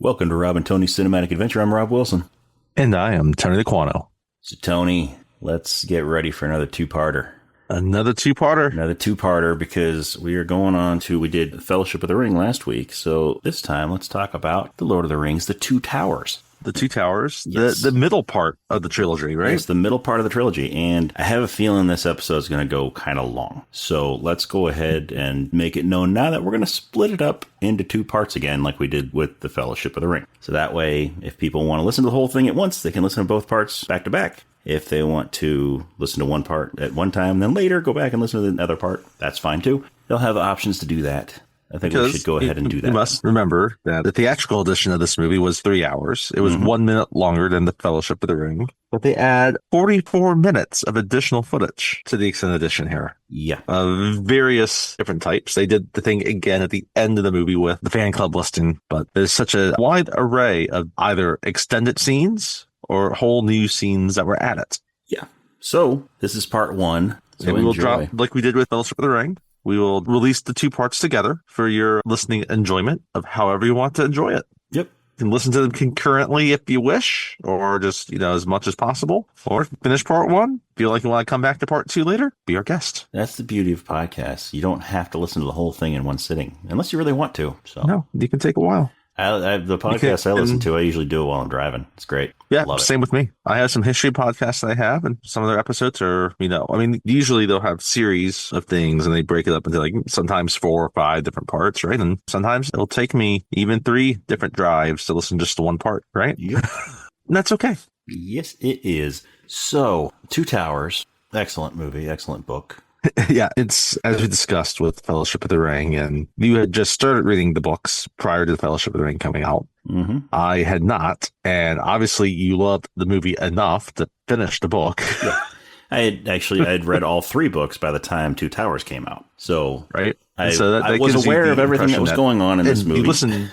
Welcome to Rob and Tony's Cinematic Adventure. I'm Rob Wilson. And I am Tony DeQuano. So, Tony, let's get ready for another two-parter. Another two-parter Because we are going on to, we did Fellowship of the Ring last week. So this time, let's talk about The Lord of the Rings, The Two Towers. The Two Towers, Yes. the middle part of the trilogy, right? It's the middle part of the trilogy. And I have a feeling this episode is going to go kind of long. So let's go ahead and make it known now that we're going to split it up into two parts again, like we did with The Fellowship of the Ring. So that way, if people want to listen to the whole thing at once, they can listen to both parts back to back. If they want to listen to one part at one time, then later go back and listen to the other part, that's fine too. They'll have options to do that. I think we should go ahead and do that. You must remember that the theatrical edition of this movie was 3 hours. It was 1 minute longer than The Fellowship of the Ring. But they add 44 minutes of additional footage to the extended edition here. Yeah. Of various different types. They did the thing again at the end of the movie with the fan club listing. But there's such a wide array of either extended scenes or whole new scenes that were added. Yeah. So this is part one. So and we will drop, like we did with Fellowship of the Ring. We will release the two parts together for your listening enjoyment of however you want to enjoy it. Yep. You can listen to them concurrently if you wish, or just, as much as possible, or finish part one. Feel like you want to come back to part two later, be our guest. That's the beauty of podcasts. You don't have to listen to the whole thing in one sitting, unless you really want to. So no, you can take a while. The podcast I listen to, I usually do it while I'm driving. It's great. Yeah, Love same with me. I have some history podcasts that I have, and some of their episodes are, usually they'll have series of things, and they break it up into like sometimes 4 or 5 different parts, right? And sometimes it'll take me even 3 different drives to listen just to one part, right? Yep. And that's okay. Yes, it is. So, Two Towers, excellent movie, excellent book. Yeah, it's as we discussed with Fellowship of the Ring, and you had just started reading the books prior to the Fellowship of the Ring coming out. Mm-hmm. I had not, and obviously you loved the movie enough to finish the book. Yeah. I had read all 3 books by the time Two Towers came out. So, right, I that was aware of everything that was going on in this movie. Listen,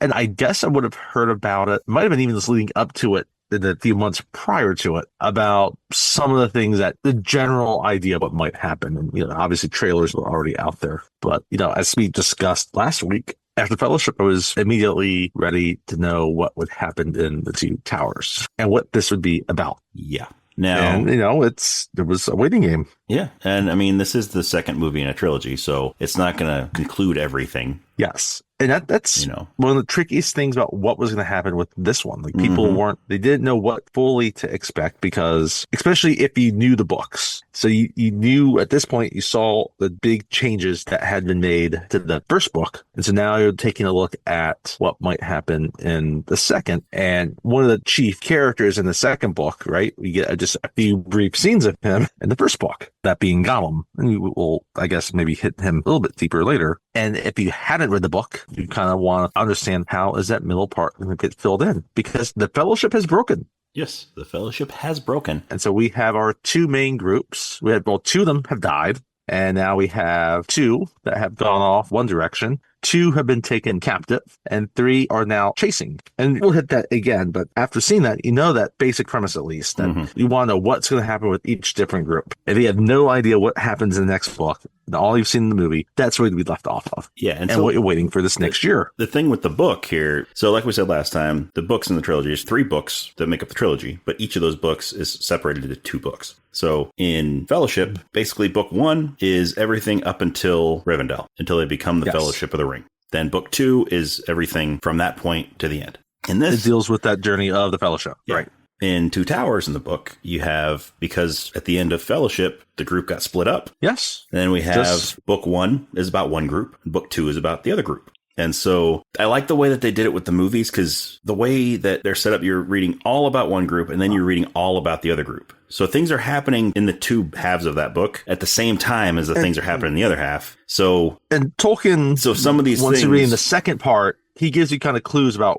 and I guess I would have heard about it. Might have been even just leading up to it. In the few months prior to it, about some of the things that the general idea of what might happen. And, obviously trailers were already out there. But, as we discussed last week, after Fellowship, I was immediately ready to know what would happen in the Two Towers and what this would be about. Yeah. Now, and, there was a waiting game. Yeah. And this is the second movie in a trilogy, so it's not going to conclude everything. Yes. And that's one of the trickiest things about what was going to happen with this one. Like people they didn't know what fully to expect, because especially if you knew the books. So you knew at this point, you saw the big changes that had been made to the first book. And so now you're taking a look at what might happen in the second. And one of the chief characters in the second book, right? We get just a few brief scenes of him in the first book, that being Gollum. And we will, I guess, maybe hit him a little bit deeper later. And if you hadn't read the book, you kind of want to understand how is that middle part going to get filled in, because the Fellowship has broken. Yes, the Fellowship has broken. And so we have our 2 main groups. We had, 2 of them have died. And now we have 2 that have gone off one direction. 2 have been taken captive, and 3 are now chasing. And we'll hit that again. But after seeing that, that basic premise, at least, that you want to know what's going to happen with each different group. If you have no idea what happens in the next book, all you've seen in the movie, that's where we left off of. Yeah. And so what you're waiting for this next year. The thing with the book here, so like we said last time, the books in the trilogy is 3 books that make up the trilogy, but each of those books is separated into 2 books. So in Fellowship, basically book 1 is everything up until Rivendell, until they become the Fellowship of the Ring. Then book 2 is everything from that point to the end. And this it deals with that journey of the Fellowship, right? In Two Towers in the book, you have, because at the end of Fellowship, the group got split up. Yes. And then we have book 1 is about one group, and book 2 is about the other group. And so I like the way that they did it with the movies, because the way that they're set up, you're reading all about one group and then you're reading all about the other group. So things are happening in the 2 halves of that book at the same time as the things are happening in the other half. So, and Tolkien, so some of these once things, you're reading the second part, he gives you kind of clues about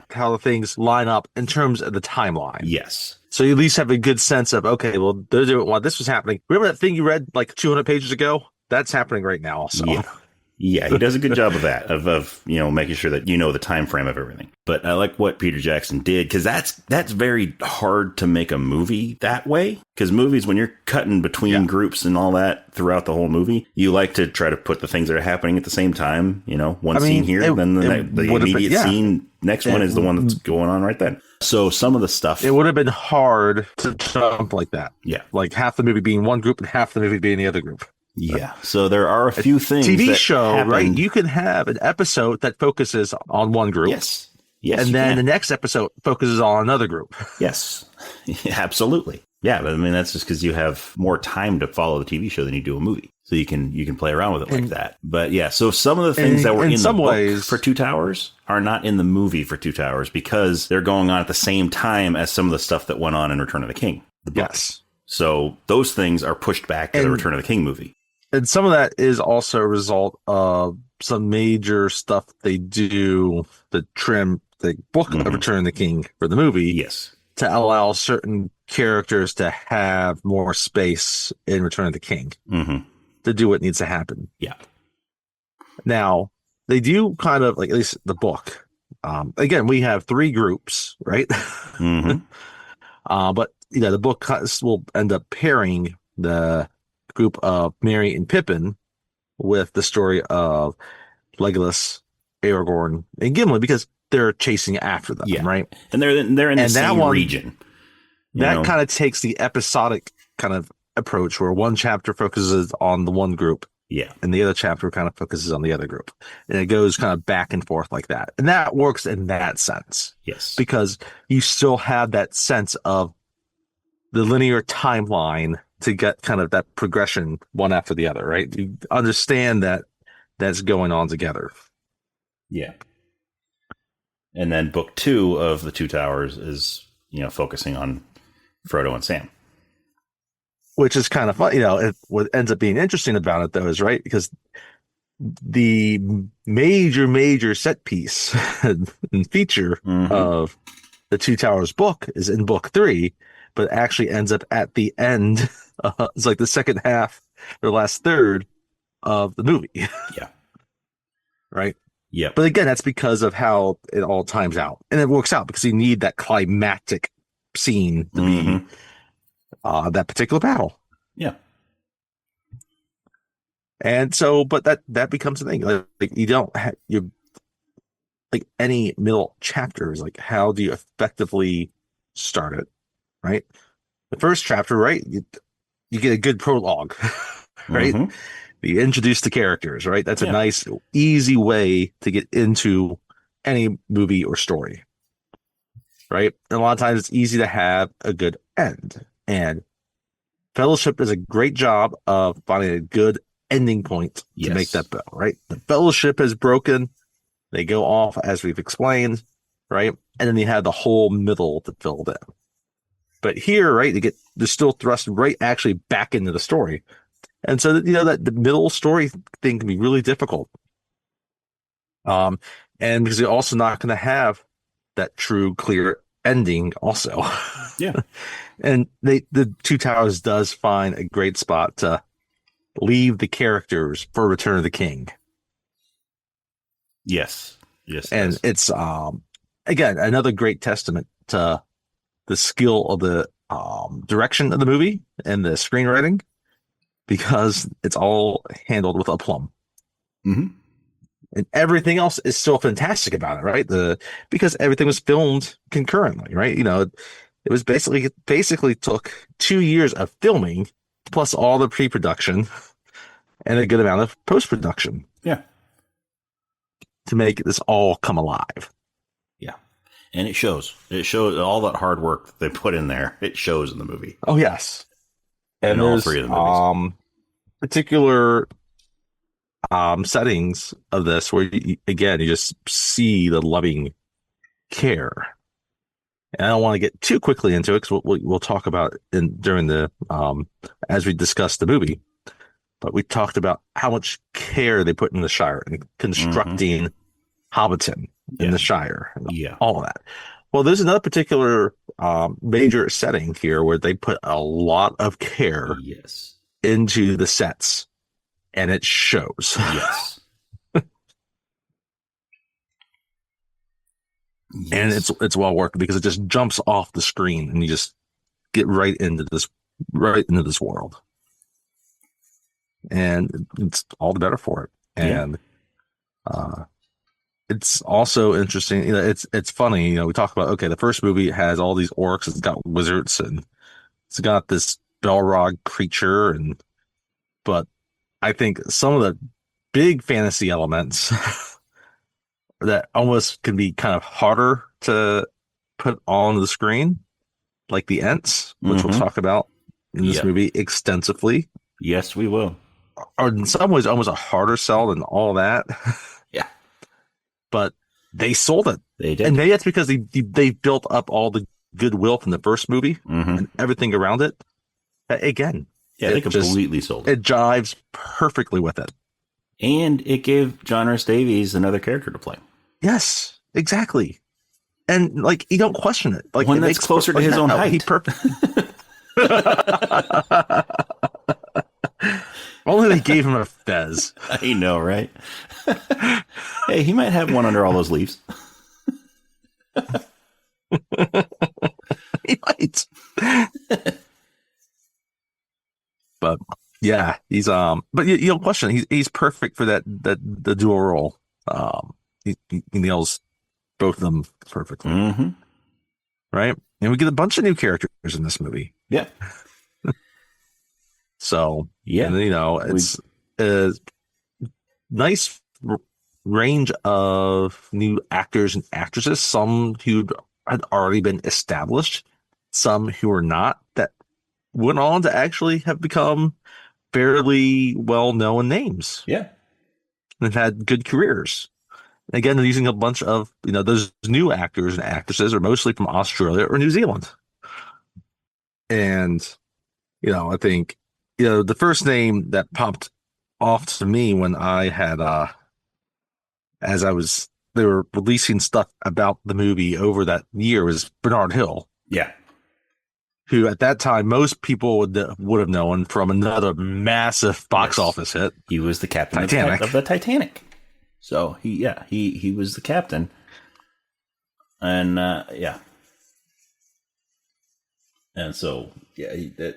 how the things line up in terms of the timeline. Yes. So you at least have a good sense of, okay, well, while this was happening, remember that thing you read like 200 pages ago? That's happening right now also. Yeah, he does a good job of that, of making sure that the time frame of everything. But I like what Peter Jackson did, because that's very hard to make a movie that way. Because movies, when you're cutting between groups and all that throughout the whole movie, you like to try to put the things that are happening at the same time. Scene here, then the immediate scene, next one is the one that's going on right then. So some of the stuff, it would have been hard to jump like that. Yeah, like half the movie being one group and half the movie being the other group. Yeah, so there are a few things. TV show, happen. Right? You can have an episode that focuses on one group. Yes, and then the next episode focuses on another group. Yes, absolutely. Yeah, but I mean that's just because you have more time to follow the TV show than you do a movie, so you can play around with it like that. But yeah, so some of the things that were in the book for Two Towers are not in the movie for Two Towers because they're going on at the same time as some of the stuff that went on in Return of the King. The book. Yes. So those things are pushed back to the Return of the King movie. And some of that is also a result of some major stuff they do to trim the book of Return of the King for the movie. Yes. To allow certain characters to have more space in Return of the King to do what needs to happen. Yeah. Now, they do kind of, like, at least the book. Again, we have 3 groups, right? But, the book will end up pairing the group of Merry and Pippin with the story of Legolas, Aragorn, and Gimli, because they're chasing after them, right? And they're in the same region. That kind of takes the episodic kind of approach where one chapter focuses on the one group, and the other chapter kind of focuses on the other group, and it goes kind of back and forth like that, and that works in that sense. Yes, because you still have that sense of the linear timeline to get kind of that progression one after the other, right? You understand that that's going on together. Yeah. And then book 2 of the Two Towers is, focusing on Frodo and Sam. Which is kind of fun. What ends up being interesting about it, though, is right, because the major set piece and feature of the Two Towers book is in book 3, but actually ends up at the end. It's like the second half or last third of the movie. Yeah. Right. Yeah. But again, that's because of how it all times out, and it works out because you need that climactic scene to be that particular battle. Yeah. And so, but that becomes a thing. Like you don't have like any middle chapters. Like, how do you effectively start it? Right. The first chapter, right? You get a good prologue, right? You introduce the characters, right? That's a nice, easy way to get into any movie or story, right? And a lot of times it's easy to have a good end. And Fellowship does a great job of finding a good ending point to make that bell, right? The Fellowship is broken. They go off, as we've explained, right? And then you have the whole middle to fill in. But here, right, they're still thrust right actually back into the story. And so, that the middle story thing can be really difficult. And because you're also not going to have that true, clear ending also. Yeah. And the Two Towers does find a great spot to leave the characters for Return of the King. Yes. Yes. And it's, again, another great testament to the skill of the direction of the movie and the screenwriting, because it's all handled with aplomb. And everything else is still fantastic about it, right? Because everything was filmed concurrently, right? It was basically took 2 years of filming plus all the pre-production and a good amount of post-production. Yeah. To make this all come alive. Yeah. And it shows. It shows all that hard work that they put in there. It shows in the movie. Oh, yes. And there's all 3 of the movies. Particular settings of this where, you just see the loving care. And I don't want to get too quickly into it because we'll talk about it during the as we discuss the movie. But we talked about how much care they put in the Shire and constructing Hobbiton in the Shire. And all of that. Well, there's another particular major setting here where they put a lot of care into the sets, and it shows. Yes. And Yes. it's well worked because it just jumps off the screen and you just get right into this world. And it's all the better for it. Yeah. And uh it's also interesting, it's funny, we talk about, okay, the first movie has all these orcs, it's got wizards, and it's got this Balrog creature, but I think some of the big fantasy elements that almost can be kind of harder to put on the screen, like the Ents, which we'll Mm-hmm. talk about in this Yep. movie extensively, Yes, we will. are in some ways almost a harder sell than all that. Yeah. But they sold it. They And did. maybe that's because they built up all the goodwill from the first movie Mm-hmm. and everything around it. Again, Yeah, they completely sold it. it jives perfectly with it. And it gave John Rhys Davies another character to play. Yes, exactly. And like you don't question it. Like One it that's makes closer to his own height. He perfect. Only they gave him a fez. I know, right? Hey, he might have one under all those leaves. He might. But yeah, but you don't question it. He's perfect for the dual role. He nails both of them perfectly, Mm-hmm. right? And we get a bunch of new characters in this movie. Yeah. So Yeah. and it's a nice range of new actors and actresses. Some who had already been established, some who are not, that went on to actually have become fairly well-known names Yeah. and had good careers. Again, they're using a bunch of, those new actors and actresses are mostly from Australia or New Zealand. And, I think, the first name that popped off to me when I had, they were releasing stuff about the movie over that year was Bernard Hill. Yeah. Who at that time most people would have known from another massive box office hit. He was the captain Titanic. of the Titanic. So he was the captain. And yeah. And so that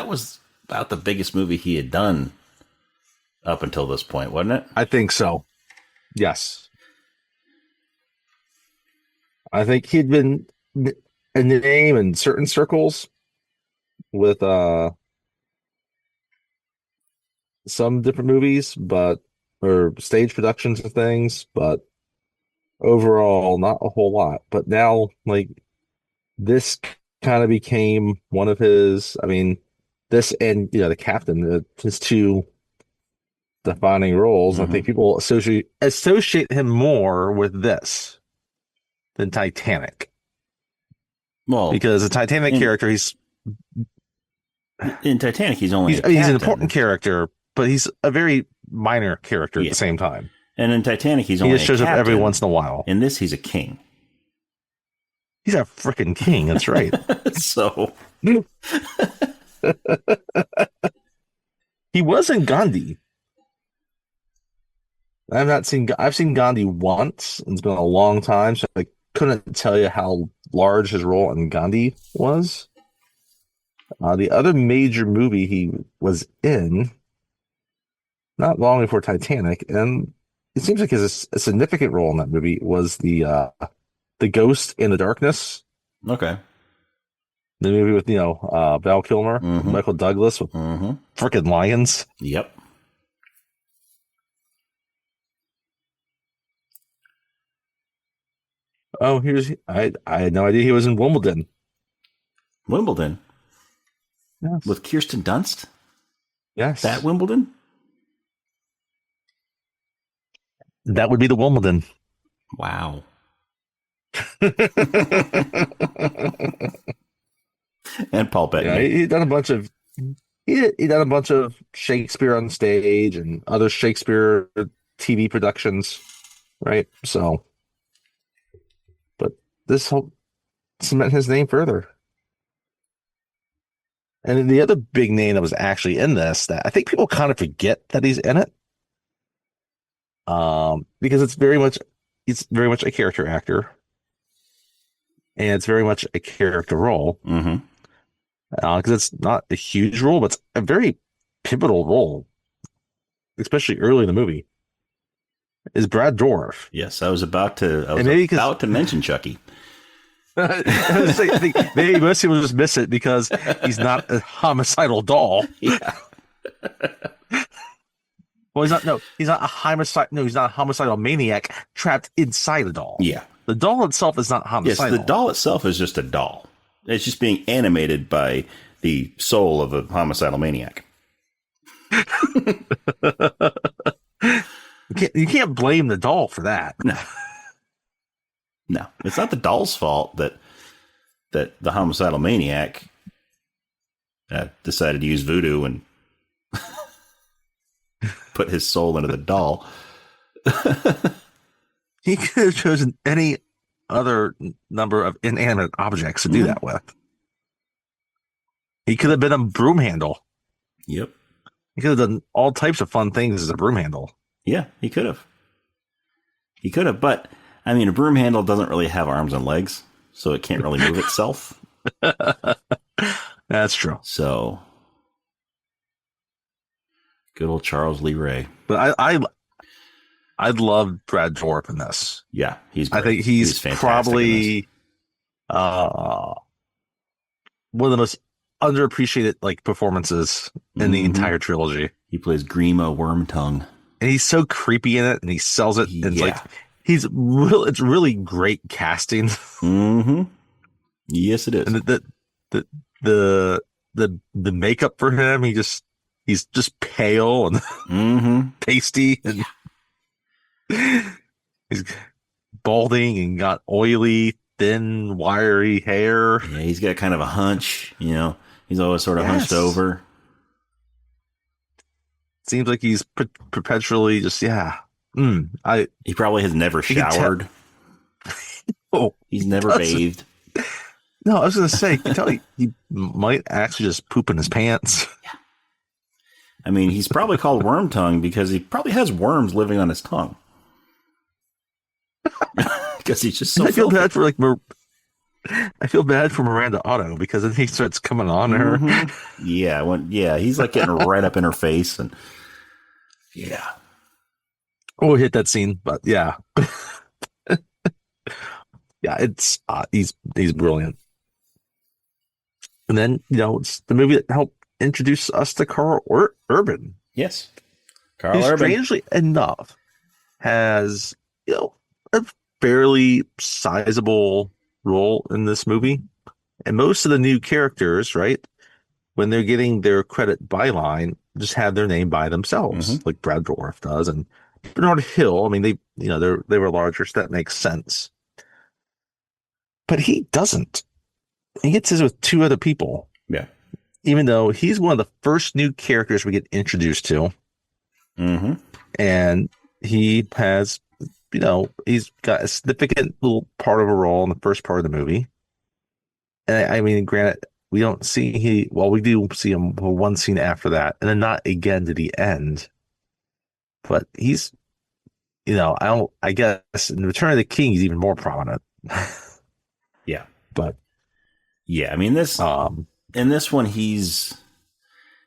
was about the biggest movie he had done up until this point, wasn't it? I think so. Yes. I think he'd been a name in certain circles with some different movies, or stage productions and things, but overall not a whole lot. But now, like, this kind of became one of his, I mean, this and the captain, his two defining roles. Mm-hmm. I think people associate him more with this than Titanic. Well, Because the Titanic character, in Titanic, he's only he's an important character, but he's a very minor character at the same time. And in Titanic, he just shows up every once in a while. In this, he's a king. He's a freaking king. That's right. So he was in Gandhi. I've seen Gandhi once. It's been a long time, so I couldn't tell you how large his role in Gandhi was. The other major movie he was in, not long before Titanic, and it seems like his a significant role in that movie was the Ghost in the Darkness. Okay. The movie with Val Kilmer, Michael Douglas with freaking lions. Yep. Oh, I had no idea he was in Wimbledon. Wimbledon? Yes. With Kirsten Dunst? Yes. That Wimbledon? That would be the Wimbledon. Wow. And Paul Bettany. Yeah, he done a bunch of Shakespeare on stage and other Shakespeare TV productions, right? So, but this whole cement his name further. And the other big name that was actually in this that I think people kind of forget that he's in it, Because it's very much a character actor, and it's very much a character role. Mm-hmm. Because it's not a huge role, but it's a very pivotal role, especially early in the movie. Is Brad Dourif. Yes, I was about to mention Chucky. I think maybe most people just miss it because he's not a homicidal doll. Yeah. Well, he's not. No, he's not a homicide. No, he's not a homicidal maniac trapped inside a doll. Yeah. The doll itself is not homicidal. Yes, the doll itself is just a doll. It's just being animated by the soul of a homicidal maniac. You can't blame the doll for that. No, it's not the doll's fault that the homicidal maniac decided to use voodoo and put his soul into the doll. He could have chosen any other number of inanimate objects to do that with. He could have been a broom handle. Yep. He could have done all types of fun things as a broom handle. Yeah, he could have. But I mean, a broom handle doesn't really have arms and legs, so it can't really move itself. That's true. So, good old Charles Lee Ray. But I love Brad Dourif in this. Yeah, he's great. I think he's probably one of the most underappreciated performances in the entire trilogy. He plays Grima Wormtongue. And he's so creepy in it, and he sells it. And it's really great casting. Mm-hmm. Yes, it is. And the makeup for him, he's just pale and pasty, and he's balding and got oily, thin, wiry hair. Yeah, he's got kind of a hunch. He's always sort of hunched over. Seems like he's perpetually just he probably has never showered. He's never bathed. No, I was going to say, you can tell he might actually just poop in his pants. Yeah. I mean, he's probably called Wormtongue because he probably has worms living on his tongue. Because he's just so I feel bad for Miranda Otto because then he starts coming on her. Mm-hmm. Yeah, he's like getting right up in her face, and we'll hit that scene, but yeah, it's he's brilliant. And then it's the movie that helped introduce us to Carl Urban. Yes, Carl Urban, strangely enough, has a fairly sizable role in this movie, and most of the new characters, right, when they're getting their credit byline, just have their name by themselves, like Brad Dourif does, and Bernard Hill. I mean, they were larger, so that makes sense. But he doesn't. He gets his with two other people. Yeah, even though he's one of the first new characters we get introduced to, and he has. He's got a significant little part of a role in the first part of the movie. And I mean, granted, we don't see we do see him for one scene after that, and then not again to the end. But he's, I guess in Return of the King, he's even more prominent. Yeah. But yeah, I mean, in this one, he's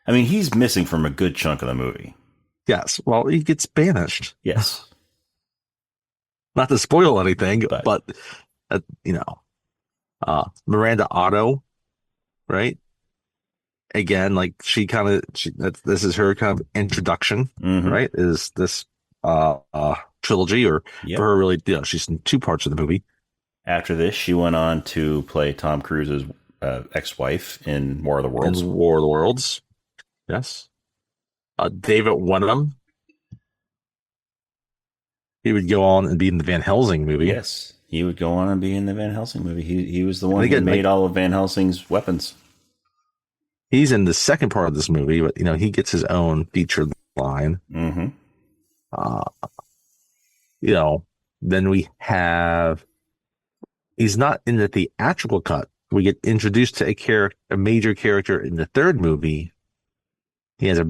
missing from a good chunk of the movie. Yes. Well, he gets banished. Yes. Not to spoil anything, but Miranda Otto, right? Again, this is her kind of introduction, right? Is this trilogy, or for her, really? She's in two parts of the movie. After this, she went on to play Tom Cruise's ex-wife in War of the Worlds. Yes. David Wenham. He would go on and be in the Van Helsing movie. Yes, he would go on and be in the Van Helsing movie. He was the one who made all of Van Helsing's weapons. He's in the second part of this movie, but he gets his own featured line. Then we have. He's not in the theatrical cut. We get introduced to a major character in the third movie. He has a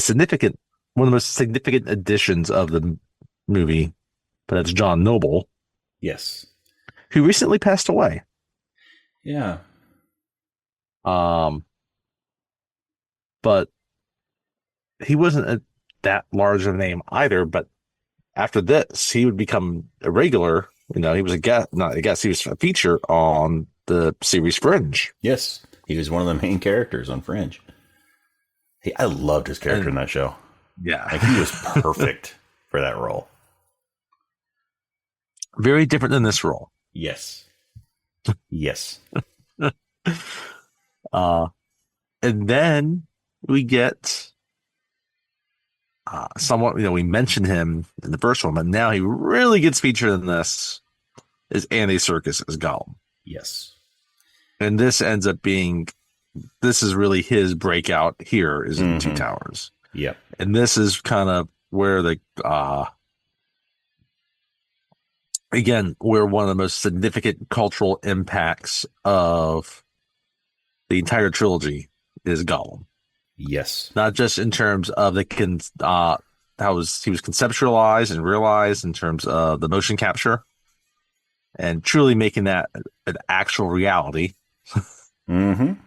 significant one of the most significant additions of the movie, but that's John Noble, Yes. who recently passed away. Yeah. But he wasn't that large of a name either. But after this, he would become a regular. You know, he was a guest, not a guest. He was a feature on the series Fringe. Yes. He was one of the main characters on Fringe. I loved his character in that show. Yeah. Like, he was perfect for that role. Very different than this role. Yes. Yes. And then we get somewhat, we mentioned him in the first one, but now he really gets featured in this is Andy Serkis as Gollum. Yes. And this ends up being, this is really his breakout here is in Two Towers. Yep. And this is kind of where again, where one of the most significant cultural impacts of the entire trilogy is Gollum. Yes. Not just in terms of he was conceptualized and realized in terms of the motion capture and truly making that an actual reality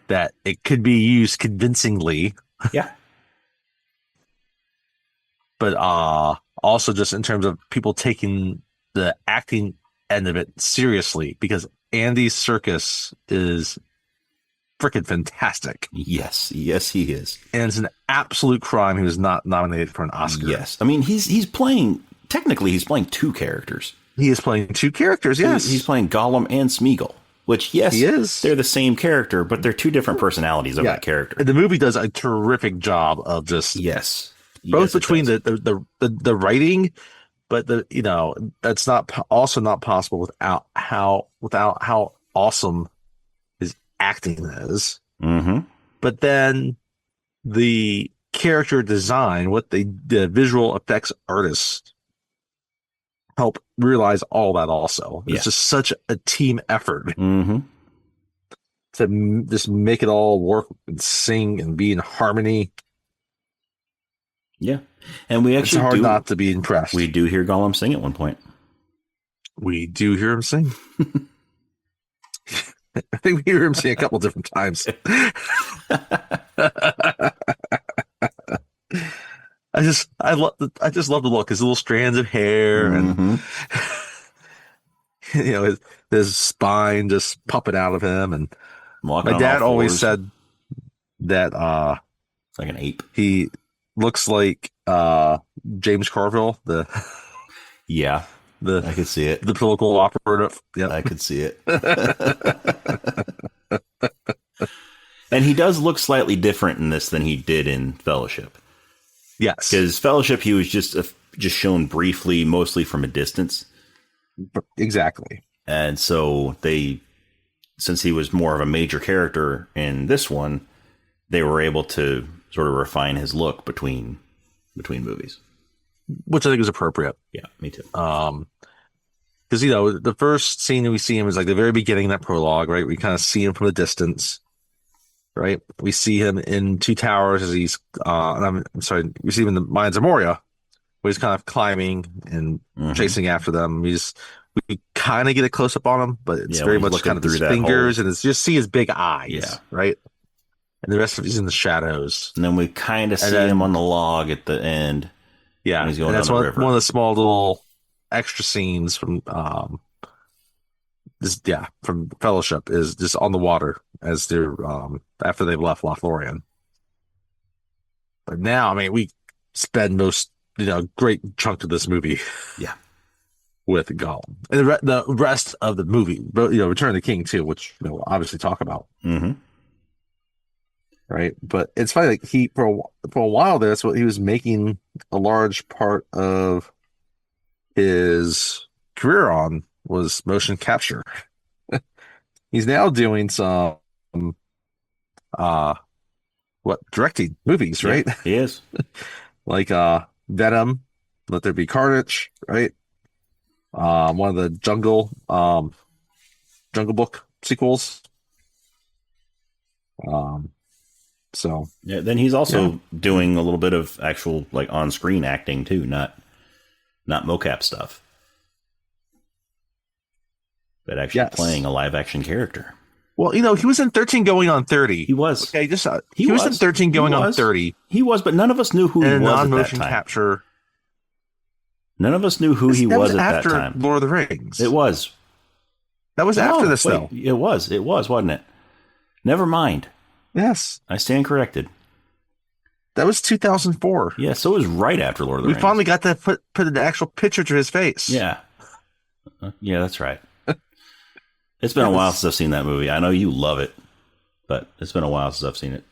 that it could be used convincingly. Yeah. But also just in terms of people taking the acting end of it seriously, because Andy Serkis is freaking fantastic. Yes. Yes, he is. And it's an absolute crime he was not nominated for an Oscar. Yes. I mean, he's playing two characters. He is playing two characters, yes. He's playing Gollum and Smeagol, which, yes, he is. They're the same character, but they're two different personalities of that character. The movie does a terrific job of just both between the writing, but that's not possible without how awesome his acting is. But then the character design, the visual effects artists help realize all that also. It's just such a team effort to just make it all work and sing and be in harmony. Yeah. And it's hard not to be impressed. We do hear Gollum sing at one point. We do hear him sing. I think we hear him sing a couple different times. I just love the look, his little strands of hair and his spine just popping out of him. And my dad always said that it's like an ape. He looks like James Carville, I could see it. The political operative. Yeah, I could see it. And he does look slightly different in this than he did in Fellowship. Yes, because Fellowship he was just shown briefly, mostly from a distance. Exactly. And so since he was more of a major character in this one, they were able to sort of refine his look between movies, which I think is appropriate. Yeah, me too. Because the first scene that we see him is like the very beginning of that prologue, right? We kind of see him from a distance, right? We see him in Two Towers as he's I'm sorry, we see him in the Mines of Moria, where he's kind of climbing and chasing after them. We kind of get a close up on him, but it's very much kind of his fingers and it's just see his big eyes, right? And the rest of he's in the shadows. And then we kind of see him on the log at the end. Yeah, and he's going and that's down the river. One of the small little extra scenes from from Fellowship is just on the water as they're after they've left Lothlorien. But now, I mean, we spend most great chunk of this movie, with Gollum, and the rest of the movie, Return of the King too, which we'll obviously talk about. Right, but it's funny. Like he for a while there, that's what he was making a large part of his career on was motion capture. He's now doing some directing movies, right? He is. Like Venom, Let There Be Carnage, right? One of the Jungle Book sequels. So yeah, then he's also doing a little bit of actual like on-screen acting too, not mocap stuff, but actually playing a live-action character. Well, he was in 13 going on 30. He was. Okay, he was in 13 going on 30. He was, but none of us knew who he was at that time. Capture. None of us knew who he was at that time. After Lord of the Rings. It was. That was after this, though. It was, wasn't it? Never mind. Yes. I stand corrected. That was 2004. Yeah, so it was right after Lord of the Rings. We finally got to put an actual picture to his face. Yeah. Yeah, that's right. It's been a while since I've seen that movie. I know you love it, but it's been a while since I've seen it.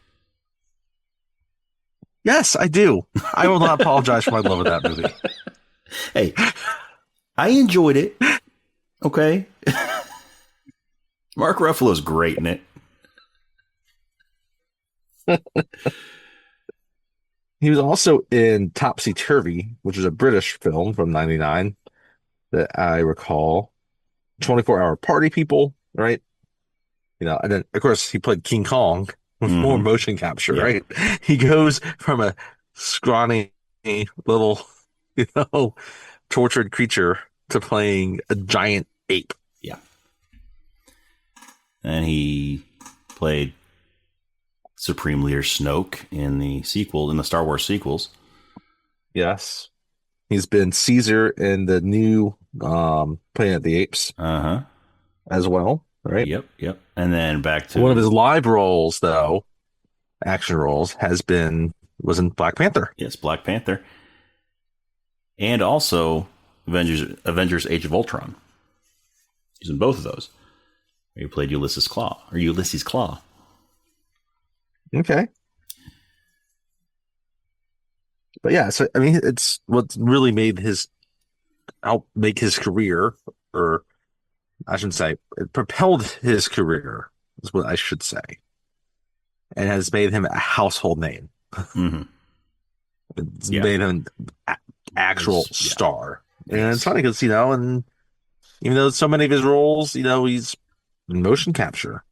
Yes, I do. I will not apologize for my love of that movie. Hey, I enjoyed it. Okay. Mark Ruffalo's great in it. He was also in Topsy Turvy, which is a British film from '99 that I recall. 24-Hour Party People, right? And then of course he played King Kong with more motion capture, right? He goes from a scrawny little, tortured creature to playing a giant ape. Yeah. And he played Supreme Leader Snoke in the Star Wars sequels. Yes. He's been Caesar in the new Planet of the Apes as well, right? Yep. And then back to... One of his live roles, though, action roles, was in Black Panther. Yes, Black Panther. And also Avengers Age of Ultron. He's in both of those. He played Ulysses Claw. Okay. But yeah, so I mean, it's what really helped make his career, or I shouldn't say, it propelled his career, is what I should say, and has made him a household name. Mm-hmm. It's made him an actual star. And it's funny because, and even though so many of his roles, he's in motion capture,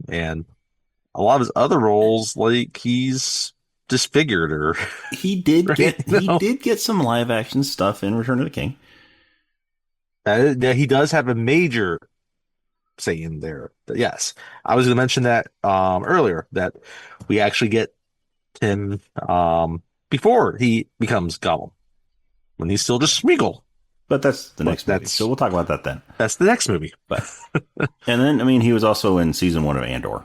and a lot of his other roles, like he's disfigured, or he did get some live action stuff in Return of the King. He does have a major say in there. Yes, I was going to mention that earlier, that we actually get him before he becomes Gollum, when he's still just Smeagol. But that's the next movie, so we'll talk about that then. That's the next movie. But and then, I mean, he was also in season 1 of Andor.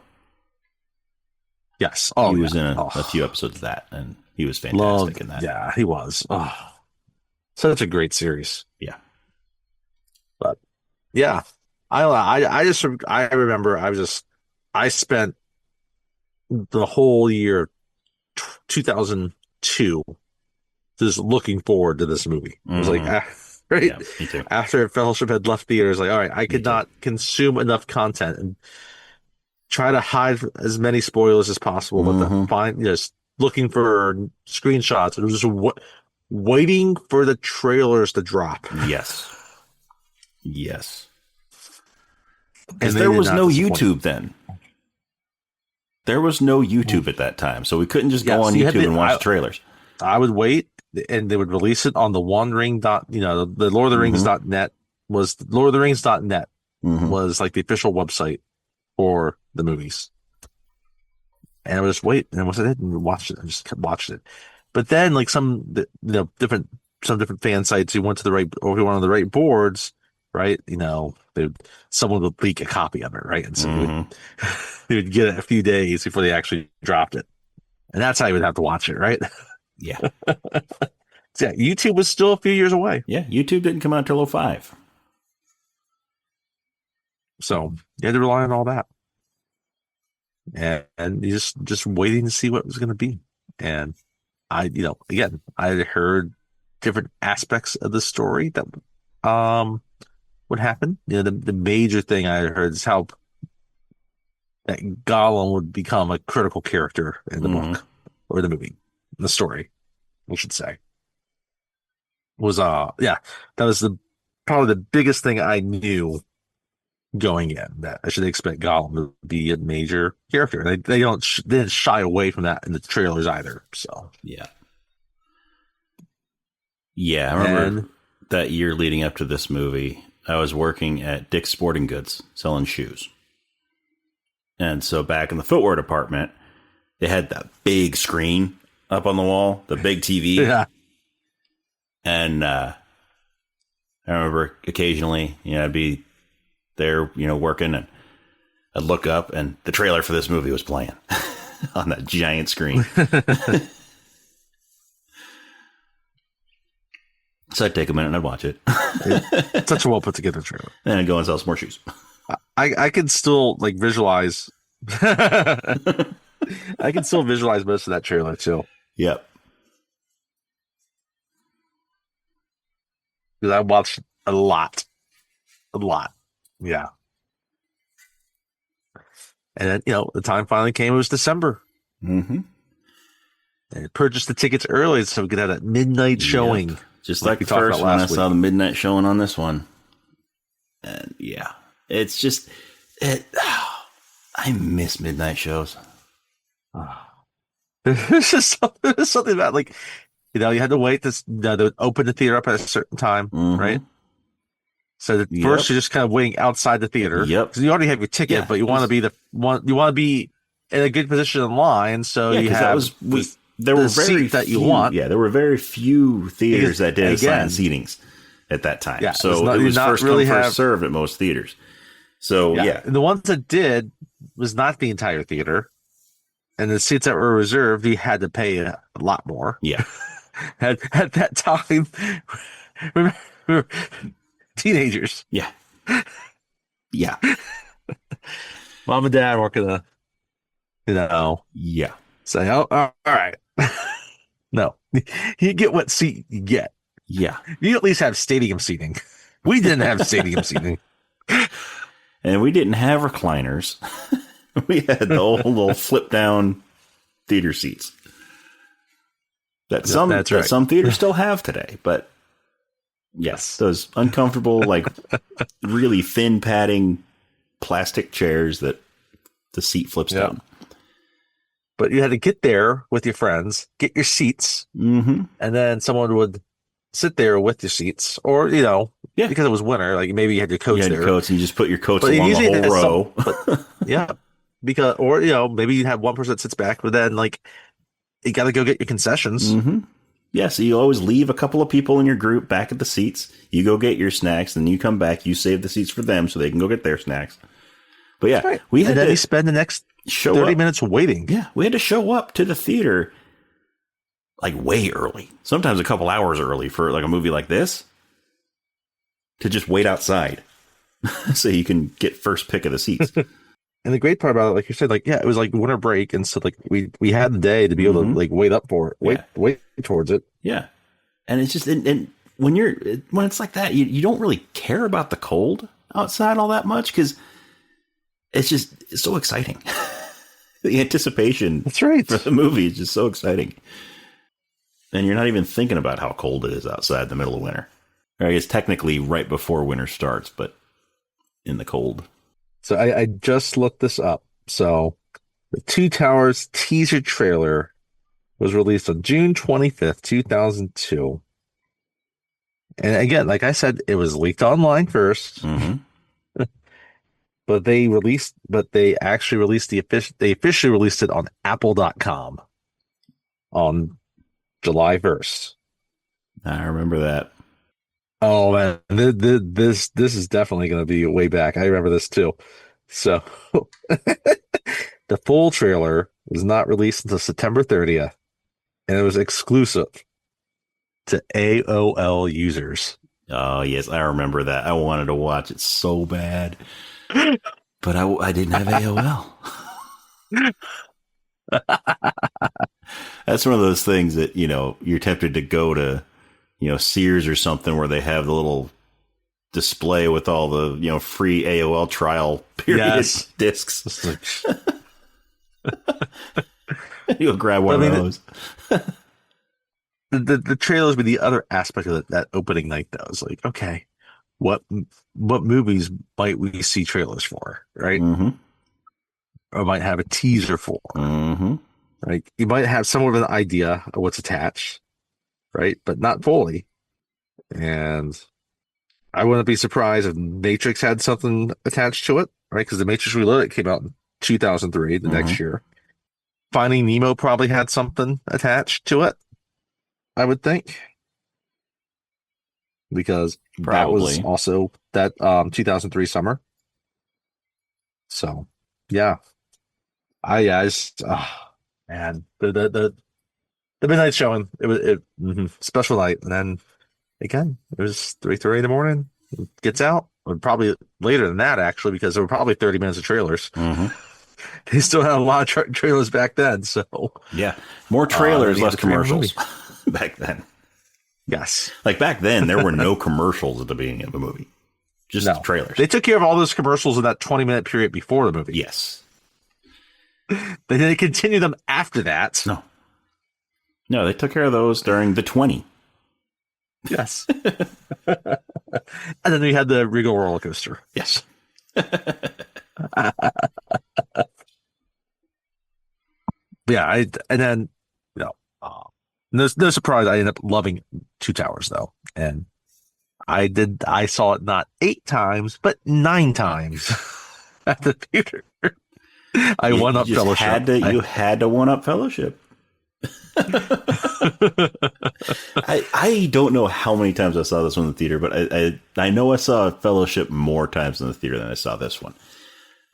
Yes. He was in a few episodes of that, and he was fantastic in that. Yeah, he was. Oh, such a great series. Yeah. But yeah, I remember I spent the whole year 2002 just looking forward to this movie. It was like, right? Yeah, me too. After Fellowship had left theaters, like, all right, I could not consume enough content and try to hide as many spoilers as possible, but just looking for screenshots and just waiting for the trailers to drop. Yes. Because there was no YouTube then. There was no YouTube at that time, so we couldn't just go on YouTube and watch trailers. I would wait, and they would release it on the One Ring the Lord of the Rings.net was LordoftheRings.net was like the official website for the movies. And I would just wait, and once I did, and watched it, I just kept watching it. But then, like some different fan sites, who went to the right, or who went on the right boards, right? Someone would leak a copy of it, right? And so they would get it a few days before they actually dropped it, and that's how you would have to watch it, right? Yeah. So yeah, YouTube was still a few years away. Yeah, YouTube didn't come out until 2005. So you had to rely on all that. And you just waiting to see what it was going to be. And I heard different aspects of the story that would happen. The major thing I heard is how that Gollum would become a critical character in the book, or the movie, the story, we should say. Was that was probably the biggest thing I knew going in that I should expect Gollum to be a major character. They didn't shy away from that in the trailers either. So yeah. Yeah, I remember that year leading up to this movie, I was working at Dick's Sporting Goods selling shoes. And so back in the footwear department, they had that big screen up on the wall, the big TV. Yeah. And I remember occasionally, I'd be there, working, and I'd look up and the trailer for this movie was playing on that giant screen. So I'd take a minute and I'd watch it. It's such a well put together trailer. And I'd go and sell some more shoes. I can still visualize. I can still visualize most of that trailer too. Yep. Because I watched a lot. Yeah. And then, the time finally came. It was December. Mm-hmm. And I purchased the tickets early so we could have that midnight showing. Yep. Just like the first one, I saw the midnight showing on this one. And yeah, it's just, I miss midnight shows. There's just something about you had to wait to open the theater up at a certain time, right? So first you're just kind of waiting outside the theater. Yep. Because you already have your ticket, but you want to be in a good position in line. So you have there were very seat that you want. Yeah, there were very few theaters that did assigned seatings at that time. Yeah, so it was first come, first served at most theaters. So yeah. And the ones that did was not the entire theater. And the seats that were reserved, you had to pay a lot more. Yeah. at that time, we were teenagers. Yeah. Yeah. Mom and dad weren't gonna, Yeah. say, oh, all right. No. You get what seat you get. Yeah. You at least have stadium seating. We didn't have stadium seating. And we didn't have recliners. We had the old little flip down theater seats that some theaters still have today. But yes, those uncomfortable, really thin padding plastic chairs that the seat flips down. But you had to get there with your friends, get your seats, and then someone would sit there with your seats, or because it was winter, maybe you had your coats there. Coats, and you just put your coats along the whole row. Because maybe you have one person that sits back, but then you got to go get your concessions. Yeah, so you always leave a couple of people in your group back at the seats. You go get your snacks, and you come back. You save the seats for them so they can go get their snacks. But yeah, we had to spend the next 30 minutes waiting. Yeah, we had to show up to the theater way early, sometimes a couple hours early for a movie like this, to just wait outside so you can get first pick of the seats. And the great part about it, like you said, it was winter break, and so we had the day to be able to wait up for it, wait towards it. Yeah, and it's just and when it's like that, you don't really care about the cold outside all that much because it's so exciting. The anticipation, that's right, for the movie is just so exciting, and you're not even thinking about how cold it is outside in the middle of winter. Or I guess technically right before winter starts, but in the cold. So I just looked this up. So the Two Towers teaser trailer was released on June 25th, 2002. And again, like I said, it was leaked online first. But they actually released they officially released it on Apple.com on July 1st. I remember that. Oh man, this is definitely going to be way back. I remember this too. So the full trailer was not released until September 30th, and it was exclusive to AOL users. Oh yes, I remember that. I wanted to watch it so bad, but I didn't have AOL. That's one of those things that you're tempted to go to. Sears or something where they have the little display with all the, free AOL trial period discs. You'll grab one of those. The trailers with the other aspect of that opening night, though, is okay, what what movies might we see trailers for, right? Mm-hmm. Or might have a teaser for, Mm-hmm. right? You might have somewhat of an idea of what's attached, right? But not fully. And I wouldn't be surprised if Matrix had something attached to it, right? Because the Matrix Reloaded came out in 2003, the Mm-hmm. next year. Finding Nemo probably had something attached to it, I would think, because that was Probably. also that 2003 summer. So, yeah, I just, man, the midnight showing, special night, and then again, it was 3:30 in the morning. It gets out, or probably later than that actually, because there were probably 30 minutes of trailers. Mm-hmm. They still had a lot of trailers back then, so Yeah. More then trailers, you had less the 3 hour movie. commercials back then. Yes, Like back then, there were no commercials at the beginning of a movie, just no, trailers. they took care of all those commercials in that 20-minute period before the movie. Yes. They didn't continue them after that. No. No, they took care of those during the 20. Yes, and then we had the Regal roller coaster. Yes. Yeah, and then you know, no surprise, I ended up loving Two Towers though, and I saw it not 8 times, but 9 times at the theater. I You, won you up just Fellowship. you had to one up Fellowship. I don't know how many times I saw this one in the theater, but I know I saw Fellowship more times in the theater than I saw this one.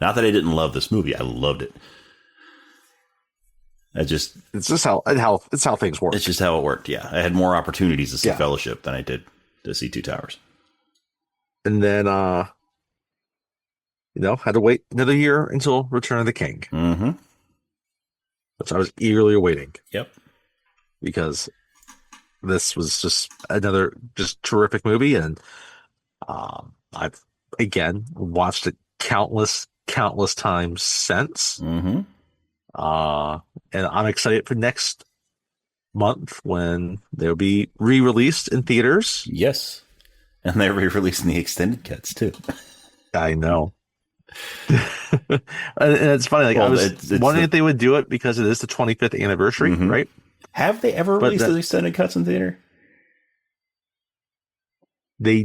Not that I didn't love this movie, I loved it. I just It's just how things work. It's just how it worked. Yeah, I had more opportunities to see Yeah. Fellowship than I did to see Two Towers. And then had to wait another year until Return of the King, Mm-hmm. which I was eagerly awaiting Yep. because this was just another just terrific movie, and I've again watched it countless times since. Mm-hmm. Uh, and I'm excited for next month when they'll be re-released in theaters. Yes, and they're re-releasing the extended cuts too. I know. And it's funny, like I was wondering if they would do it because it is the 25th anniversary, Mhm. right? Have they ever But released the extended cuts in theater? They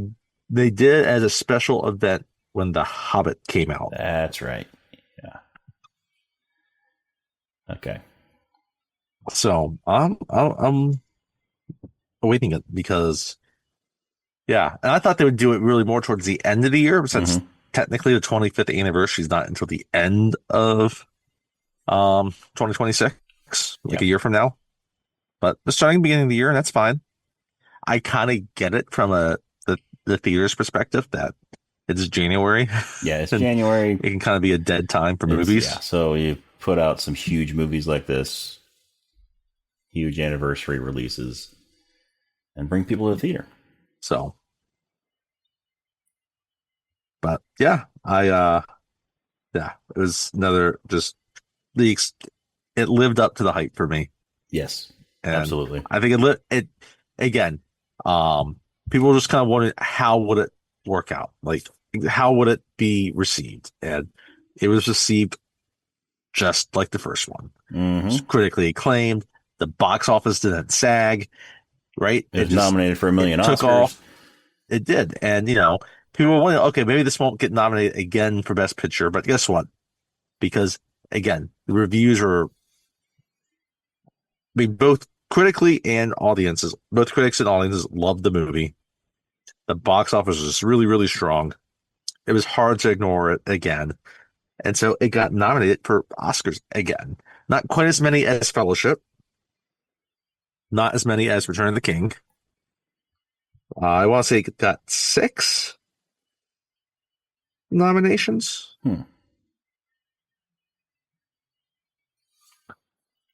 did it as a special event when The Hobbit came out. That's right. Yeah. Okay. So I'm awaiting it because yeah, and I thought they would do it really more towards the end of the year, but since technically the 25th anniversary is not until the end of 2026, like a year from now. But the starting beginning of the year, and that's fine. I kind of get it from the theater's perspective that it's January. Yeah, it's January. It can kind of be a dead time for movies. Yeah, so you put out some huge movies like this, huge anniversary releases, and bring people to the theater. So, but yeah, it was another just it lived up to the hype for me. Yes, And absolutely. I think it again. People just kind of wanted how would it work out, like how would it be received, and it was received just like the first one. Mm-hmm. It was critically acclaimed. The box office didn't sag, right? It was nominated for a million Oscars. Took off. It did, and people were wondering, okay, maybe this won't get nominated again for Best Picture, but guess what? Because again, the reviews are both critically and audiences, both critics and audiences loved the movie. The box office was really, really strong. It was hard to ignore it again. And so it got nominated for Oscars again. Not quite as many as Fellowship, not as many as Return of the King. I want to say it got 6 nominations.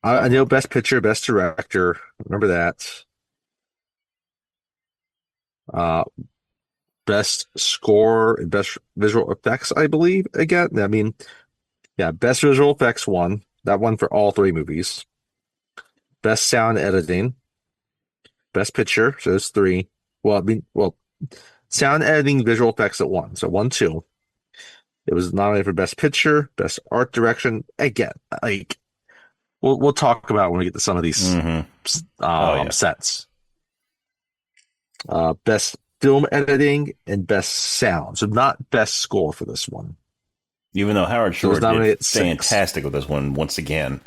I know Best Picture, Best Director. Remember that. Best Score and Best Visual Effects, I believe. Again, I mean, yeah, Best Visual Effects won. That won for all 3 movies. Best Sound Editing. Best Picture, so it's 3. Well, Sound editing, visual effects at one. So 1, 2. It was nominated for Best Picture, Best Art Direction. Again, like we'll talk about when we get to some of these sets. Best Film Editing and Best Sound. So not Best Score for this one. Even though Howard Shore did fantastic with this one once again.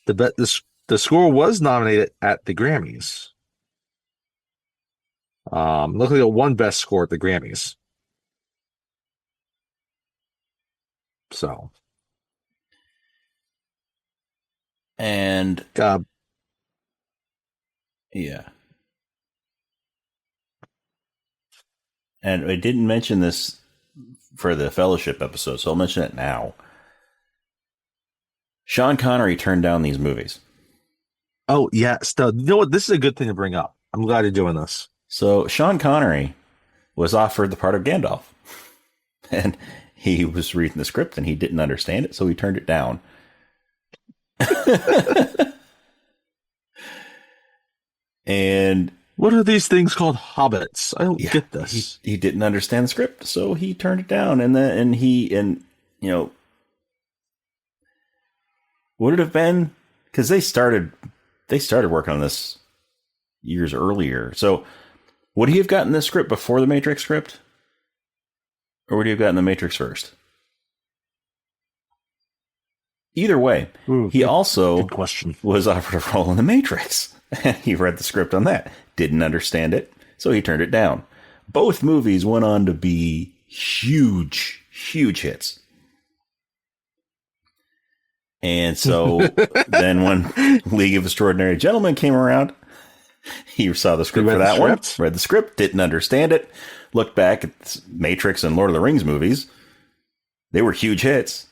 The score was nominated at the Grammys. Looking at one Best Score at the Grammys. So. And. Yeah. And I didn't mention this for the Fellowship episode, so I'll mention it now. Sean Connery turned down these movies. Oh, yeah. You know what? This is a good thing to bring up. I'm glad you're doing this. So Sean Connery was offered the part of Gandalf. And he was reading the script and he didn't understand it, so he turned it down. And what are these things called? Hobbits? I don't get this. He didn't understand the script, so he turned it down. And you know, would it have been, because they started working on this years earlier. So would he have gotten this script before the Matrix script, or would he have gotten the Matrix first? Either way, he also was offered a role in the Matrix. And he read the script on that, didn't understand it, so he turned it down. Both movies went on to be huge hits. And so then when League of Extraordinary Gentlemen came around, he saw the script for that one, read the script, didn't understand it, looked back at Matrix and Lord of the Rings movies. They were huge hits.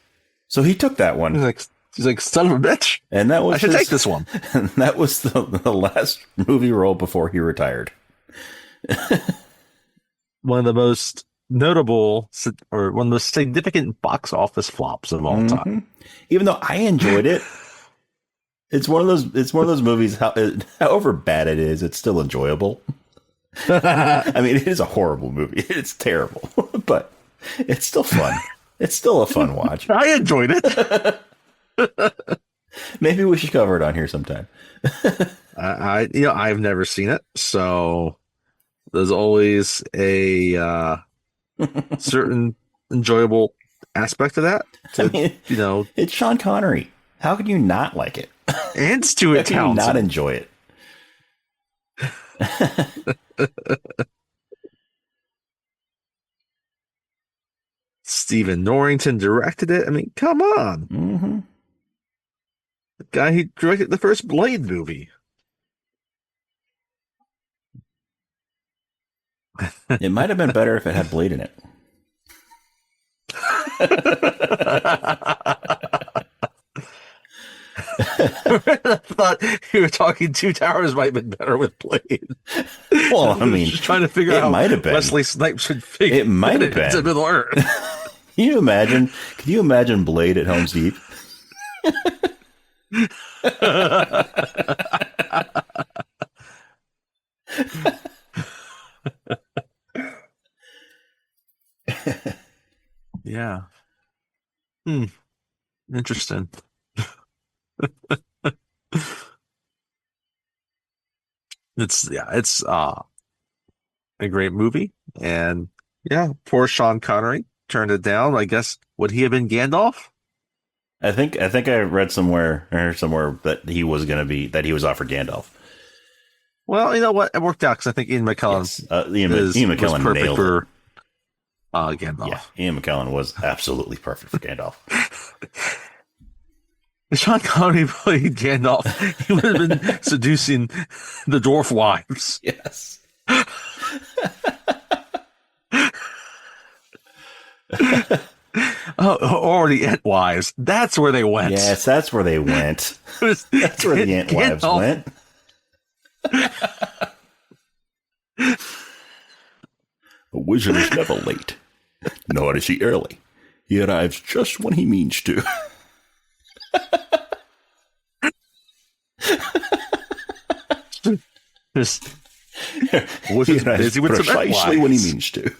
So he took that one. He's like, son of a bitch. And that was I should take this one. And that was the last movie role before he retired. One of the most notable, or one of the most significant box office flops of all time. Even though I enjoyed it, it's one of those movies. However bad it is, it's still enjoyable. I mean, it is a horrible movie. It's terrible, but it's still fun. It's still a fun watch. I enjoyed it. Maybe we should cover it on here sometime. I've never seen it, so there's always a certain enjoyable aspect of that. It's Sean Connery. How could you not like it? And Stuart Townsend. How can you not enjoy it? Stephen Norrington directed it. I mean, come on. Mm-hmm. The guy who directed the first Blade movie. It might have been better if it had Blade in it. I thought you were talking Two Towers might have been better with Blade. Well, I mean, just trying to figure out might have been. Wesley Snipes would figure it might have been. Middle Earth. Can you imagine Blade at Helm's Deep? Yeah. Interesting. It's a great movie, and poor Sean Connery turned it down. I guess would he have been Gandalf? I think I read somewhere that he was offered Gandalf. Well, you know what? It worked out because I think Ian McKellen Ian McKellen was perfect for Gandalf. Yeah, Ian McKellen was absolutely perfect for Gandalf. If Sean Connery played Gandalf, he would have been seducing the dwarf wives. Yes. Or the Ent wives. That's where they went. Yes, that's where they went. That's where the Ent wives went. A wizard is never late, nor is he early. He arrives just when he means to. Was just busy with some precisely when he means to.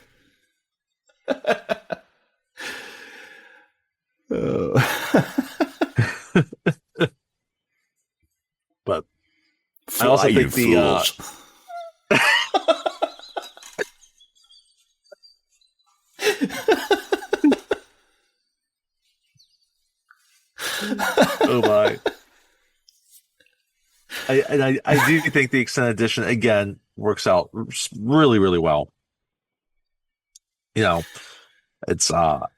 But Fly, I also you think fools. Oh my. I do think the extended edition again works out really, really well. You know, it's not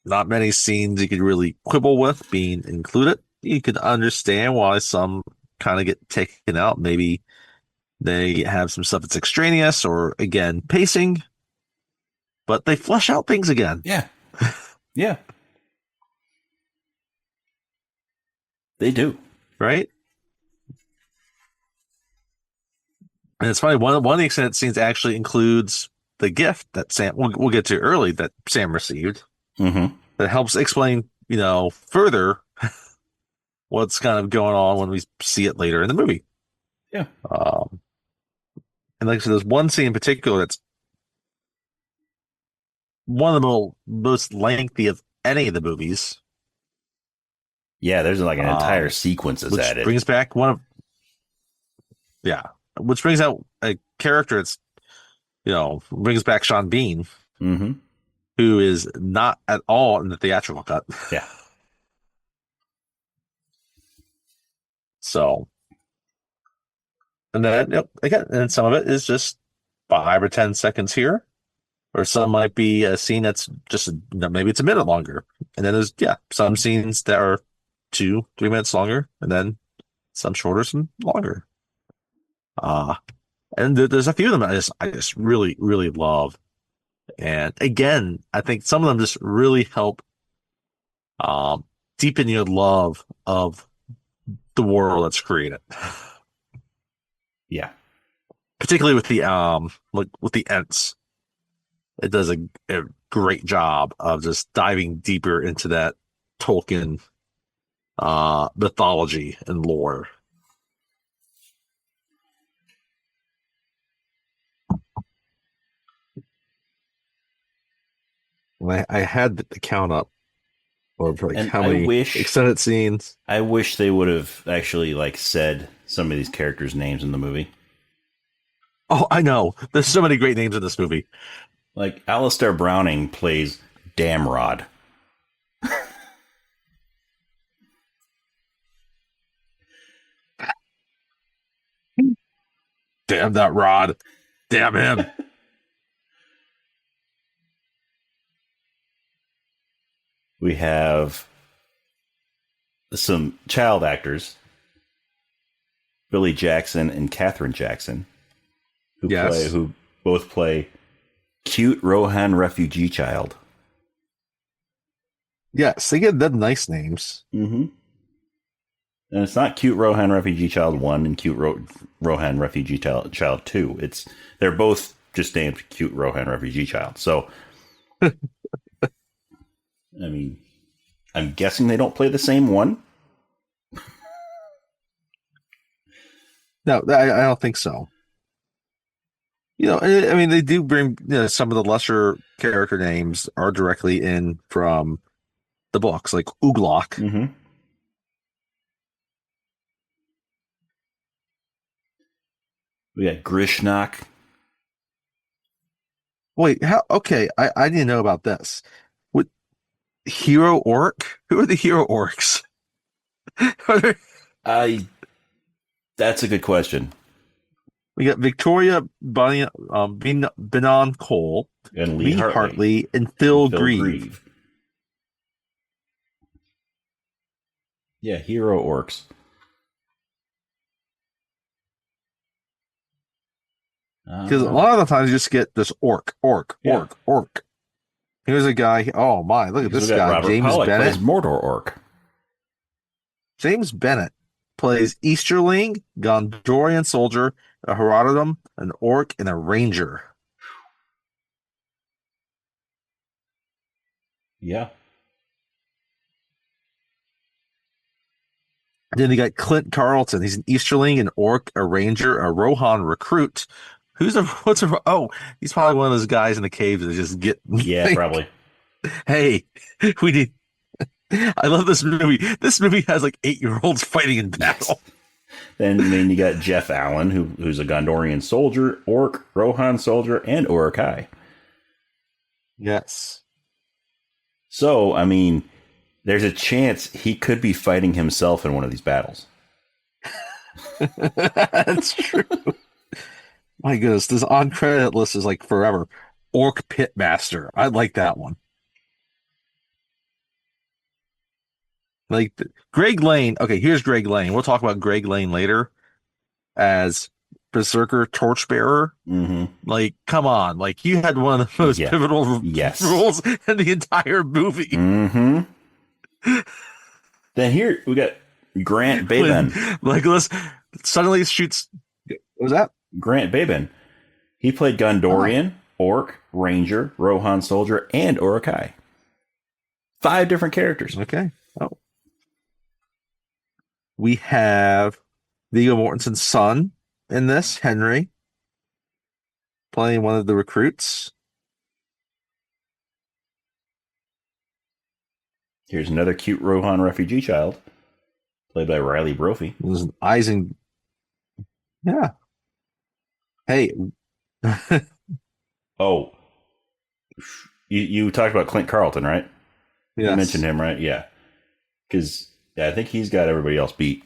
many scenes you could really quibble with being included. You could understand why some kind of get taken out. Maybe they have some stuff that's extraneous or again pacing, but they flesh out things again. Yeah. Yeah. They do. Right? And it's funny, one of the extended scenes actually includes the gift that Sam we'll get to early that Sam received. Mm-hmm. That helps explain, further what's kind of going on when we see it later in the movie. Yeah. And like I said, there's one scene in particular that's one of the most lengthy of any of the movies. Yeah, there's like an entire sequence is which added. brings back which brings out a character that's, brings back Sean Bean, mm-hmm. who is not at all in the theatrical cut. Yeah. So, and then again, and some of it is just 5 or 10 seconds here, or some might be a scene that's just maybe it's a minute longer, and then there's some scenes that are 2-3 minutes longer, and then some shorter, some longer. And there's a few of them I just really, really love, and again, I think some of them just really help deepen your love of the world that's created. Yeah. Particularly with the Ents. It does a great job of just diving deeper into that Tolkien mythology and lore. I had the count up of like how many extended scenes. I wish they would have actually said some of these characters' names in the movie. Oh, I know. There's so many great names in this movie. Like Alistair Browning plays Damrod. Damn that Rod. Damn him. We have some child actors, Billy Jackson and Katherine Jackson, who both play cute Rohan refugee child. Yes, they get them nice names. Mm-hmm. And it's not cute Rohan refugee child 1 and cute Rohan refugee child 2. They're both just named cute Rohan refugee child. So, I mean, I'm guessing they don't play the same one. No, I don't think so. I mean, they do bring some of the lesser character names are directly in from the books, like Uglok. Mm-hmm. We got Grishnak. Wait, how? Okay, I didn't know about this. What hero orc? Who are the hero orcs? That's a good question. We got Victoria Benon Cole, and Lee Hartley, and Phil Grieve. Yeah, hero orcs. Because a lot of the times you just get this orc. Here's a guy. Oh my! Look at this guy, Robert James Pollock Bennett. plays Mordor orc. James Bennett plays Easterling, Gondorian soldier, a Herodom, an orc, and a ranger. Yeah. Then you got Clint Carlton. He's an Easterling, an orc, a ranger, a Rohan recruit, He's probably one of those guys in the caves that just get Yeah, like, probably. hey, we need. I love this movie. This movie has like 8-year-olds fighting in battle. Then, I mean, you got Jeff Allen, who's a Gondorian soldier, orc, Rohan soldier, and Urukai. Yes. So, I mean, there's a chance he could be fighting himself in one of these battles. That's true. My goodness, this on-credit list is like forever. Orc Pitmaster. I like that one. Like Greg Lane. Okay, here's Greg Lane. We'll talk about Greg Lane later as Berserker Torchbearer. Mm-hmm. Like, come on. Like, you had one of the most pivotal roles in the entire movie. Mm-hmm. Then here we got Grant Baben. Legolas suddenly shoots. What was that? Grant Baben. He played Gondorian, Orc, Ranger, Rohan Soldier, and Urukai. 5 different characters. Okay. Oh. We have Viggo Mortensen's son in this, Henry, playing one of the recruits. Here's another cute Rohan refugee child, played by Riley Brophy. This is Eisen. Yeah. Hey. Oh. You talked about Clint Carlton, right? Yes. You mentioned him, right? Yeah. Because I think he's got everybody else beat.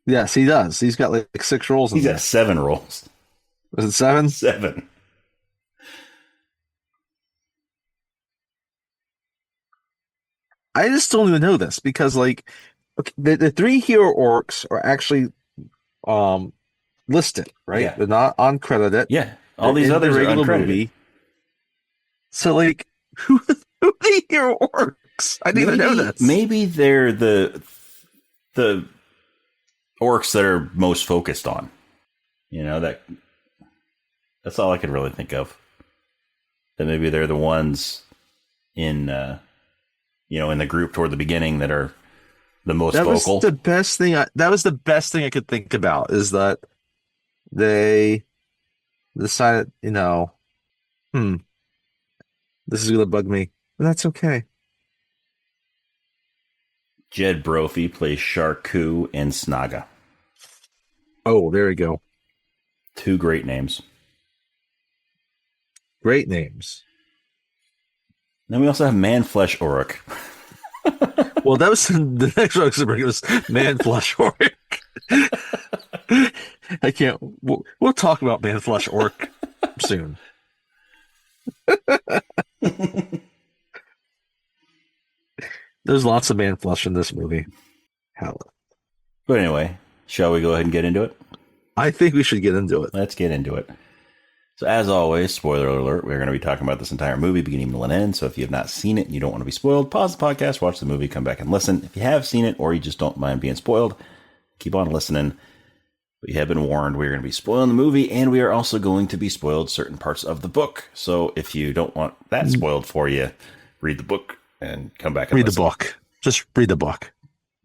Yes, he does. He's got like 6 roles. He's got 7 roles. Was it 7? 7. I just don't even know this because, like, okay, the 3 hero orcs are actually listed, right? Yeah. They're not uncredited. Yeah. All these others are uncredited. Movie. So, like, who are the hero orcs? I didn't even know this. Maybe they're the orcs that are most focused on. You know, that's all I could really think of. That maybe they're the ones in in the group toward the beginning that are the most vocal. Was the best thing. That was the best thing I could think about is that they decided, this is going to bug me, but that's okay. Jed Brophy plays Sharku and Snaga. Oh, there we go. 2 great names. Great names. Then we also have Man-Flesh Uruk. Well, that was the next one I was going to bring was Man-Flesh Uruk. I can't. We'll talk about Man-Flesh Uruk soon. There's lots of man-flesh in this movie. Hell. But anyway, shall we go ahead and get into it? I think we should get into it. Let's get into it. So as always, spoiler alert, we're going to be talking about this entire movie beginning, middle, and end. So if you have not seen it and you don't want to be spoiled, pause the podcast, watch the movie, come back and listen. If you have seen it or you just don't mind being spoiled, keep on listening. But you have been warned, we're going to be spoiling the movie, and we are also going to be spoiled certain parts of the book. So if you don't want that spoiled for you, read the book and come back and read listen. The book. Just read the book.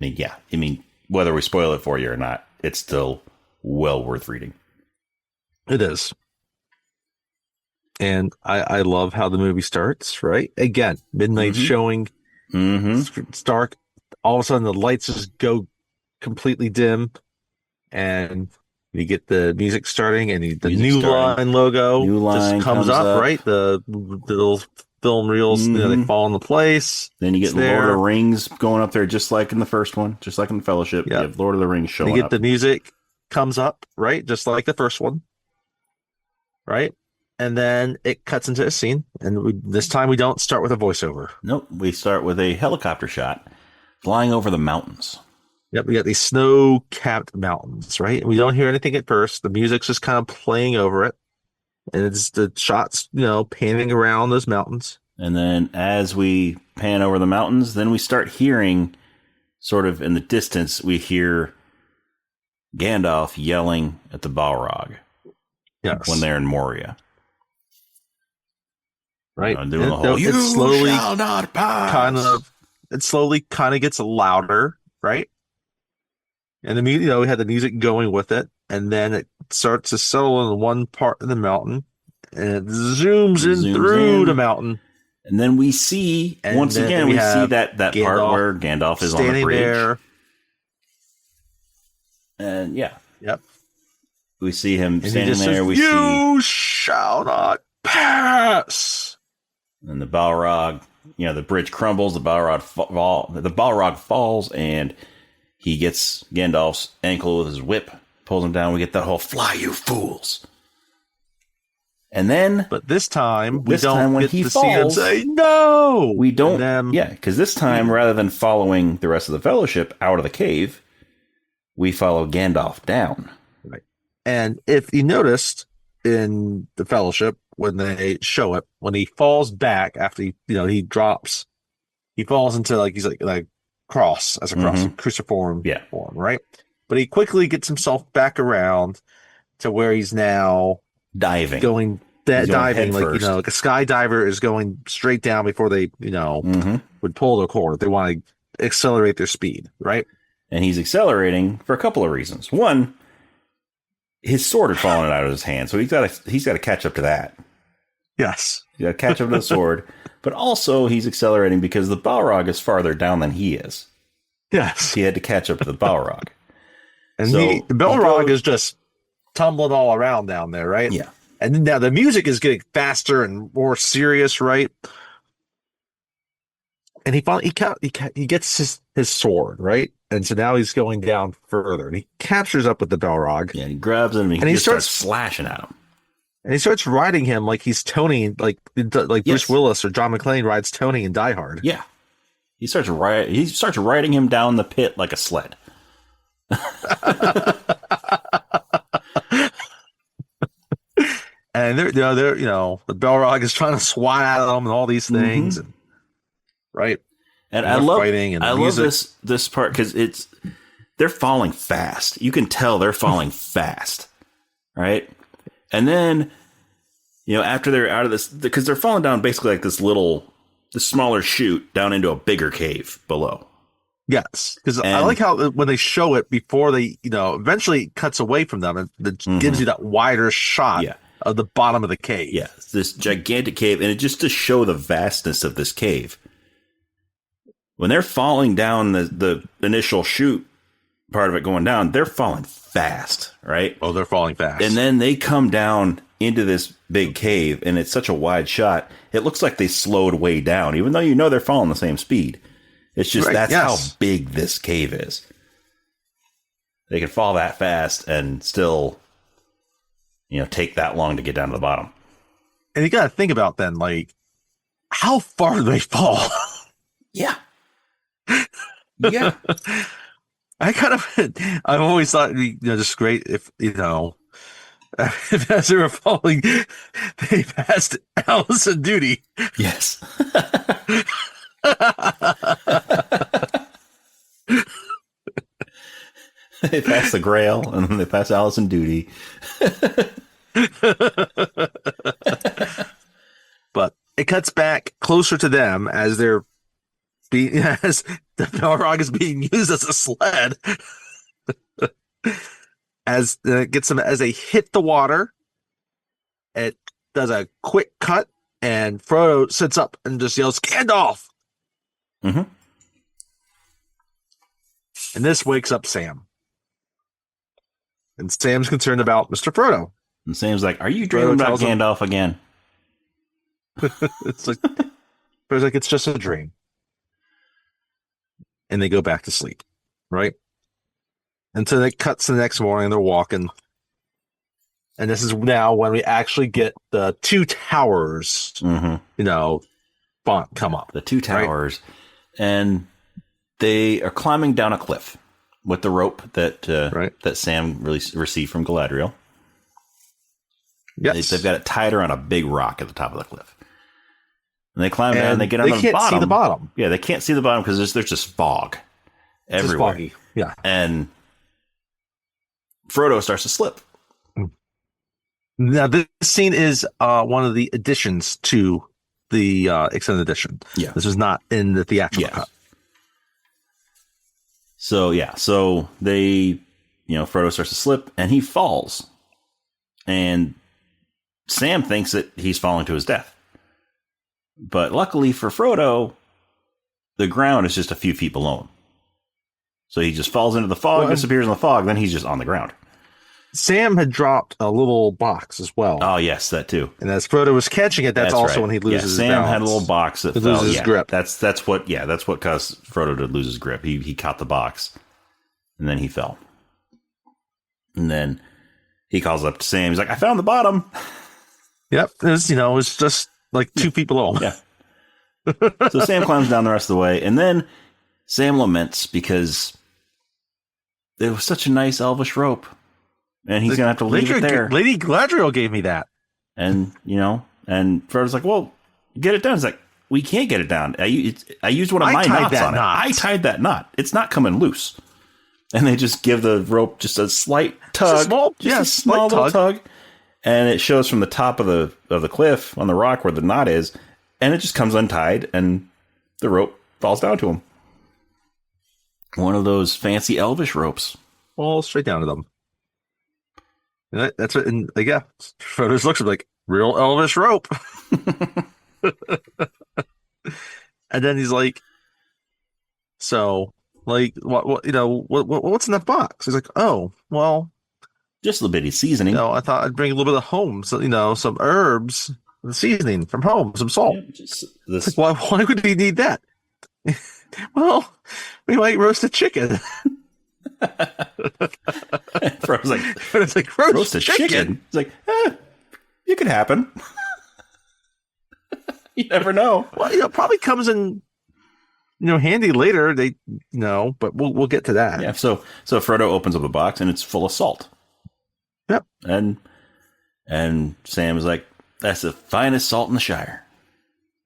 I mean, whether we spoil it for you or not, it's still well worth reading. It is. And I love how the movie starts, right? Again, midnight showing. It's dark. All of a sudden, the lights just go completely dim. And you get the music starting, and the New Line logo just comes up, right? The little film reels, they fall into place. Then you get Lord of the Rings going up there, just like in the first one, just like in the Fellowship. Yep. You have Lord of the Rings showing up. You get the music comes up, right? Just like the first one, right? And then it cuts into a scene, and this time we don't start with a voiceover. Nope, we start with a helicopter shot flying over the mountains. Yep, we got these snow-capped mountains, right? We don't hear anything at first. The music's just kind of playing over it. And it's the shots, panning around those mountains. And then as we pan over the mountains, then we start hearing, sort of in the distance, we hear Gandalf yelling at the Balrog. Yes. When they're in Moria. Right. Doing the whole, you slowly shall not pass. It slowly kind of gets louder, right? And the music, we had the music going with it, and then it starts to settle in one part of the mountain, and it zooms in through the mountain. And then we see, once again, we see that part where Gandalf is on the bridge. There. And yeah. Yep. We see him standing there. You shall not pass. And the Balrog, the bridge crumbles, the Balrog falls, and he gets Gandalf's ankle with his whip, pulls him down. We get that whole "fly, you fools!" And then, but this time we don't get to see him say no. We don't. Because this time, rather than following the rest of the Fellowship out of the cave, we follow Gandalf down. Right. And if you noticed in the Fellowship, when they show it, when he falls back after he drops, he falls into he's like cross as a cross, cruciform form, right? But he quickly gets himself back around to where he's now diving, diving like a skydiver is going straight down before they would pull the cord. They want to accelerate their speed, right? And he's accelerating for a couple of reasons. One, his sword had fallen out of his hand, so he's got to catch up to that. Yes, he's got to catch up to the sword. But also, he's accelerating because the Balrog is farther down than he is. Yes, he had to catch up to the Balrog, and the Balrog is just tumbling all around down there, right? Yeah. And now the music is getting faster and more serious, right? And he gets his sword, right? And so now he's going down further, and he captures up with the Balrog. Yeah, and he grabs him, and he starts slashing at him. And he starts riding him like he's Tony, like Bruce Willis or John McClane rides Tony in Die Hard. Yeah, he starts riding him down the pit like a sled. And they're the Balrog is trying to swat at them and all these things, and, right? And I love this part because they're falling fast. You can tell they're falling fast, right? And then, after they're out of this, because they're falling down basically like this smaller chute down into a bigger cave below. Yes, because I like how when they show it before they, eventually it cuts away from them and it gives you that wider shot of the bottom of the cave. Yeah, this gigantic cave, and it just to show the vastness of this cave. When they're falling down the initial chute part of it going down, they're falling fast, right? Oh, they're falling fast. And then they come down into this big cave, and it's such a wide shot. It looks like they slowed way down, even though they're falling the same speed. It's just how big this cave is. They can fall that fast and still, take that long to get down to the bottom. And you got to think about then, how far do they fall? Yeah. Yeah. I've always thought it'd be just great if as they were falling, they passed Allison Duty. Yes. They pass the Grail, and then they pass Allison Duty. But it cuts back closer to them as as the Balrog is being used as a sled. As it gets them as they hit the water, it does a quick cut, and Frodo sits up and just yells, "Gandalf!" Mm-hmm. And this wakes up Sam. And Sam's concerned about Mr. Frodo. And Sam's like, "Are you dreaming about Gandalf again?" It's it's just a dream. And they go back to sleep, right? And so it cuts to the next morning, they're walking. And this is now when we actually get the two towers, font come up. The two towers. Right? And they are climbing down a cliff with the rope that Sam received from Galadriel. Yes. They've got it tied around a big rock at the top of the cliff. And they climb down and they get on the bottom. They can't see the bottom. Yeah, they can't see the bottom because there's just fog everywhere. It's foggy. Yeah. And Frodo starts to slip. Now, this scene is one of the additions to the extended edition. Yeah. This is not in the theatrical cut. So they, Frodo starts to slip and he falls And Sam thinks that he's falling to his death. But luckily for Frodo, the ground is just a few feet below him. So he just falls into the fog, disappears in the fog, then he's just on the ground. Sam had dropped a little box as well. Oh, yes, that too. And as Frodo was catching it, that's also right. When he loses his balance. Sam had a little box that fell. Loses his grip. That's what caused Frodo to lose his grip. He caught the box, and then he fell. And then he calls up to Sam. He's like, I found the bottom. Yep. It was just like 2 feet below him. Yeah. So Sam climbs down the rest of the way, and then Sam laments because it was such a nice elvish rope. And he's going to have to leave it there. Lady Galadriel gave me that. And, and Frodo's like, well, get it down. It's like, we can't get it down. I used one of my knots on it. I tied that knot. It's not coming loose. And they just give the rope just a slight tug. A small little tug. And it shows from the top of the cliff on the rock where the knot is. And it just comes untied and the rope falls down to him. One of those fancy elvish ropes. All straight down to them. And that's what, and like, yeah, Frodo looks like real elvish rope. And then he's like, so, like, what's in that box? He's like, oh, well, just a little bitty seasoning. I thought I'd bring a little bit of home, so some herbs, seasoning from home, some salt. Yeah, like, why would he need that? Well, we might roast a chicken. Frodo's like, roast a chicken? It's like, it could happen. You never know. Well, probably comes in, handy later. But we'll get to that. Yeah. So Frodo opens up the box and it's full of salt. Yep. And Sam is like, that's the finest salt in the Shire.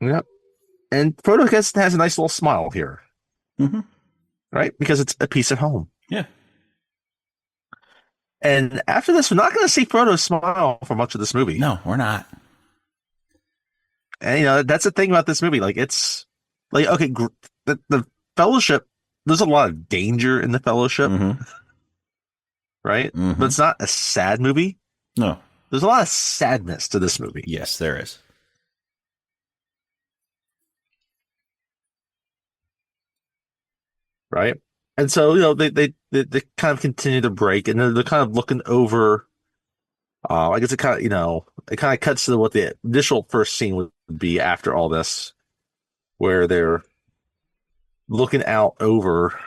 Yep. And Frodo has a nice little smile here. Mm-hmm. Right? Because it's a piece of home. Yeah. And after this, we're not going to see Frodo smile for much of this movie. No, we're not. And, that's the thing about this movie. Like, it's like, okay, the Fellowship, there's a lot of danger in the Fellowship. Mm-hmm. Right? Mm-hmm. But it's not a sad movie. No. There's a lot of sadness to this movie. Yes, there is. Right? And so, they kind of continue to break, and they're kind of looking over. I guess it kind of cuts to what the initial first scene would be after all this, where they're looking out over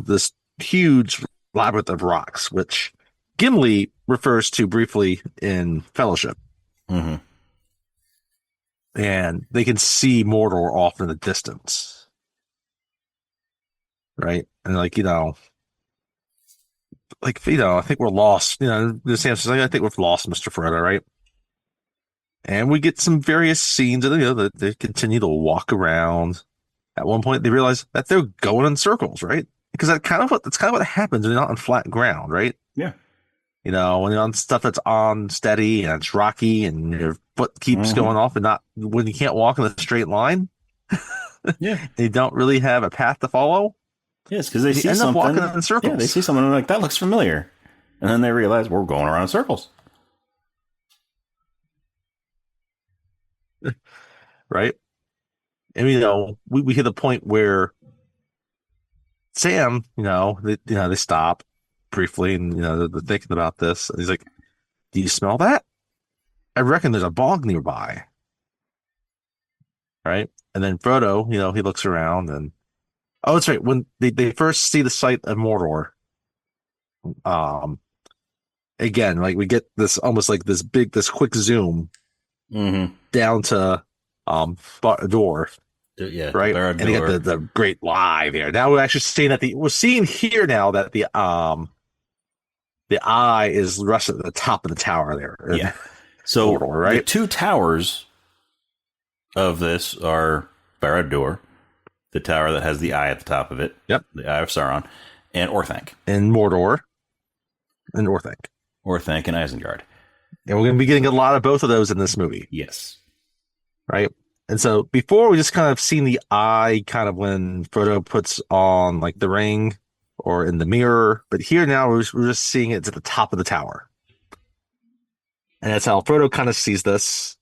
this huge labyrinth of rocks, which Gimli refers to briefly in Fellowship. Mm-hmm. And they can see Mordor off in the distance. Right? And I think we're lost. Sam says, I think we've lost Mr. Frodo, right? And we get some various scenes that they continue to walk around. At one point, they realize that they're going in circles, right? Because that's kind of what happens when you're not on flat ground, right? Yeah. When you're on stuff that's on steady and it's rocky and your foot keeps going off, and not when you can't walk in a straight line. Yeah. They don't really have a path to follow. Yes, because they see something. Walking in circles. Yeah, they see someone and they're like, that looks familiar. And then they realize we're going around in circles. Right? And we hit the point where Sam, they stop briefly and they're thinking about this. And he's like, do you smell that? I reckon there's a bog nearby. Right? And then Frodo, he looks around and that's right. When they first see the site of Mordor, again, like we get this almost like this quick zoom down to Barad-dûr. Yeah, right. Barad-dûr. And you got the great lie there. Now we're actually seeing we're seeing here now that the eye is resting at the top of the tower there. Yeah. So Mordor, right? The two towers of this are Barad-dûr, the tower that has the eye at the top of it. Yep. The Eye of Sauron, and Orthanc. And Mordor. And Orthanc. Orthanc and Isengard. And we're going to be getting a lot of both of those in this movie. Yes. Right? And so before we just kind of seen the eye kind of when Frodo puts on like the ring or in the mirror. But here now we're just seeing it's at the top of the tower. And that's how Frodo kind of sees this.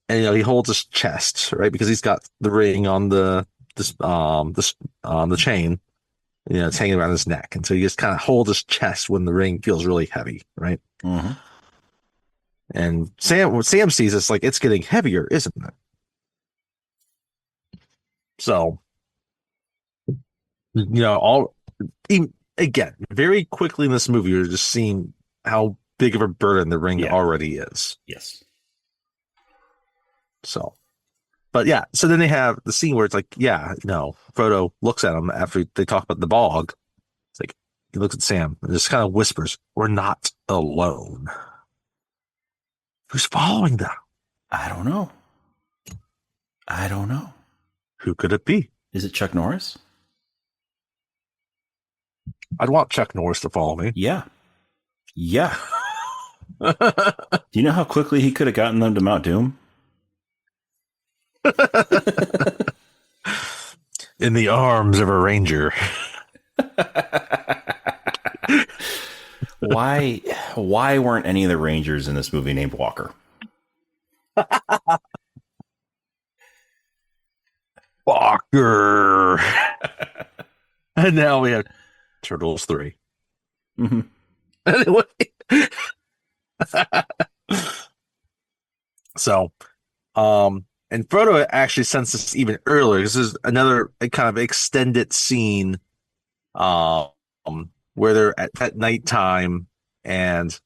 And he holds his chest, right? Because he's got the ring on the chain. It's hanging around his neck. And so he just kind of holds his chest when the ring feels really heavy, right? Mm-hmm. And Sam sees this like it's getting heavier, isn't it? So, again, very quickly in this movie, you're just seeing how big of a burden the ring already is. Yes. So, but yeah, so then they have the scene where it's like, Frodo looks at him after they talk about the bog. It's like, he looks at Sam and just kind of whispers, "We're not alone." Who's following them? I don't know. Who could it be? Is it Chuck Norris? I'd want Chuck Norris to follow me. Yeah. Do you know how quickly he could have gotten them to Mount Doom? In the arms of a ranger. Why weren't any of the Rangers in this movie named Walker? Walker. And now we have Turtles 3. Mm-hmm. Anyway. So, and Frodo actually sensed this even earlier. This is another kind of extended scene, where they're at nighttime and,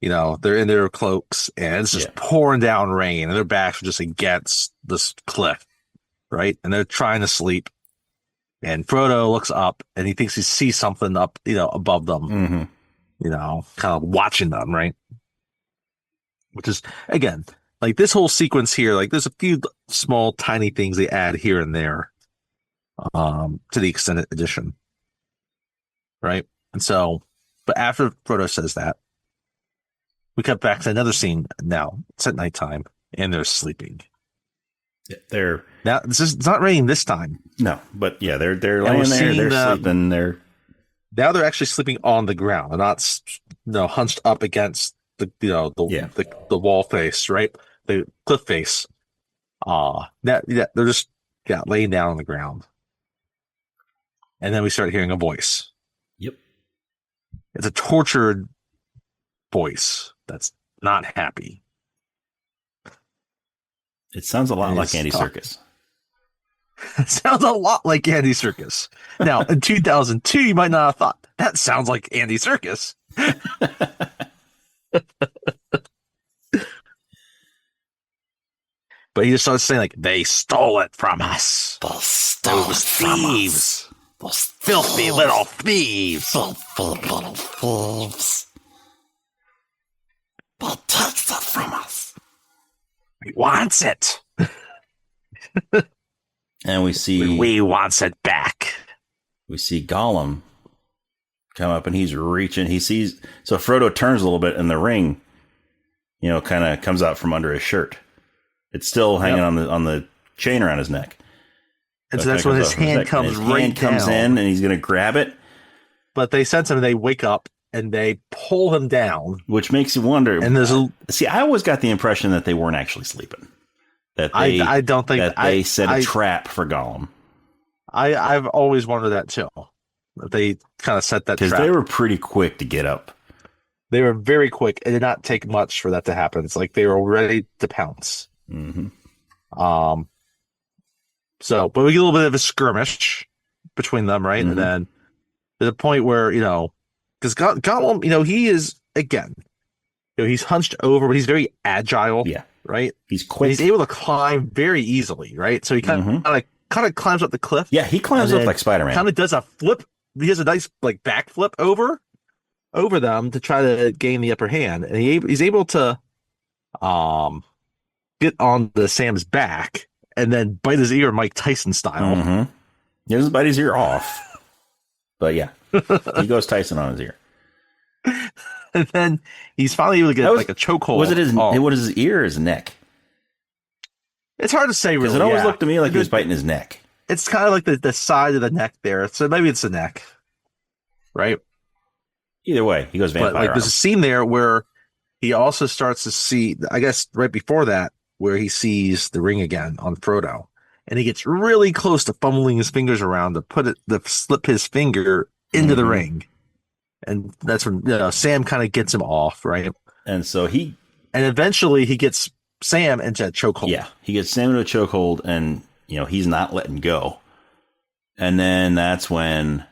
they're in their cloaks and it's just pouring down rain and their backs are just against this cliff, right? And they're trying to sleep. And Frodo looks up and he thinks he sees something up, above them, mm-hmm. Kind of watching them, right? Which is, again, like this whole sequence here, like there's a few small, tiny things they add here and there, to the extended edition, right? And so, but after Frodo says that, we cut back to another scene. Now it's at nighttime and they're sleeping. They're now it's not raining this time. No, but yeah, they're laying there. They're sleeping. Now they're actually sleeping on the ground. They're not, hunched up against the wall face, right? The cliff face. They're just laying down on the ground. And then we start hearing a voice. Yep. It's a tortured voice that's not happy. It sounds a lot like Andy Serkis. It sounds a lot like Andy Serkis. Now, in 2002, you might not have thought, that sounds like Andy Serkis. But he just starts saying, like, they stole it from us. Those thieves. Those filthy little thieves. Filthy little thieves. They take it from us. He wants it. And we wants it back. We see Gollum come up and he's reaching. So Frodo turns a little bit and the ring, kind of comes out from under his shirt. It's still hanging on the chain around his neck. And so that's when his hand comes in and he's going to grab it. But they sense him and they wake up and they pull him down. Which makes you wonder. And I always got the impression that they weren't actually sleeping. That I don't think that they set a trap for Gollum. I've always wondered that too. That they kind of set that trap. Because they were pretty quick to get up. They were very quick. It did not take much for that to happen. It's like they were ready to pounce. Mm-hmm. So, but we get a little bit of a skirmish between them, right? Mm-hmm. And then to the point where, because Gollum, he is, again, he's hunched over, but he's very agile. Yeah. Right? He's quick. And he's able to climb very easily, right? So he kind of climbs up the cliff. Yeah, he climbs up like Spider-Man. Kind of does a flip. He has a nice like backflip over them to try to gain the upper hand. And he's able to get on the Sam's back and then bite his ear Mike Tyson style. Mm-hmm. He doesn't bite his ear off. But yeah, he goes Tyson on his ear. And then he's finally able to get like a chokehold. Was it his? What is his ear or his neck? It's hard to say, really. Because it always looked to me like he was biting his neck. It's kind of like the side of the neck there. So maybe it's the neck, right? Either way, he goes vampire. But like, there's a scene there where he also starts to see, I guess, right before that, where he sees the ring again on Frodo, and he gets really close to fumbling his fingers around to slip his finger into the ring, and that's when Sam kind of gets him off, right? And so and eventually he gets Sam into a chokehold. Yeah, he gets Sam into a chokehold, and he's not letting go. And then that's when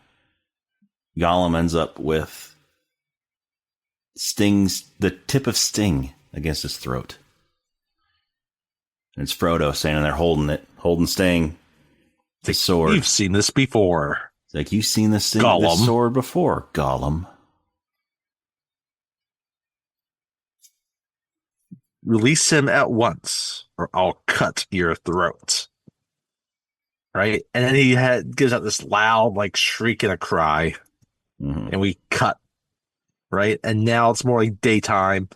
Gollum ends up with the tip of Sting against his throat. And it's Frodo standing there holding Sting, his sword. You've seen this before. It's like, you've seen this sword before, Gollum. Release him at once, or I'll cut your throat. Right? And then he gives out this loud, like, shriek and a cry. And we cut. Right? And now it's more like daytime.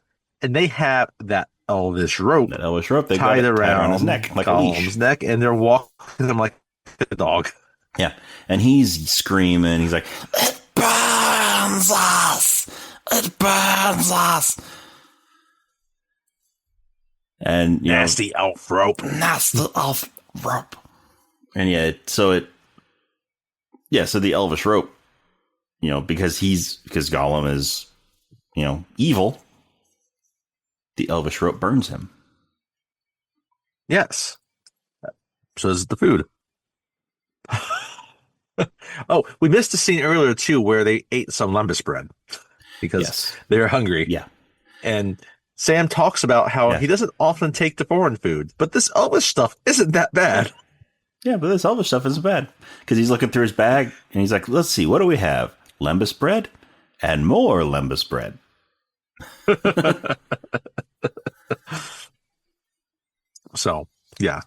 And they have that elvish rope. They tied around his neck, like Gollum's neck, and they're walking him like a dog. Yeah. And he's screaming. He's like, "It burns us! It burns us!" And nasty elf rope. Nasty elf rope. And so the elvish rope, because Gollum is, evil, the elvish rope burns him. Yes. So is the food. Oh, we missed a scene earlier too where they ate some lembas bread because they're hungry. Yeah. And Sam talks about how he doesn't often take to foreign food, but this elvish stuff isn't that bad. Yeah, but this elvish stuff isn't bad, because he's looking through his bag and he's like, let's see, what do we have? Lembas bread and more lembas bread. So, yeah.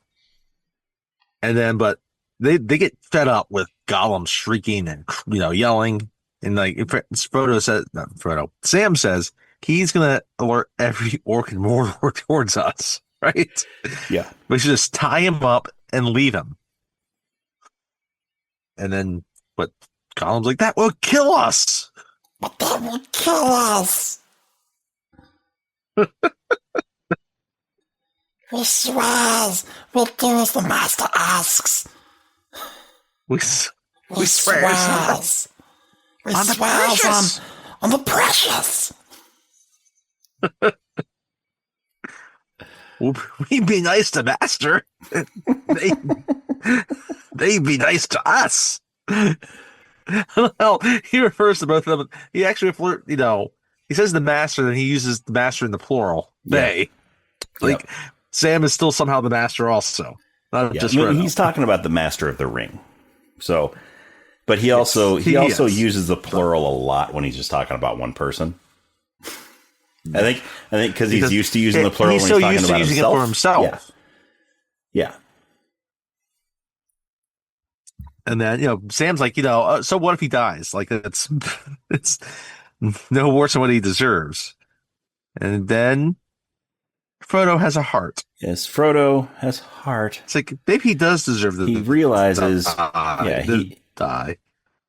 And then, but they get fed up with Gollum shrieking and, yelling. And like, Sam says he's going to alert every orc and Mordor towards us, right? Yeah. We should just tie him up and leave him. And then, but Gollum's like, that will kill us. But that will kill us. We swear we'll do as the master asks. We swear on the precious. We'd be nice to master. They'd be nice to us. Well, he refers to both of them. He actually he says the master, then he uses the master in the plural. They. Like, Sam is still somehow the master also. Not just Frodo. He's talking about the master of the ring. So, but he also uses the plural a lot when he's just talking about one person. I think because he's used to using the plural when he's talking about himself. It for himself. Yeah. And then, Sam's like, so what if he dies? Like, it's no worse than what he deserves. And then Frodo has a heart. Yes, Frodo has heart. It's like, maybe he does deserve He realizes, he die.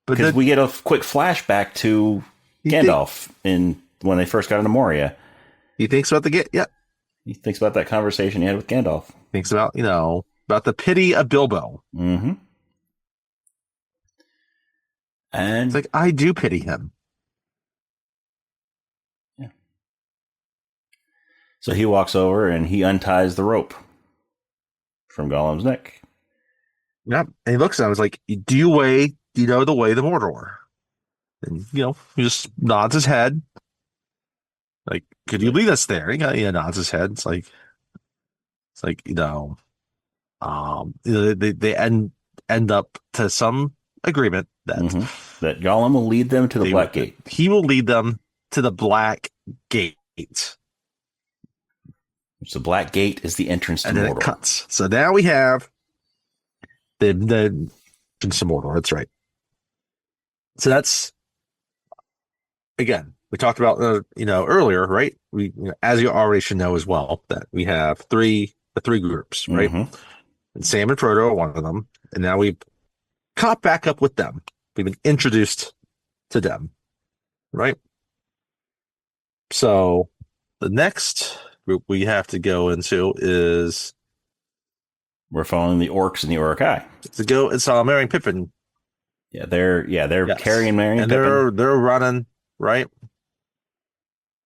But because we get a quick flashback to Gandalf when they first got into Moria. He thinks about He thinks about that conversation he had with Gandalf. Thinks about, about the pity of Bilbo. Mm-hmm. And it's like, I do pity him. Yeah. So he walks over and he unties the rope from Gollum's neck. Yep. And he looks at him and is like, do you know the way to Mordor? And, he just nods his head. Like, could you lead us there? He nods his head. It's like, they end up to some agreement that Gollum will lead them to the Black Gate. He will lead them to the Black Gate. Which the Black Gate is the entrance to and Mordor. Then it cuts. So now we have the entrance to Mordor. That's right. So that's, again, we talked about earlier, right? We, as you already should know as well, that we have the three groups, right? Mm-hmm. And Sam and Frodo are one of them, and now we've caught back up with them. We've been introduced to them, right? So the next group we have to go into is we're following the orcs and the Uruk-hai. It's Merry and Pippin. Yeah, they're carrying Merry and Pippin. They're running, right?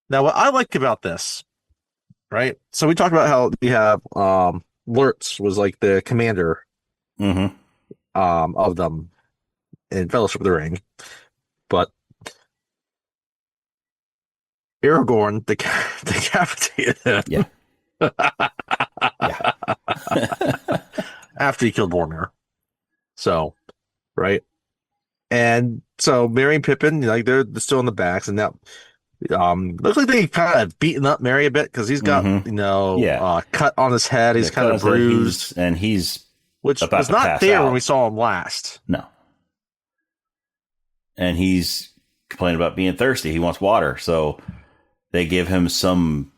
Now, what I like about this, right? So we talked about how we have Lurtz was like the commander of them in Fellowship of the Ring, but Aragorn decapitated him. Yeah. Yeah. After he killed Boromir. So, right. And so Merry and Pippin, like they're still in the backs, and now looks like they kind of beaten up Merry a bit because he's got cut on his head. He's kind of bruised, and he's which was not there when we saw him last. No. And he's complaining about being thirsty. He wants water, so they give him some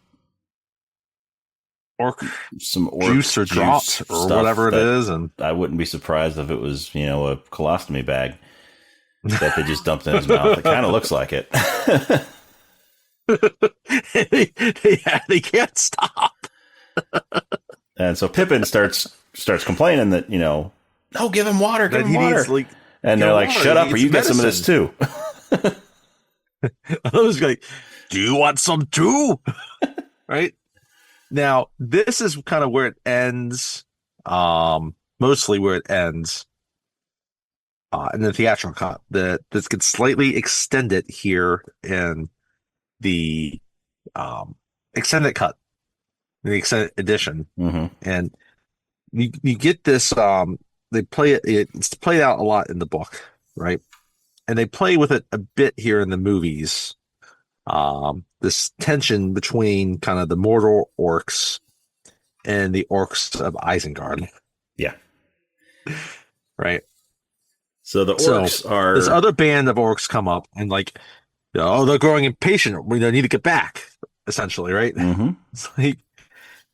orc juice or drops or whatever it is, and I wouldn't be surprised if it was a colostomy bag that they just dumped in his mouth. It kind of looks like it. They can't stop. And so Pippin starts complaining that no, give him water, give him water. And they're like, shut up, or you get some of this too. I was like, do you want some too? Right. Now, this is kind of where it ends, mostly where it ends in the theatrical cut. This gets slightly extended here in the extended cut, the extended edition. And you get this, they play it, it's played out a lot in the book, right? And they play with it a bit here in the movies. This tension between kind of the mortal orcs and the orcs of Isengard. Yeah. Right. So the orcs are this other band of orcs come up and like, they're growing impatient. We need to get back, essentially, right? It's like,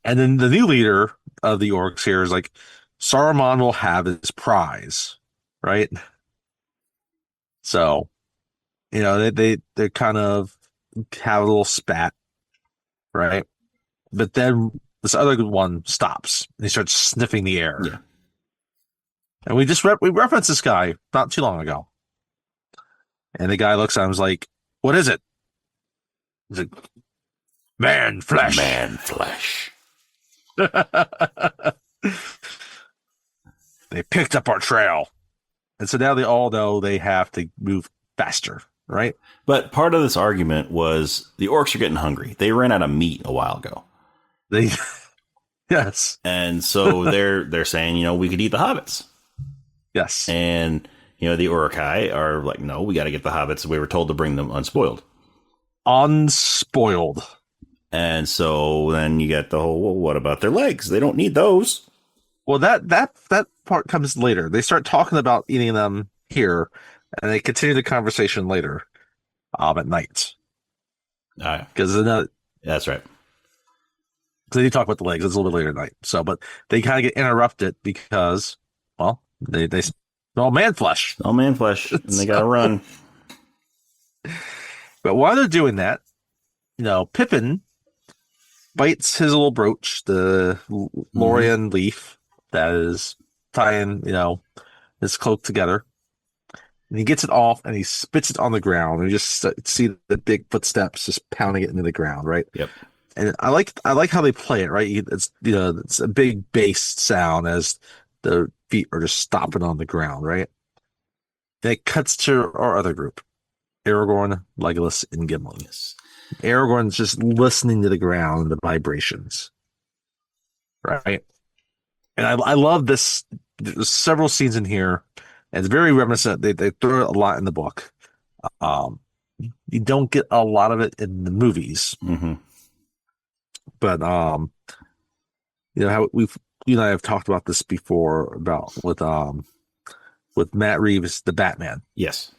and then the new leader of the orcs here is like, Saruman will have his prize, right? So, they kind of have a little spat, right? But then this other one stops and he starts sniffing the air. Yeah. And we referenced this guy not too long ago. And the guy looks at him and is like, what is it? He's like, man flesh. Man flesh. They picked up our trail. And so now they all know they have to move faster, right? But part of this argument was the orcs are getting hungry. They ran out of meat a while ago. Yes. And so they're saying, we could eat the hobbits. Yes. And, the Uruk-hai are like, no, we got to get the hobbits. We were told to bring them unspoiled. Unspoiled. And so then you get the whole, well, what about their legs? They don't need those. Well, that part comes later. They start talking about eating them here, and they continue the conversation later, at night. Because that's right. Because they talk about the legs. It's a little bit later at night. So, but they kind of get interrupted because, well, they smell man flesh. Smell man flesh, and they got to run. But while they're doing that, Pippin bites his little brooch, the Lorien leaf that is tying, his cloak together. And he gets it off and he spits it on the ground. And you just see the big footsteps just pounding it into the ground, right? Yep. And I like how they play it, right? It's it's a big bass sound as the feet are just stomping on the ground, right? Then it cuts to our other group, Aragorn, Legolas, and Gimli. Yes. Aragorn's just listening to the ground and the vibrations, right? And I love this. There's several scenes in here, and it's very reminiscent. They throw it a lot in the book. You don't get a lot of it in the movies, but how you and I have talked about this before about with Matt Reeves, the Batman. Yes,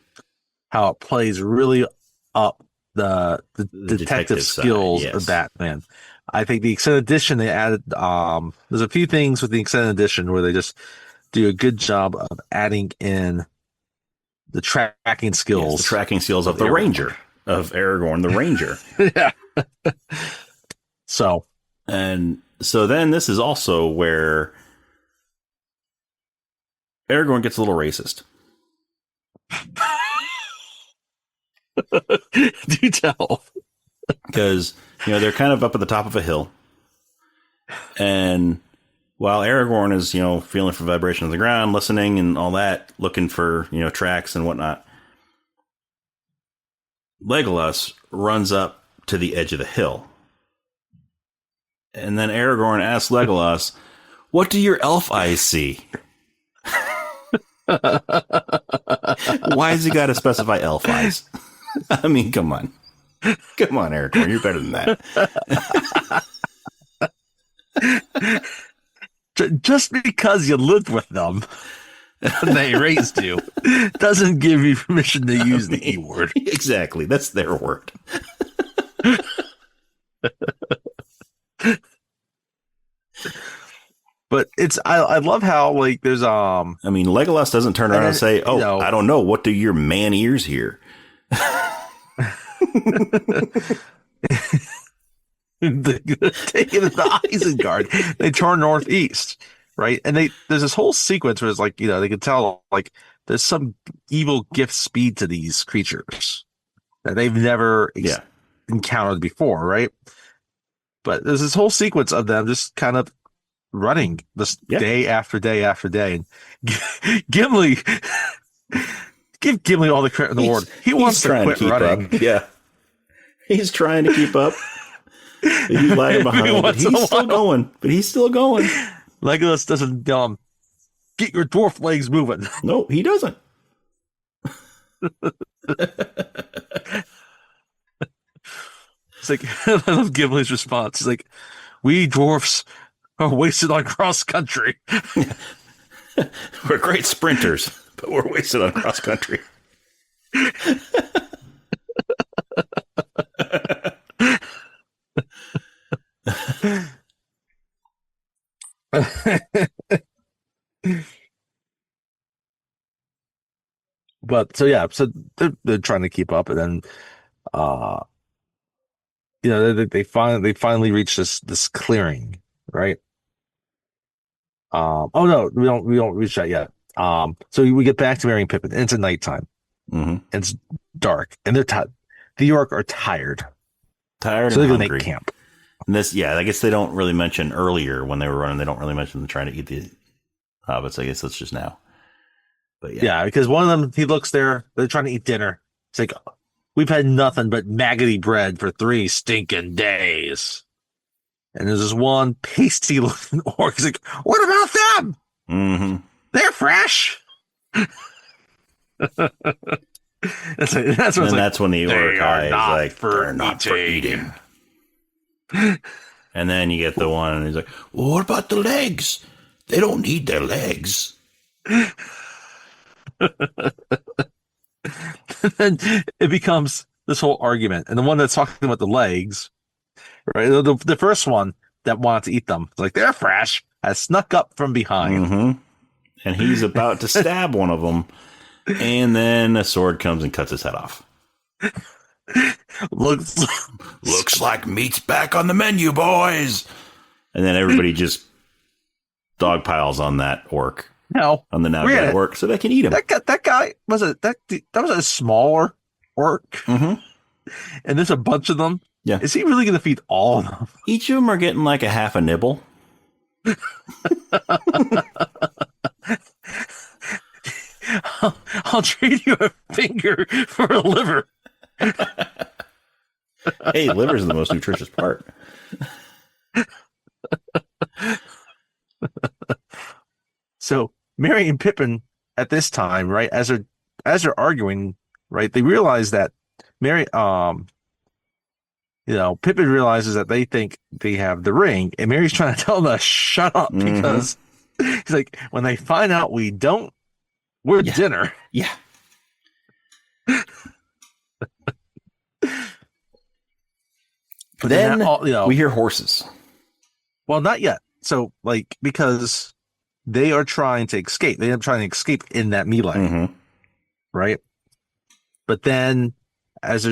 how it plays really up the detective skills of Batman. I think the extended edition they added. There's a few things with the extended edition where they just do a good job of adding in the tracking skills. Yes, the tracking skills of the Ranger, of Aragorn, the Ranger. Yeah. So, and so then this is also where Aragorn gets a little racist. do tell. Because, they're kind of up at the top of a hill. And while Aragorn is, feeling for vibration on the ground, listening and all that, looking for, tracks and whatnot, Legolas runs up to the edge of the hill. And then Aragorn asks Legolas, "What do your elf eyes see?" Why has he got to specify elf eyes? I mean, come on. Come on, Aragorn. You're better than that. Just because you lived with them and they raised you doesn't give you permission to use the E word. Exactly. That's their word. But I love how there's I mean, Legolas doesn't turn around and say, "Oh, I don't know. What do your man ears hear?" Taking the Isengard, they turn northeast, right? And there's this whole sequence where it's they can tell there's some evil gift speed to these creatures that they've never encountered before, right? But there's this whole sequence of them just kind of running this day after day after day. And Gimli, give Gimli all the credit in the world. He wants to quit running. Up. Yeah. He's trying to keep up. He's lagging behind. But he's still going. Legolas doesn't get your dwarf legs moving. No, he doesn't. It's I love Gimli's response. He's like, "We dwarfs are wasted on cross country." We're great sprinters, but we're wasted on cross country. But so they're trying to keep up, and then they finally reach this clearing, right? Oh no, we don't reach that yet. So we get back to Merry and Pippin, and it's at nighttime. Mm-hmm. It's dark, and they're tired. The York are tired, so they're gonna make camp. And I guess they don't really mention earlier when they were running. They don't really mention them trying to eat the hobbits. I guess that's just now. But yeah, because one of them, he looks there. They're trying to eat dinner. It's like, "We've had nothing but maggoty bread for 3 stinking days." And there's this one pasty looking orc. He's like, "What about them? Mm-hmm. They're fresh." That's when the orc guy is like, "They're not for eating." And then you get the one, and he's like, "Well, what about the legs? They don't need their legs." Then it becomes this whole argument, and the one that's talking about the legs, right? The first one that wanted to eat them, like, "They're fresh," has snuck up from behind, mm-hmm. And he's about to stab one of them, and then a sword comes and cuts his head off. Looks like meat's back on the menu, boys. And then everybody just dogpiles on that orc. No, on the now dead orc, so they can eat him. That guy was that was a smaller orc, mm-hmm. And there's a bunch of them. Yeah, is he really going to feed all of them? Each of them are getting like a half a nibble. I'll trade you a finger for a liver. Hey, liver's the most nutritious part. So Merry and Pippin at this time, right, as they're arguing, right, they realize that Pippin realizes that they think they have the ring, and Merry's trying to tell them to shut up, because he's like, "When they find out we don't, we're dinner." Yeah. But then we hear horses. Well, not yet. So, because they are trying to escape. They are trying to escape in that melee, right? But then, as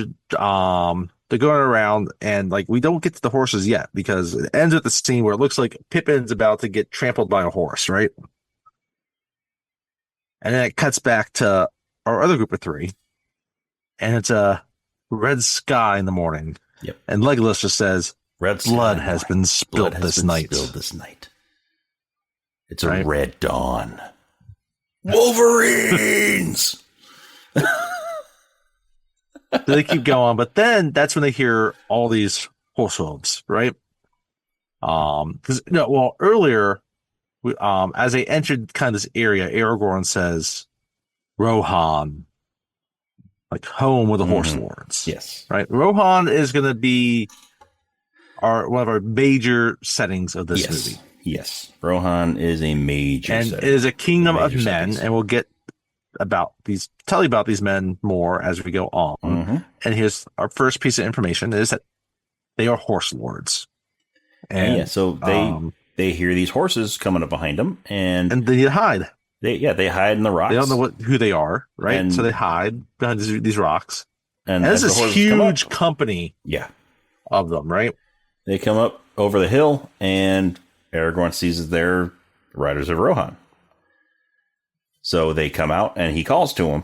they're going around, and like we don't get to the horses yet because it ends with the scene where it looks like Pippin's about to get trampled by a horse, right? And then it cuts back to our other group of three, and it's a red sky in the morning. Yep. And Legolas just says, "Blood has been spilled this night. It's a red dawn. Wolverines." So they keep going, but then that's when they hear all these horse hooves, right? Earlier, as they entered kind of this area, Aragorn says, "Rohan, like home with the horse lords." Yes, right. Rohan is going to be one of our major settings of this movie. Yes, Rohan is a major, and setting. It is a kingdom of men, settings. And we'll get tell you about these men more as we go on. And here's our first piece of information is that they are horse lords. And so they hear these horses coming up behind them, and they need to hide. They hide in the rocks. They don't know who they are, right? And so they hide behind these rocks. And there's this huge company of them, right? They come up over the hill, and Aragorn sees that they're riders of Rohan. So they come out, and he calls to them.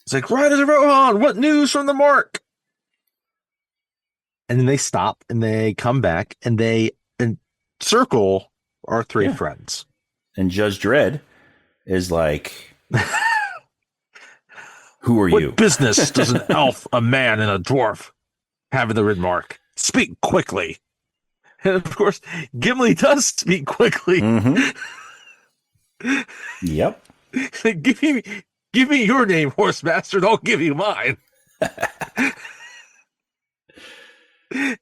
It's like, "Riders of Rohan, what news from the mark?" And then they stop, and they come back, and they encircle our three friends. And Judge Dredd is like, "Who are you? What business does an elf, a man, and a dwarf have in the rid mark? Speak quickly." And of course, Gimli does speak quickly. Yep. Give me your name, horse master, and I'll give you mine.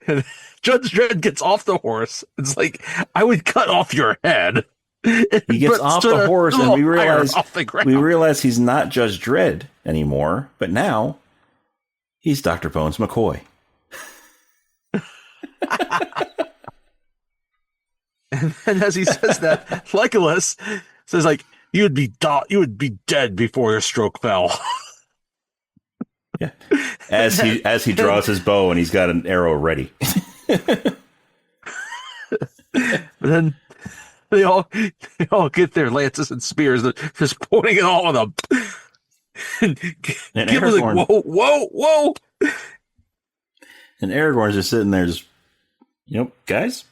And Judge Dredd gets off the horse. It's like, "I would cut off your head." He gets off the horse, and we realize he's not Judge Dredd anymore, but now he's Dr. Bones McCoy. And then as he says that, Legolas says, like, you would be dead before your stroke fell. Yeah. As he draws his bow, and he's got an arrow ready. But then they all get their lances and spears, just pointing it all on them. And Gimli's like, whoa. And Aragorn's just sitting there, just, guys.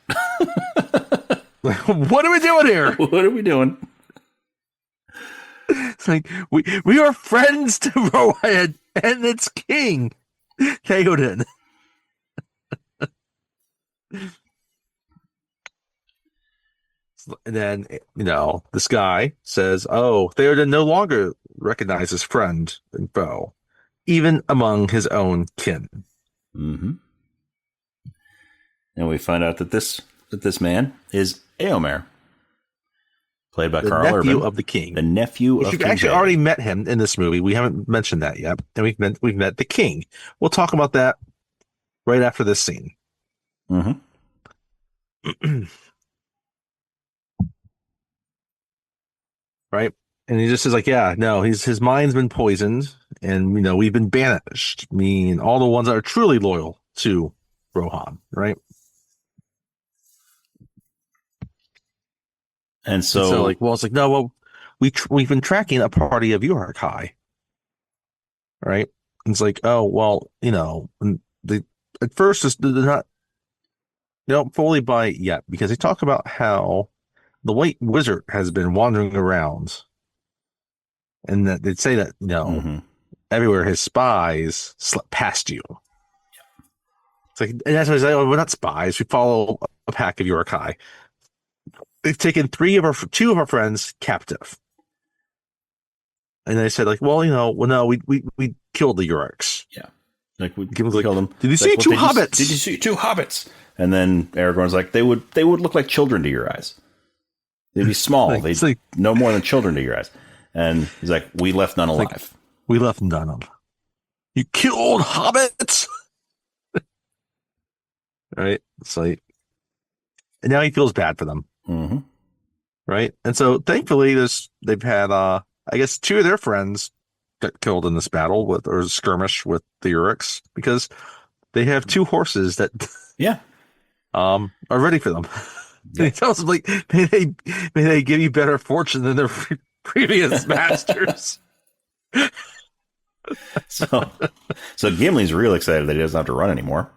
What are we doing here? What are we doing? It's like, we are friends to Rohan and its king, Theoden. And then, this guy says, "Oh, Theoden no longer recognizes friend and foe, even among his own kin." And we find out that this man is Éomer, played by Carl Urban, nephew of the king. The nephew of King. You've actually already met him in this movie. We haven't mentioned that yet. And we've met the king. We'll talk about that right after this scene. Right? And he just says, like, his mind's been poisoned, and we've been banished. I mean, all the ones that are truly loyal to Rohan, right? And so like, it's like, no, well, we've been tracking a party of Uruk-hai, right? And it's like, oh, well, at first they're not, they don't fully buy it yet, because they talk about how the White Wizard has been wandering around, and that they'd say that, everywhere his spies slept past you. It's like, and that's why I say, "Oh, we're not spies. We follow a pack of Uruk-hai. They've taken two of our friends captive." And they said, like, "Well, no, we killed the Uruks." Yeah. Like, we killed them. Did you see two hobbits? Did you see two hobbits? And then Aragorn's like, they would look like children to your eyes. They'd be small. They'd no more than children to your eyes. And he's like, "We left none alive." Like, we left none of them. You killed hobbits. Right? It's like, and now he feels bad for them. Right? And so thankfully they've had, I guess, two of their friends got killed in this battle or skirmish with the Uruks, because they have 2 horses that are ready for them. And he tells them, like, may they give you better fortune than their previous masters. So Gimli's real excited that he doesn't have to run anymore.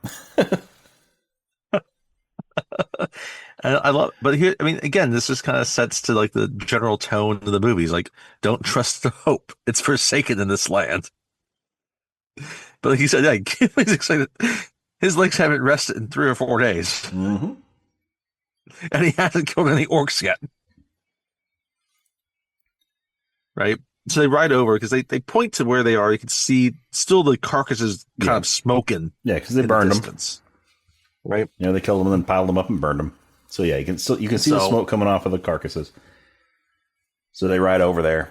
I love, but here, I mean, again, this just kind of sets to like the general tone of the movies. Like, don't trust the hope; it's forsaken in this land. But like you said, yeah, Gimli's excited. His legs haven't rested in 3 or 4 days, mm-hmm. and he hasn't killed any orcs yet. Right? So they ride over because they point to where they are. You can see still the carcasses kind of smoking. Yeah, because they burned them. Right? You know, they killed them and then piled them up and burned them. So yeah, you can see the smoke coming off of the carcasses. So they ride over there,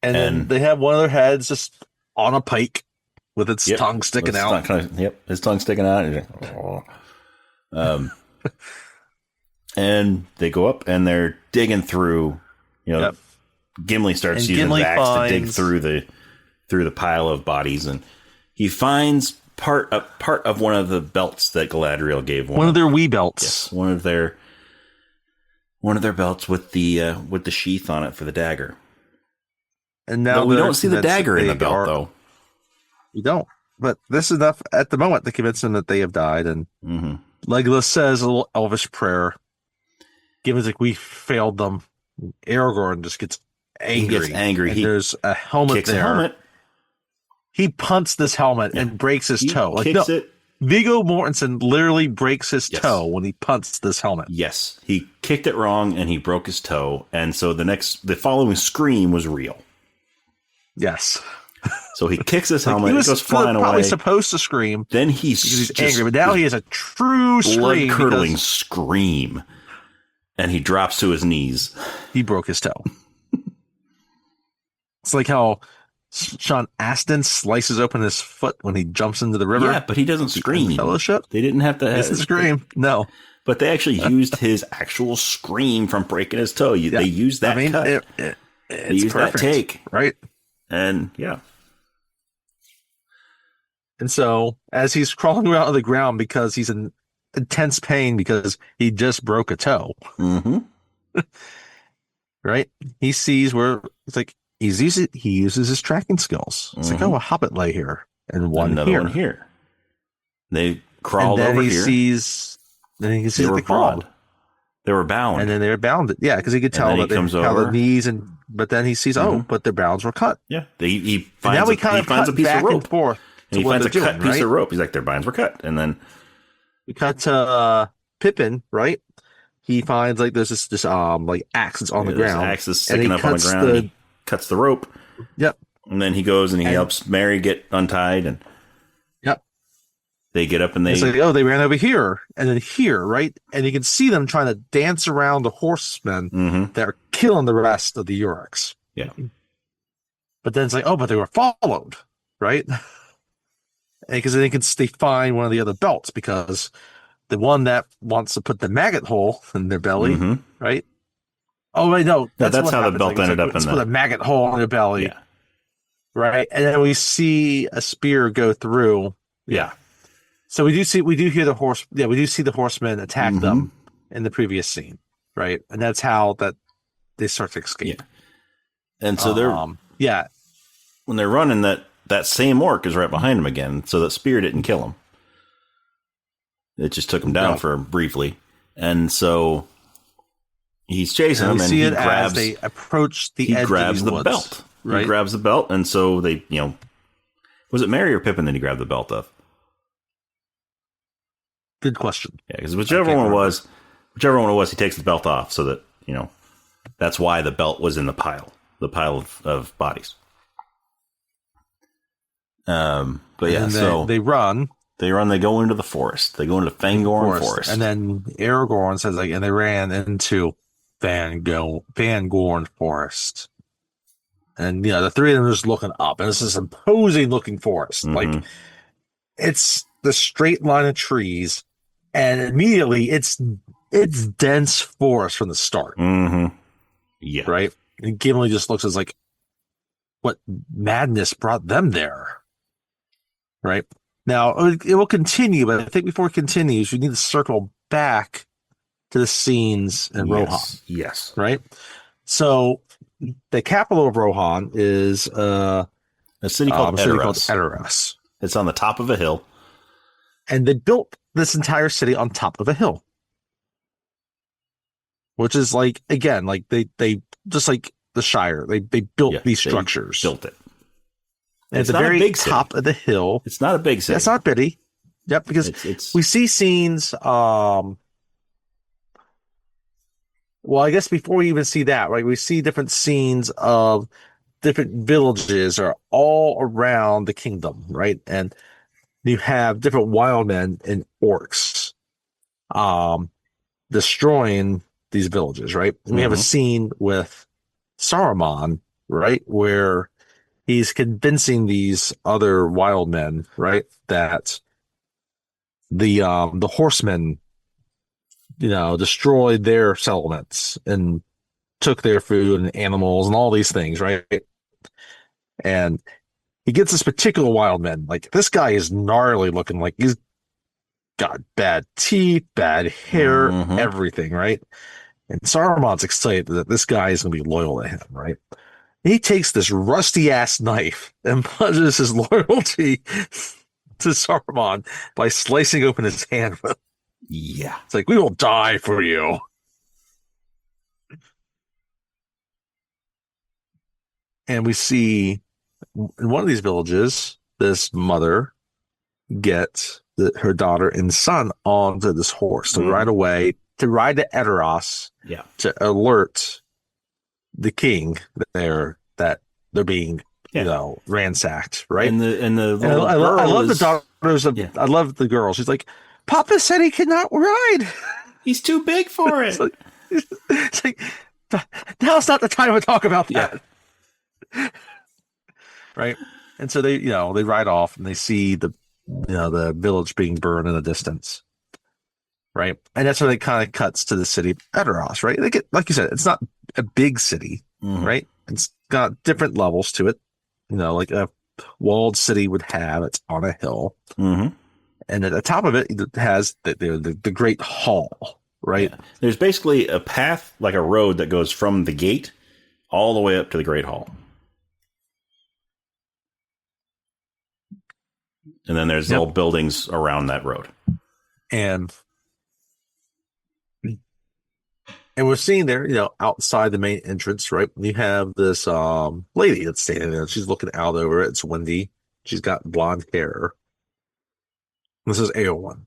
and then they have one of their heads just on a pike with its tongue sticking out. His tongue sticking out. And they go up and they're digging through. You know, Gimli starts using his axe to dig through the pile of bodies, and he finds part of one of the belts that Galadriel gave one of their wee belts. Yes, one of their belts with the sheath on it for the dagger. And now we don't see the dagger in the belt, though. We don't. But this is enough at the moment to convince them that they have died. And Legolas says a little elvish prayer. Gimli's like, we failed them. Aragorn just gets angry. He gets angry. And there's a helmet there. Helmet. He punts this helmet and breaks his toe. Kicks it. Viggo Mortensen literally breaks his toe when he punts this helmet. Yes, he kicked it wrong and he broke his toe, and so the following scream was real. Yes. So he kicks his helmet. He goes flying away. Probably supposed to scream. Then he's angry, but now he has a true blood-curdling scream, and he drops to his knees. He broke his toe. It's like how Sean Astin slices open his foot when he jumps into the river. Yeah, but he doesn't scream. Fellowship. They didn't have to. He doesn't scream. No. But they actually used his actual scream from breaking his toe. They used that cut. It's used perfect, that take. Right? And yeah. And so as he's crawling around on the ground because he's in intense pain because he just broke a toe. Mm-hmm. Right? He sees where it's like, he uses his tracking skills. It's like, a hobbit lay here and another one here. They crawled over here. Then he can see that they crawled. They were bound. And then they were bound. Yeah, because he could tell that how the knees but then he sees, but their bounds were cut. Yeah. He finds a piece of rope. Forth and he finds a cut piece of rope. He's like, their binds were cut. And then we cut to Pippin, right? He finds like there's this like axe that's on the ground. Axe is sticking up on the ground. He cuts the rope. Yep. And then he goes and he helps Mary get untied, and they get up and they they ran over here and then here, right? And you can see them trying to dance around the horsemen that are killing the rest of the Uruks. Yeah. But then it's like, but they were followed, right? Because they find one of the other belts because the one that wants to put the maggot hole in their belly, right? Oh, wait, no. That's how the belt ended up in put a maggot hole in their belly. Yeah. Right. And then we see a spear go through. Yeah. So we do see the horsemen attack them in the previous scene. Right. And that's how that they start to escape. Yeah. And so they're, when they're running, that same orc is right behind them again. So that spear didn't kill him. It just took him down for briefly. And so he's chasing them, and he grabs. As they approach the edge. He grabs the woods, belt. Right? He grabs the belt, and so they, was it Merry or Pippin that he grabbed the belt of? Good question. Yeah, because whichever one it was, he takes the belt off, so that that's why the belt was in the pile of bodies. But yeah, so they run. They go into the forest. They go into Fangorn Forest. And then Aragorn says, and they ran into Fangorn Forest. And, the three of them are just looking up. And it's this imposing looking forest. Like, it's the straight line of trees. And immediately, it's dense forest from the start. Mm-hmm. Yeah. Right? And Gimli just looks as like, what madness brought them there. Right now, it will continue, but I think before it continues, we need to circle back to the scenes in Rohan. Yes. Right. So the capital of Rohan is a city called Edoras. It's on the top of a hill. And they built this entire city on top of a hill. Which is like, again, like they just like the Shire, they built these structures. Built it. And at the very top of the hill. It's not a big city. It's not bitty. Yep, because we see scenes. Well, I guess before we even see that, right, we see different scenes of different villages are all around the kingdom, right? And you have different wild men and orcs destroying these villages, right? And we have a scene with Saruman, right, where he's convincing these other wild men, right, that the horsemen, destroyed their settlements and took their food and animals and all these things, right? And he gets this particular wild man. Like, this guy is gnarly looking, like he's got bad teeth, bad hair, everything, right? And Saruman's excited that this guy is going to be loyal to him, right? He takes this rusty ass knife and pledges his loyalty to Saruman by slicing open his hand with. Yeah. It's like, we will die for you. And we see in one of these villages, this mother gets her daughter and son onto this horse to ride away, to ride to Edoras, to alert the king that they're being, ransacked, right? And the little I love the daughters of, I love the girl. She's like, Papa said he could not ride. He's too big for it. It's like now's not the time to talk about that. Yeah. Right. And so they ride off and they see the village being burned in the distance. Right. And that's when it kind of cuts to the city of Edoras, right? They get, like you said, it's not a big city, right? It's got different levels to it, like a walled city would have. It's on a hill. And at the top of it, it has the Great Hall, right? Yeah. There's basically a path, like a road that goes from the gate all the way up to the Great Hall. And then there's little buildings around that road. And we're seeing there, outside the main entrance, right? You have this lady that's standing there. She's looking out over it. It's windy. She's got blonde hair. This is Eowyn.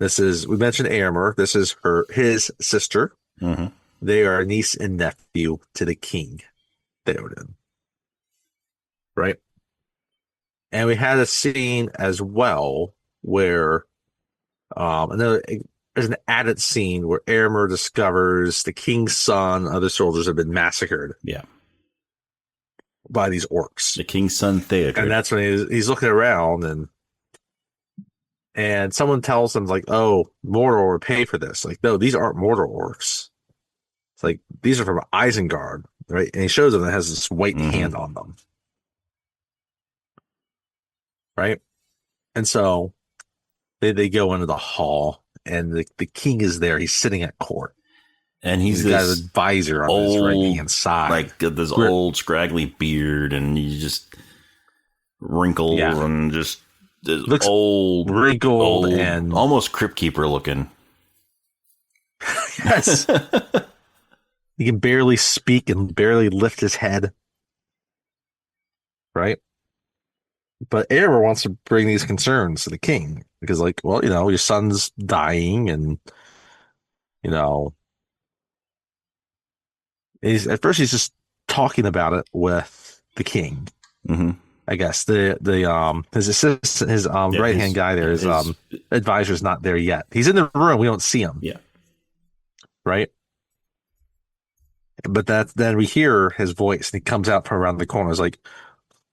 We mentioned Éomer. This is his sister. They are niece and nephew to the king, Theoden. Right? And we had a scene as well where there's an added scene where Éomer discovers the king's son, other soldiers have been massacred. Yeah. By these orcs. The king's son, Theoden. And that's when he's looking around and someone tells him, like, oh, Mordor would pay for this. Like, no, these aren't Mordor orcs. It's like, these are from Isengard, right? And he shows them that has this white hand on them. Right? And so they go into the hall, and the king is there. He's sitting at court. And he's got an advisor on his right hand side. Like this old scraggly beard, and he's just wrinkled and just looks old, wrinkled, and almost Crypt Keeper looking. Yes. He can barely speak and barely lift his head. Right? But Éomer wants to bring these concerns to the king because, like, well, your son's dying, and he's just talking about it with the king. I guess his assistant, his right hand guy there, his advisor's not there yet. He's in the room. We don't see him. Yeah. Right. But then we hear his voice, and he comes out from around the corner. It's like,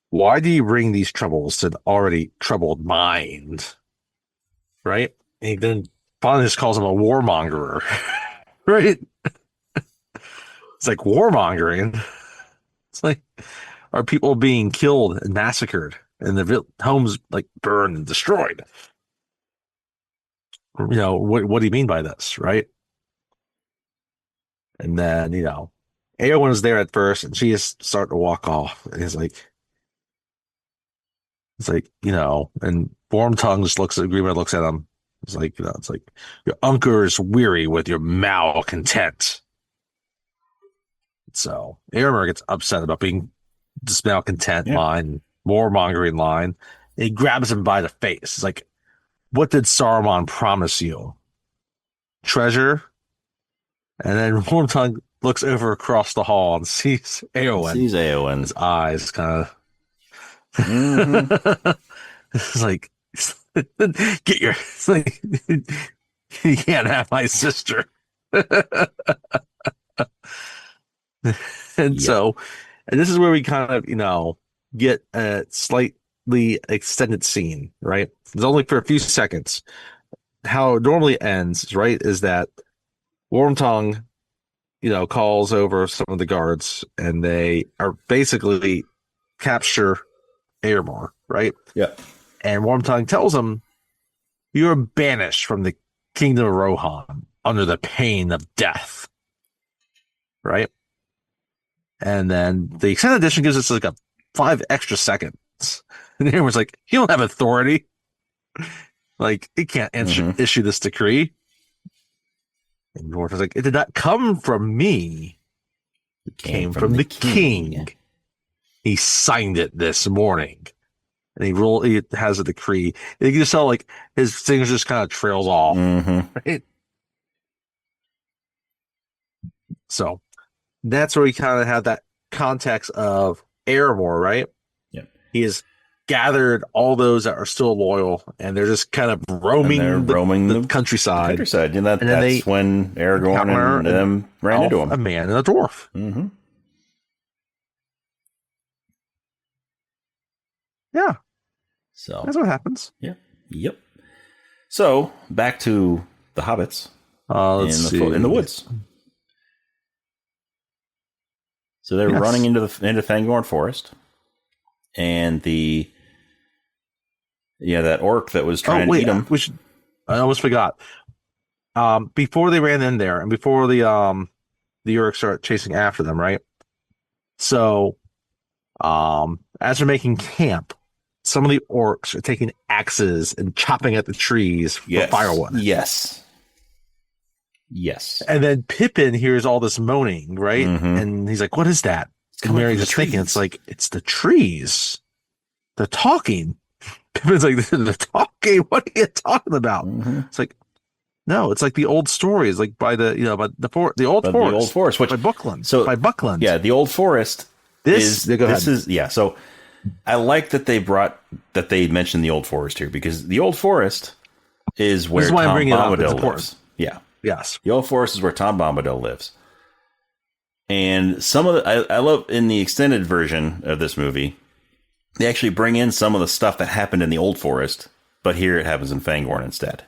why do you bring these troubles to an already troubled mind? Right? And he then finally just calls him a warmonger. Right? It's like warmongering. It's like, are people being killed and massacred, and the homes like burned and destroyed. What do you mean by this, right? And then everyone was there at first, and she is starting to walk off, and and Wormtongue just Grima looks at him. It's like your uncle is weary with your malcontent. So Aramir gets upset about being this malcontent line, warmongering line. And he grabs him by the face. It's like, what did Saruman promise you? Treasure? And then Wormtongue looks over across the hall and sees Eowyn. His eyes kind of. Mm-hmm. It's like, it's like, you can't have my sister. And this is where we kind of, get a slightly extended scene, right? It's only for a few seconds. How it normally ends, right, is that Wormtongue, calls over some of the guards, and they are basically capture Aramir, right? Yeah. And Wormtongue tells him, "You are banished from the kingdom of Rohan under the pain of death." Right? And then the extended edition gives us like 5 extra seconds. And everyone's like, "You don't have authority. Like, it can't issue this decree." And Wormtongue's like, "It did not come from me. It came from the king. He signed it this morning." And he has a decree. And you can just tell, like, his fingers just kind of trails off. Right? So that's where we kind of have that context of Aramir, right? Yeah. He has gathered all those that are still loyal, and they're just kind of roaming the countryside. And that's when Aragorn and them ran into him. A man and a dwarf. Mm-hmm. Yeah. So that's what happens. Yeah. Yep. So back to the hobbits in the woods. So they're running into Fangorn Forest, and that orc that was trying to eat them. I almost forgot. Before they ran in there, and before the orcs start chasing after them, right? So, as they're making camp, some of the orcs are taking axes and chopping at the trees for firewood. Yes. And then Pippin hears all this moaning, right? And he's like, "What is that?" And Merry's just thinking, it's like, it's the trees. They're talking. Pippin's like, "They're talking? What are you talking about?" It's like, no, it's like the old stories, like by the old forest, which by Buckland. by Buckland. Yeah, the old forest. So I like that they mentioned the old forest here, because the old forest is where Tom Bombadil lives. Yeah. Yes. The old forest is where Tom Bombadil lives. And some of I love in the extended version of this movie, they actually bring in some of the stuff that happened in the old forest, but here it happens in Fangorn instead.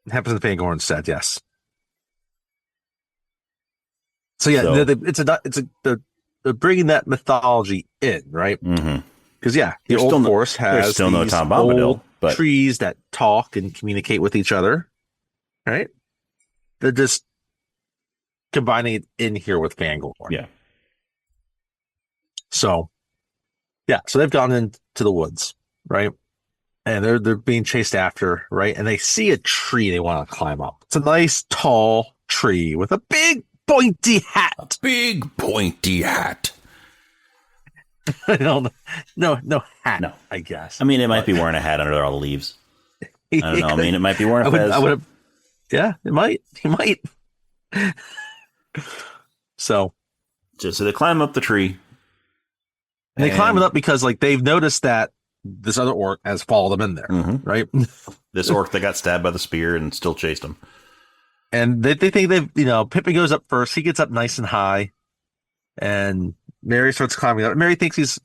It happens in Fangorn instead, yes. So yeah, they're bringing that mythology in, right? Because the old forest has still no Tom Bombadil, but trees that talk and communicate with each other, right? They're just combining it in here with Fangorn. Yeah. So they've gone into the woods, right? And they're being chased after, right? And they see a tree they want to climb up. It's a nice tall tree with a big pointy hat. No hat. No, I guess. I mean, it might be wearing a hat under all the leaves. I don't know. I mean, it might be wearing a fez. Yeah, it might. He might. So they climb up the tree. And they climb it up because, like, they've noticed that this other orc has followed them in there, right? This orc that got stabbed by the spear and still chased him. And they think Pippin goes up first. He gets up nice and high, and Merry starts climbing up. Merry thinks he's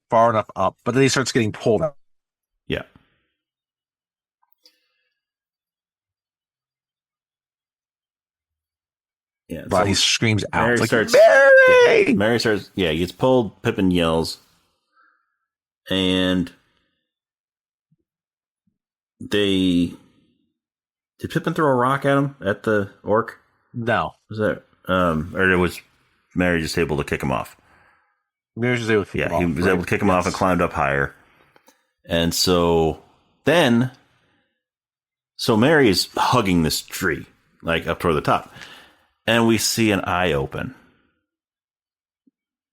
far enough up, but then he starts getting pulled up. Yeah. Yeah, but he screams out. Merry like, starts. Merry! Yeah, Merry starts. Yeah, he gets pulled. Pippin yells, And did Pippin throw a rock at him, at the orc? No. Was that, or was Merry just able to kick him off? Merry was able to kick him off. Yeah, he was able to kick him off and climbed up higher. And so Merry is hugging this tree, like up toward the top. And we see an eye open.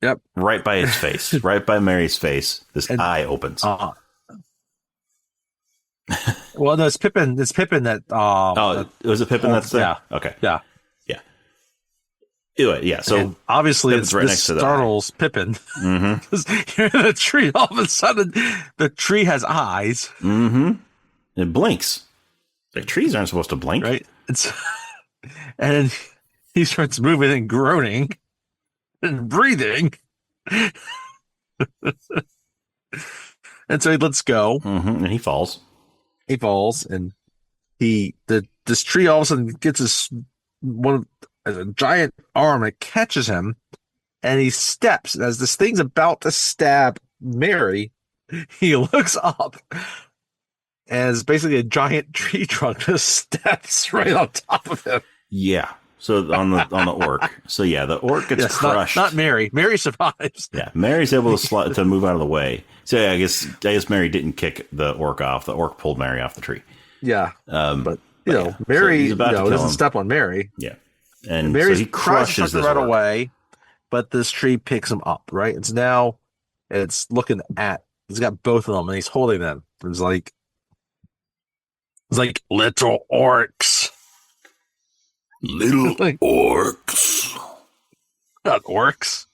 Yep. Right by his face. Right by Merry's face. This eye opens. Well, no, it's Pippin. It's Pippin that. Was it Pippin that's there? Yeah. Okay. Yeah. Yeah. Anyway, yeah. So and obviously, Pippin's right next to startles Pippin. Because you're in a tree. All of a sudden, the tree has eyes. Mm-hmm. It blinks. Like trees aren't supposed to blink, right? And he starts moving and groaning and breathing. And so he lets go. And he falls. He falls, and this tree all of a sudden gets a giant arm that catches him, and he steps. And as this thing's about to stab Merry, he looks up, and it's basically a giant tree trunk just steps right on top of him. Yeah. So on the orc. So yeah, the orc gets crushed. Not Merry. Merry survives. Yeah, Merry's able to move out of the way. So yeah, I guess Merry didn't kick the orc off. The orc pulled Merry off the tree. Yeah. But Merry so doesn't step on Merry. Yeah. And Merry so he crushes this right orc. away, but this tree picks him up, right? It's looking at, he's got both of them and he's holding them. It's like little orcs. Little orcs. Not orcs.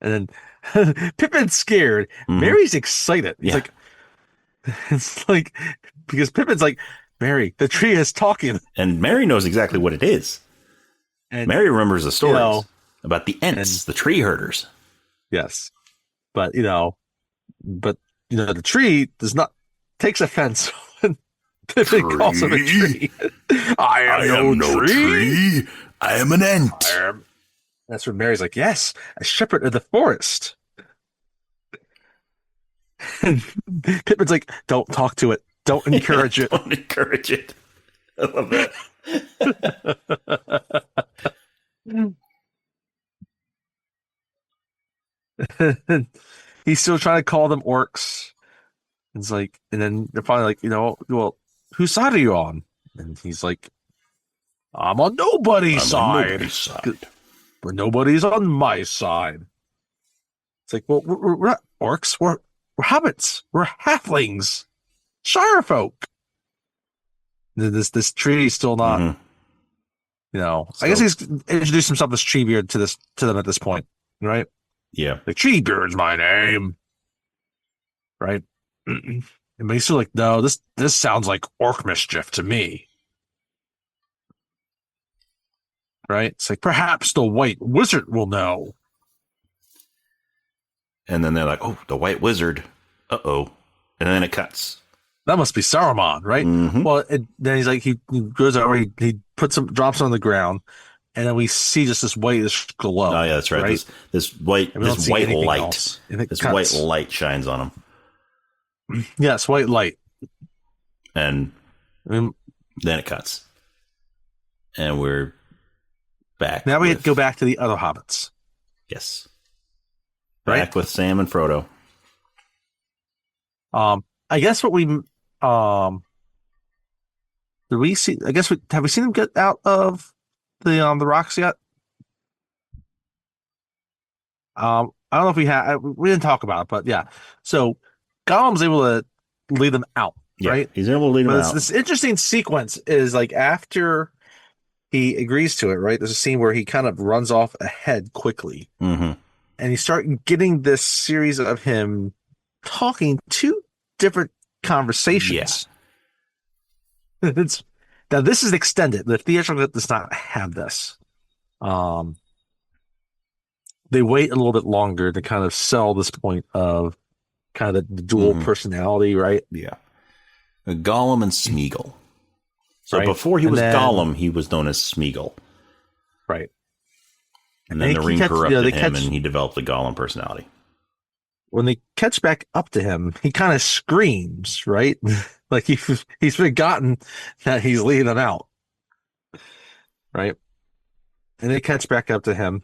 And then Pippin's scared. Merry's excited. It's like, because Pippin's like, Merry, the tree is talking. And Merry knows exactly what it is. And Merry remembers the stories about the Ents, the tree herders. Yes. But the tree takes offense when Pippin calls him a tree. I am no tree. I am an Ent. That's when Merry's like, yes, a shepherd of the forest. And Pippin's like, don't talk to it. Don't encourage it. Don't encourage it. I love that. He's still trying to call them orcs. It's like, and then they're finally like, well, whose side are you on? And he's like, I'm on nobody's side. But nobody's on my side. It's like, well, we're not orcs. We're hobbits. We're halflings. Shire folk. This tree is still not, I guess he's introduced himself as Treebeard to them at this point, right? Yeah. Like, Treebeard's my name. Right? And he's still like, no, this sounds like orc mischief to me. Right? It's like, perhaps the White Wizard will know. And then they're like, oh, the White Wizard. Uh-oh. And then it cuts. That must be Saruman, right? Well, then he's like, he goes over, he drops on the ground, and then we see just this whitish glow. Oh yeah, that's right. This white light. This white light shines on him. Yes, white light. And then it cuts. And we're back. Now we go back to the other hobbits. Yes. Back with Sam and Frodo. I guess what we did we see? I guess have we seen them get out of the rocks yet? I don't know if we have. We didn't talk about it, but yeah. So Gollum's able to lead them out, right? He's able to lead them out. This interesting sequence is like after he agrees to it, right? There's a scene where he kind of runs off ahead quickly, and you start getting this series of him talking to different conversations. Yeah. Now this is extended. The theatrical does not have this. They wait a little bit longer to kind of sell this point of kind of the dual personality, right? Yeah. Gollum and Smeagol. So before he was Gollum, he was known as Smeagol. Right. And then the ring corrupted him and he developed the Gollum personality. when they catch back up to him, he kind of screams, right? Like he's forgotten that he's leading them out, right? And they catch back up to him,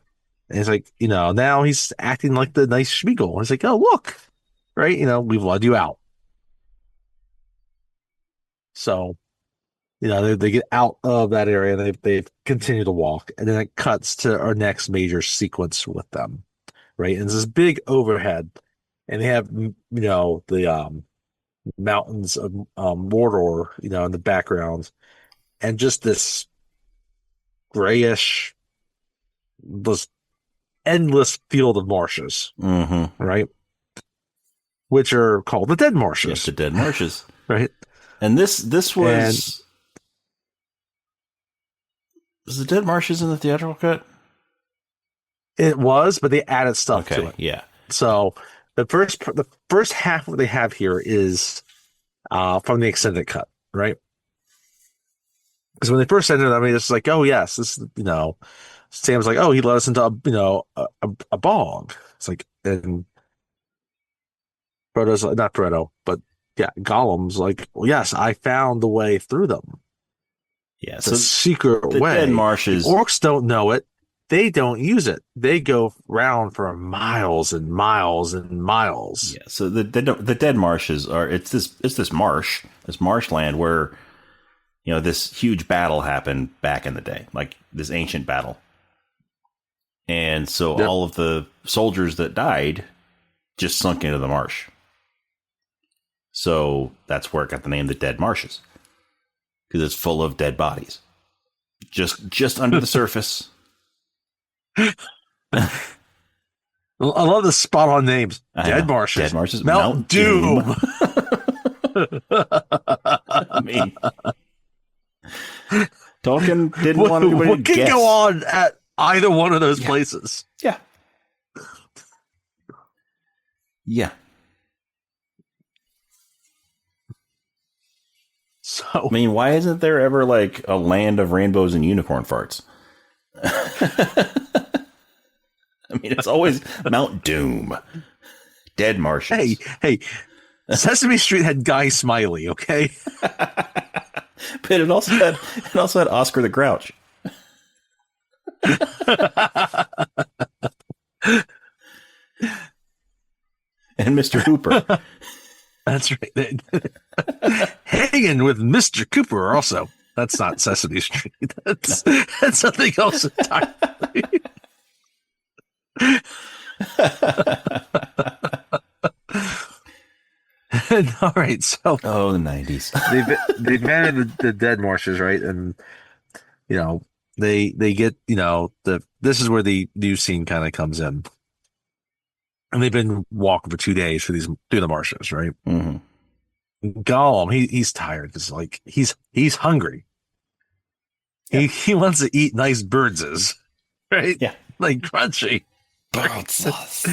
and he's like, now he's acting like the nice Smeagol. He's like, oh, look, right? We've led you out. So, they get out of that area, and they continue to walk, and then it cuts to our next major sequence with them, right? And it's this big overhead, and they have, the mountains of Mordor, in the background, and just this grayish, this endless field of marshes, right? Which are called the Dead Marshes. Yes, the Dead Marshes. Right. And this was the Dead Marshes in the theatrical cut? It was, but they added stuff to it. Yeah. So the first half what they have here is from the extended cut, right? Because when they first entered, it's like, oh yes, this Sam's like, oh, he led us into a bog. It's like, and Frodo's like, not Frodo, but yeah, Gollum's like, well, yes, I found the way through them. Yeah, it's a secret way. Dead Marshes. The orcs don't know it. They don't use it. They go round for miles and miles and miles. Yeah, so the Dead Marshes it's this marshland where this huge battle happened back in the day, like this ancient battle. And so all of the soldiers that died just sunk into the marsh. So that's where it got the name the Dead Marshes. Because it's full of dead bodies. Just under the surface. I love the spot on names. Dead Marshes. Dead Marshes. Mount Doom. I mean, Tolkien didn't want anybody to guess. What can go on at either one of those places? Yeah. Yeah. So, I mean, why isn't there ever like a land of rainbows and unicorn farts? I mean, it's always Mount Doom, Dead Marshes. Hey, Sesame Street had Guy Smiley, okay? But it also had Oscar the Grouch. And Mr. Hooper. That's right. Hanging with Mr. Cooper also. That's not Sesame Street. That's something else entirely. All right, so the 90s. they've managed the Dead Marshes, right? And they get this is where the new scene kind of comes in. And they've been walking for 2 days through the marshes, right? Mm-hmm. Gollum, he's tired because like he's hungry. Yeah. He wants to eat nice birdses, right? Yeah, like crunchy birdses.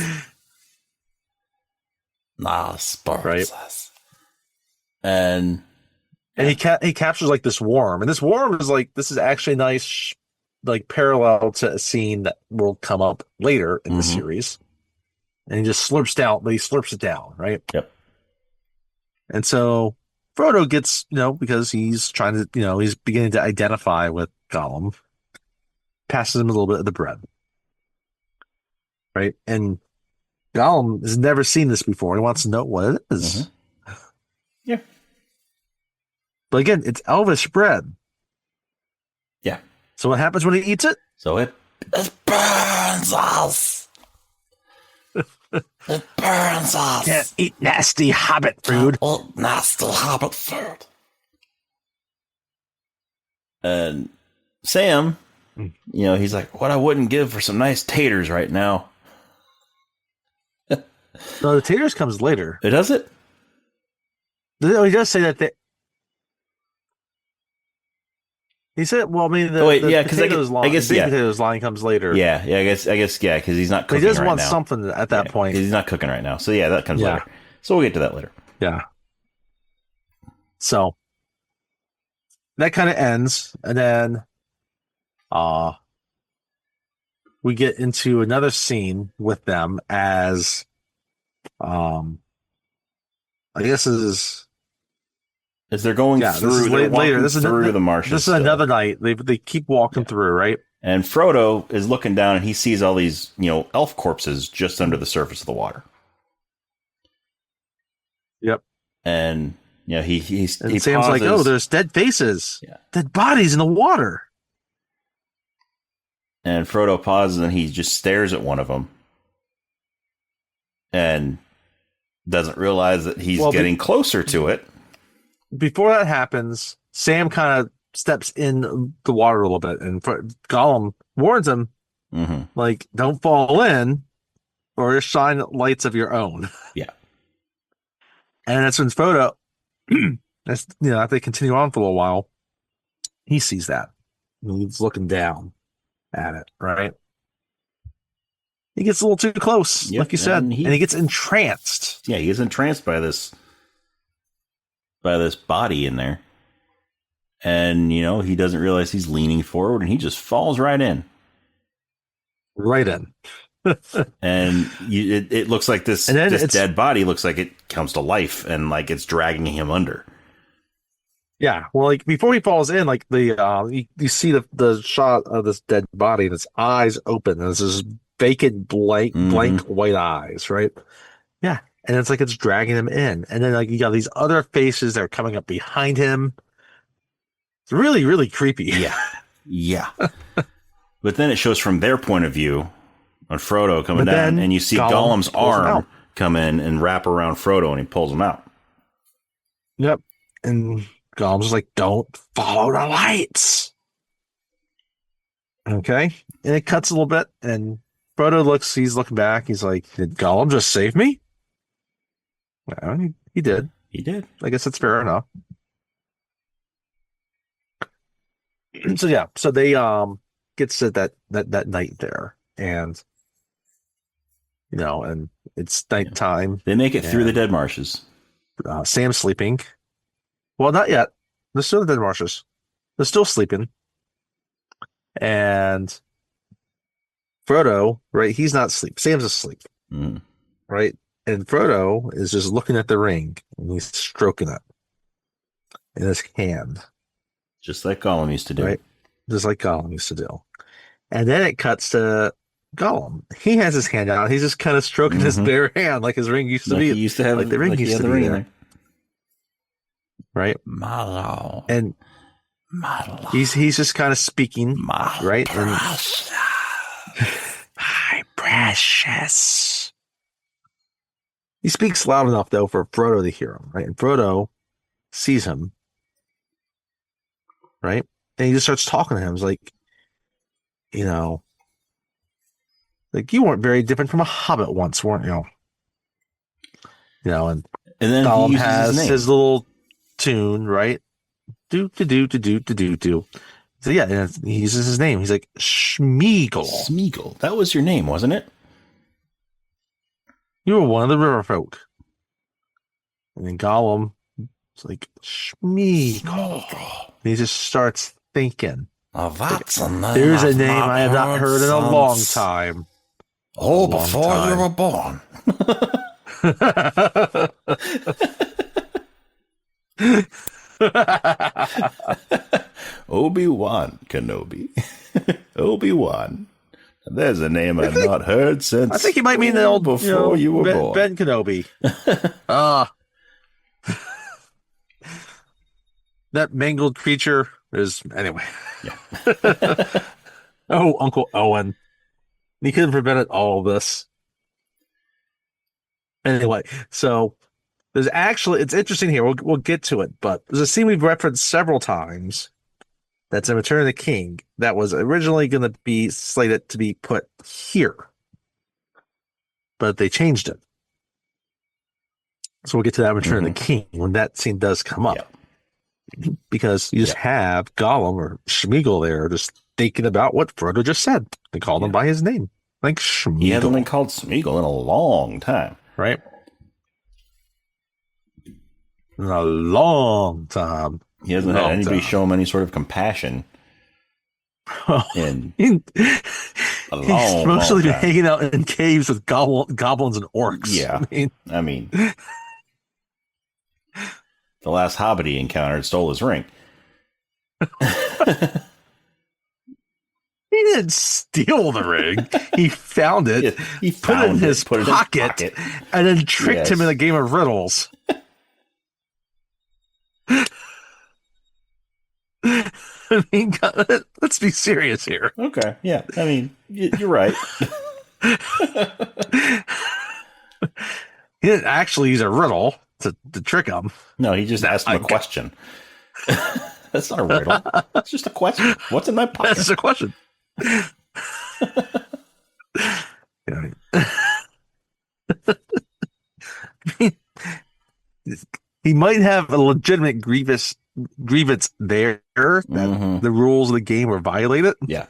Nice birdses. Right. And he captures like this worm, and this worm is like this is actually nice, like parallel to a scene that will come up later in the series. And he just slurps it down, right? Yep. And so Frodo gets, because he's trying to, he's beginning to identify with Gollum, passes him a little bit of the bread, right? And Gollum has never seen this before. He wants to know what it is. Mm-hmm. Yeah. But again, it's Elvish bread. Yeah. So what happens when he eats it? So it burns us. It burns us. Can't eat nasty hobbit food. Nasty hobbit food. And Sam, he's like, what I wouldn't give for some nice taters right now. No, the taters comes later. It does it? He does say that he said, well, I mean, because I guess the potatoes line comes later. Yeah, I guess, yeah, because he's not cooking. He does right want now. something at that point. He's not cooking right now, so yeah, that comes later. So we'll get to that later. Yeah. So that kind of ends, and then, we get into another scene with them as, I guess this is as they're going through. This is later. This is through the marshes. This is another night. They keep walking through, right? And Frodo is looking down, and he sees all these, elf corpses just under the surface of the water. Yep. And he Sam's pauses. like, "Oh, there's dead faces, dead bodies in the water." And Frodo pauses, and he just stares at one of them, and doesn't realize that he's getting closer to it. Before that happens, Sam kind of steps in the water a little bit, and Gollum warns him, like, "Don't fall in, or shine lights of your own." Yeah. And that's when Frodo, after they continue on for a little while, he sees that. And he's looking down at it, right? He gets a little too close, like you said, and he gets entranced. Yeah, he gets entranced by this body in there. And, he doesn't realize he's leaning forward, and he just falls right in. Right in. And it looks like this dead body looks like it comes to life, and like it's dragging him under. Yeah, well, like before he falls in, like you see the shot of this dead body, and its eyes open, and it's this vacant blank white eyes, right? Yeah, and it's like it's dragging him in, and then like you got these other faces that are coming up behind him. It's really, really creepy. Yeah. But then it shows from their point of view on Frodo coming down, and you see Gollum's arm come in and wrap around Frodo, and he pulls him out. Yep, and Gollum's like, "Don't follow the lights." Okay, and it cuts a little bit, and Frodo he's looking back, he's like, "Did Gollum just save me?" Well, he did. He did. I guess that's fair enough. So they gets to that night there, and and it's nighttime. They make it through the dead marshes. Sam's sleeping. Well, not yet. They're still in the dead marshes. They're still sleeping. And Frodo, right? He's not asleep. Sam's asleep. Right? And Frodo is just looking at the ring, and he's stroking it in his hand. Just like Gollum used to do. Right? Just like Gollum used to do. And then it cuts to Gollum. He has his hand out. He's just kind of stroking his bare hand like his ring used to be. He used to have, like the ring used to be there. Right? Malo. And he's just kind of speaking. Right? And, my precious. He speaks loud enough, though, for Frodo to hear him. Right? And Frodo sees him. Right? And he just starts talking to him. He's like, like, you weren't very different from a hobbit once, weren't you? And then Gollum has his little tune, right? Do. So yeah, and he uses his name. He's like, Smeagol. Smeagol. That was your name, wasn't it? You were one of the river folk. And then Gollum is like, Smeagol. And he just starts thinking. That's There's a name I have not heard in a long time. Oh, before you were born. Obi-Wan Kenobi. Obi-Wan. There's a name I've not heard since. I think he might mean the old before you were born. Ben Kenobi. That mangled creature is anyway. Yeah. Oh, Uncle Owen. He could have prevented all of this. Anyway, so there's actually, it's interesting here. We'll get to it, but there's a scene we've referenced several times that's in Return of the King that was originally going to be slated to be put here, but they changed it. So we'll get to that in Return of the King when that scene does come up. Yeah. Because you just have Gollum or Smeagol there just thinking about what Frodo just said. They called him by his name. Like Smeagol. He hasn't been called Smeagol in a long time. Right? In a long time. He hasn't had anybody show him any sort of compassion in He's mostly been hanging out in caves with goblins and orcs. Yeah. I mean, the last hobbit he encountered stole his ring. He didn't steal the ring. He found it. Yeah, he put it in his pocket, and then tricked him in a game of riddles. I mean, let's be serious here. Okay. Yeah. I mean, you're right. He didn't actually use a riddle to trick him. No, he just asked him a question. That's not a riddle. It's just a question. What's in my pocket? That's a question. He might have a legitimate grievance there that the rules of the game were violated. Yeah.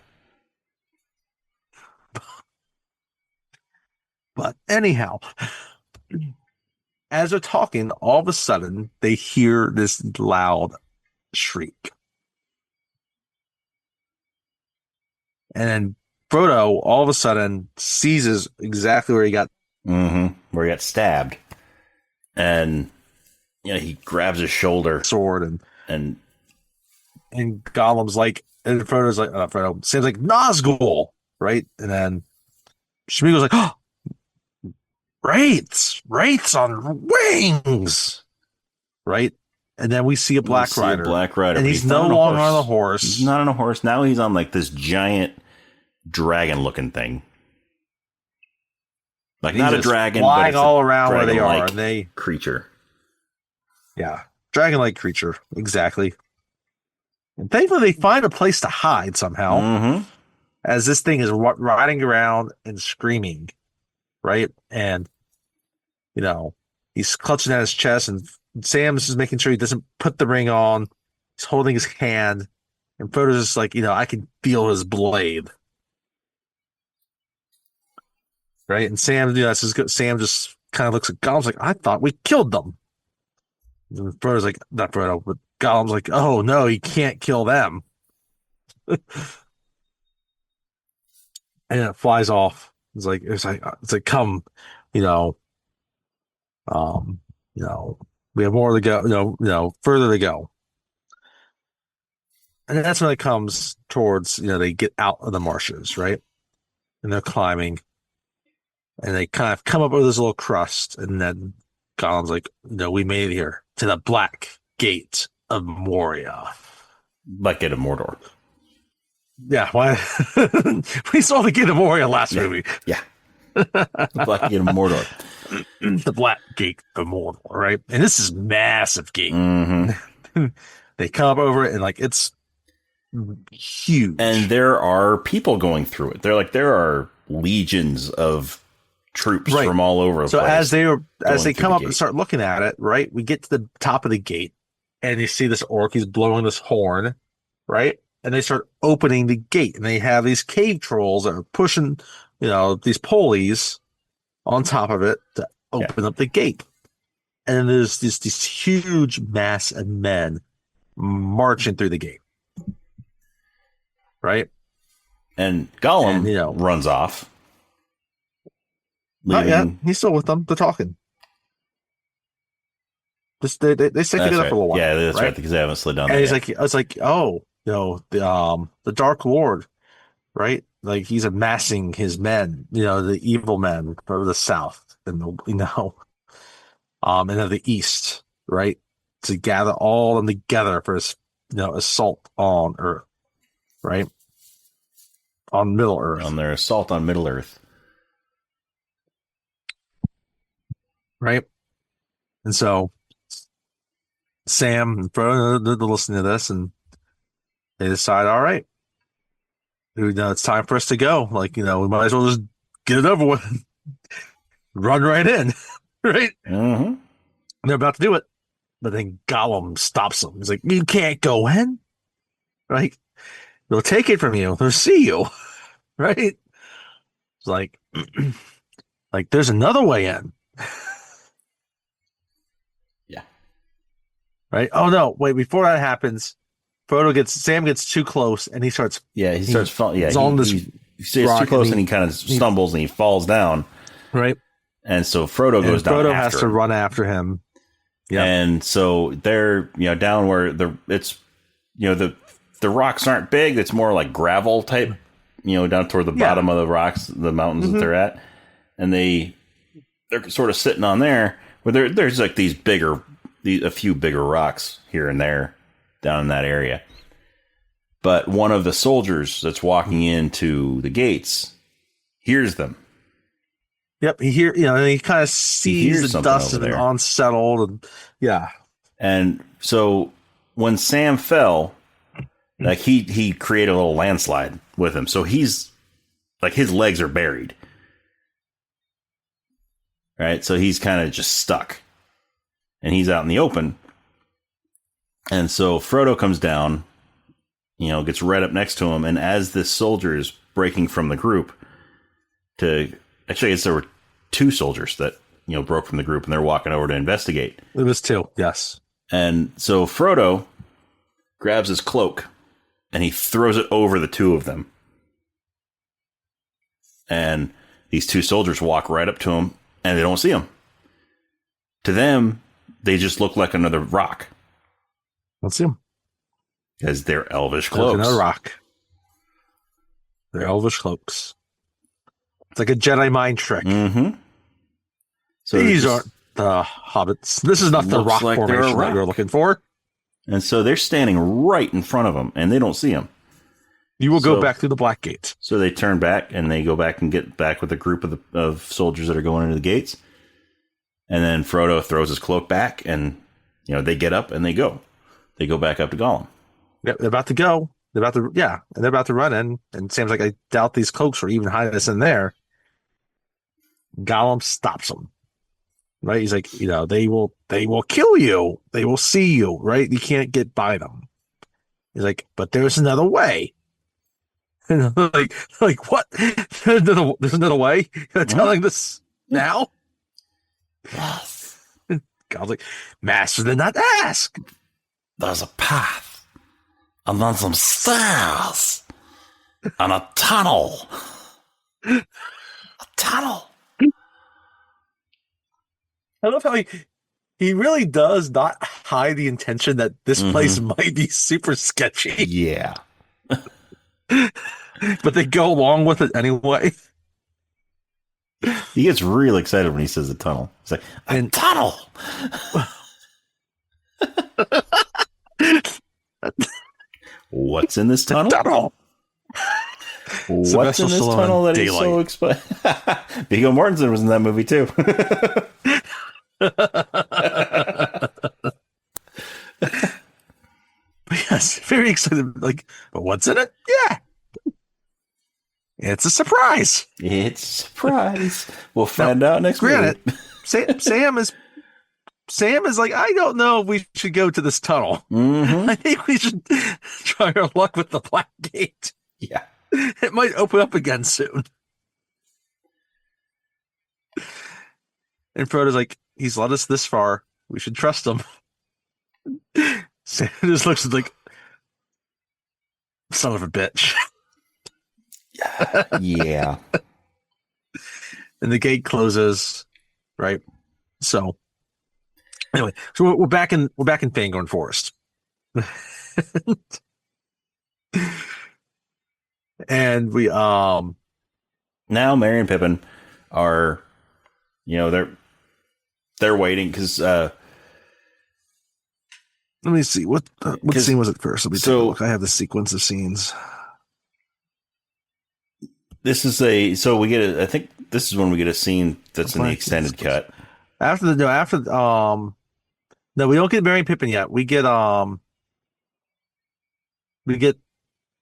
But anyhow, as they're talking, all of a sudden they hear this loud shriek. And then Frodo all of a sudden seizes exactly where he got where he got stabbed. And he grabs his shoulder sword and Gollum's like, and Frodo's like, Frodo, Sam's like, Nazgul, right? And then Smeagol's like, oh, wraiths on wings, right? And then we see a Black Rider, and he's no longer on a horse. He's not on a horse. Now he's on like this giant dragon-looking thing. Like not a dragon, flying but all around where they are. And they creature. Yeah, dragon-like creature, exactly. And thankfully, they find a place to hide somehow, as this thing is riding around and screaming, right? And he's clutching at his chest, and Sam's just making sure he doesn't put the ring on. He's holding his hand, and Frodo's just like, I can feel his blade. Right? And Sam, Sam just kind of looks at Gollum's like, I thought we killed them. And Frodo's like, not Frodo, but Gollum's like, oh no, you can't kill them. And it flies off. It's like, come, we have more to go, further to go. And that's when it comes towards, they get out of the marshes, right? And they're climbing. And they kind of come up with this little crust, and then Gollum's like, we made it here to the Black Gate of Moria. Black Gate of Mordor. Yeah, why? We saw the Gate of Moria last movie. Yeah. The Black Gate of Mordor. The Black Gate of Mordor, right? And this is massive gate. They come up over it, and it's huge. And there are people going through it. There are legions of troops from all over. So as they come up and start looking at it, right, we get to the top of the gate, and you see this orc. He's blowing this horn, right, and they start opening the gate, and they have these cave trolls that are pushing, these pulleys on top of it to open up the gate. And then there's this huge mass of men marching through the gate, right? And Gollum runs off. Not yet. He's still with them. They're talking. Just they stay together for a little while. Yeah, that's right, because they haven't slid down. And he's like, it's like, the Dark Lord, right? Like he's amassing his men, the evil men from the south and and of the east, right? To gather all of them together for his, assault on Earth, right? On Middle Earth. On their assault on Middle Earth. Right. And so Sam and Frodo, they're listening to this, and they decide, all right, it's time for us to go. We might as well just get it over with. Run right in. Right. And they're about to do it. But then Gollum stops them. He's like, you can't go in. Right. They'll take it from you. They'll see you. Right. It's like there's another way in. Right? Oh no! Wait, before that happens, Sam gets too close, and he starts. Yeah, he starts falling. Yeah, he's on this stays too close and he kind of stumbles and he falls down. Right. And so Frodo goes down. Frodo has to run after him. Yeah. And so they're, down where the rocks aren't big. It's more like gravel type, down toward the bottom of the rocks, the mountains that they're at. And they're sort of sitting on there where there's like a few bigger rocks here and there down in that area. But one of the soldiers that's walking into the gates hears them. Yep, and he kind of sees the dust and unsettled, and And so when Sam fell, like he created a little landslide with him. So he's like his legs are buried, right? So he's kind of just stuck, and he's out in the open. And so Frodo comes down, gets right up next to him, and as this soldier is breaking from the group, there were 2 soldiers that broke from the group, and they're walking over to investigate. It was 2, yes. And so Frodo grabs his cloak and he throws it over the 2 of them. And these 2 soldiers walk right up to him, and they don't see him. To them, they just look like another rock. Don't see him. Because they're elvish cloaks. Another rock. They're elvish cloaks. It's like a Jedi mind trick. Mm-hmm. So these aren't the hobbits. This is not the rock formation that we're looking for. And so they're standing right in front of them, and they don't see him. You will go back through the black gate. So they turn back, and they go back and get back with a group of soldiers that are going into the gates. And then Frodo throws his cloak back, and they get up and they go. They go back up to Gollum. Yep, they're about to go. And they're about to run in. And Sam's like, I doubt these cloaks are even hiding us in there. Gollum stops them. Right? He's like, they will kill you. They will see you, right? You can't get by them. He's like, but there's another way. And like what? There's another way? You're telling this now? Yes. God's like, Master did not ask. There's a path, and then some stairs, and a tunnel. A tunnel. I love how he really does not hide the intention that this place might be super sketchy. Yeah. But they go along with it anyway. He gets real excited when he says a tunnel. He's like, a tunnel! What's in this tunnel? Tunnel. What's in this tunnel that is so exciting? Viggo Mortensen was in that movie too. Yes, very excited. Like, but what's in it? Yeah. It's a surprise. It's a surprise. We'll find out next week. Sam is like, I don't know if we should go to this tunnel. Mm-hmm. I think we should try our luck with the black gate. Yeah. It might open up again soon. And Frodo's like, he's led us this far. We should trust him. Sam just looks like, son of a bitch. Yeah. And the gate closes, right? So anyway, so we're back in Fangorn Forest. And we now Merry and Pippin are, they're waiting because let me see what scene was it first. Let me take a look. I have the sequence of scenes. This is we get I think this is when we get a scene that's in the extended cut. No, we don't get Merry and Pippin yet. We get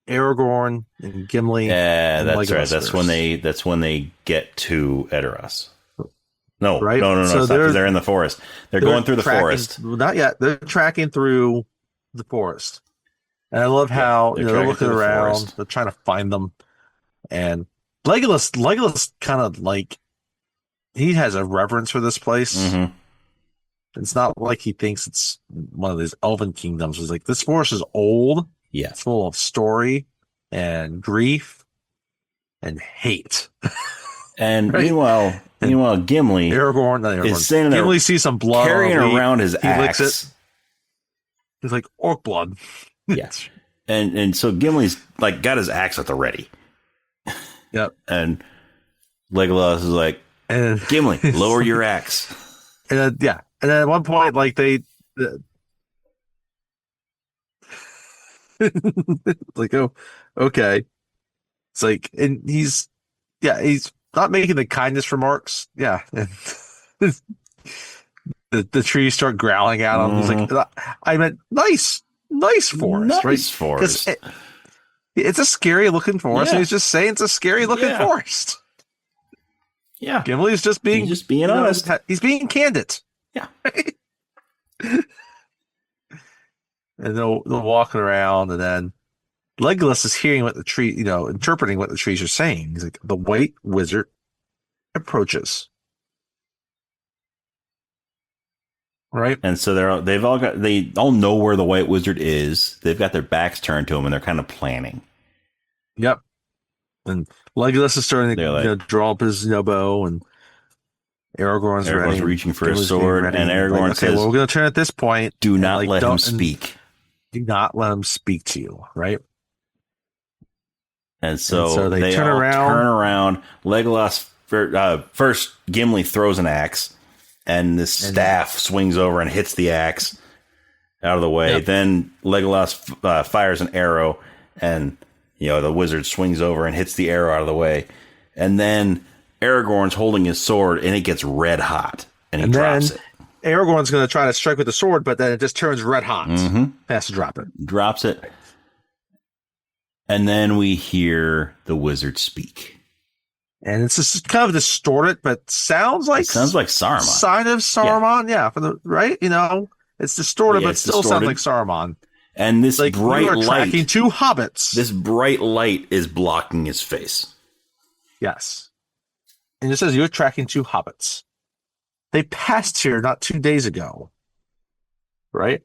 Aragorn and Gimli. Yeah, that's right. That's when they get to Edoras. No, right? No. So they're in the forest. They're going through the forest. Not yet. They're tracking through the forest. And I love how they're looking around. They're trying to find them. And Legolas kind of like, he has a reverence for this place. Mm-hmm. It's not like he thinks it's one of these elven kingdoms. It's like, this forest is old. Yeah. It's full of story and grief. and hate. And Right? meanwhile, Gimli is standing there. Gimli sees some blood carrying around his axe. Licks it. He's like, orc blood. Yeah. And so Gimli's like got his axe at the ready. Yep. And Legolas is like, Gimli, lower your axe. And then, and then at one point, like like, oh, okay. It's like, and he's not making the kindness remarks. Yeah. And the trees start growling at him. He's like, I meant nice forest, right? Forest. It's a scary looking forest, and he's just saying it's a scary looking forest. Yeah. Gimli's just being honest. He's being candid. Yeah. Right? And they're walking around, and then Legolas is hearing what the tree, interpreting what the trees are saying. He's like, the white wizard approaches. Right. And so they all know where the white wizard is. They've got their backs turned to him, and they're kind of planning. Yep. And Legolas is starting to draw up his bow, and Aragorn's ready. Reaching for his sword, and Aragorn says, well, we're going to turn at this point. Do not let him speak. Do not let him speak to you, right? And so they turn around. Legolas, first Gimli throws an axe, and this staff swings over and hits the axe out of the way. Yep. Then Legolas fires an arrow, and the wizard swings over and hits the arrow out of the way. And then Aragorn's holding his sword, and it gets red hot, and he drops it. Aragorn's going to try to strike with the sword, but then it just turns red hot. Has to drop it. Drops it. And then we hear the wizard speak. And it's just kind of distorted, but sounds like Saruman. Sign of Saruman, right? It's distorted, but still sounds like Saruman. And this bright light, tracking two hobbits. This bright light is blocking his face. Yes. And it says you're tracking two hobbits. They passed here not 2 days ago. Right?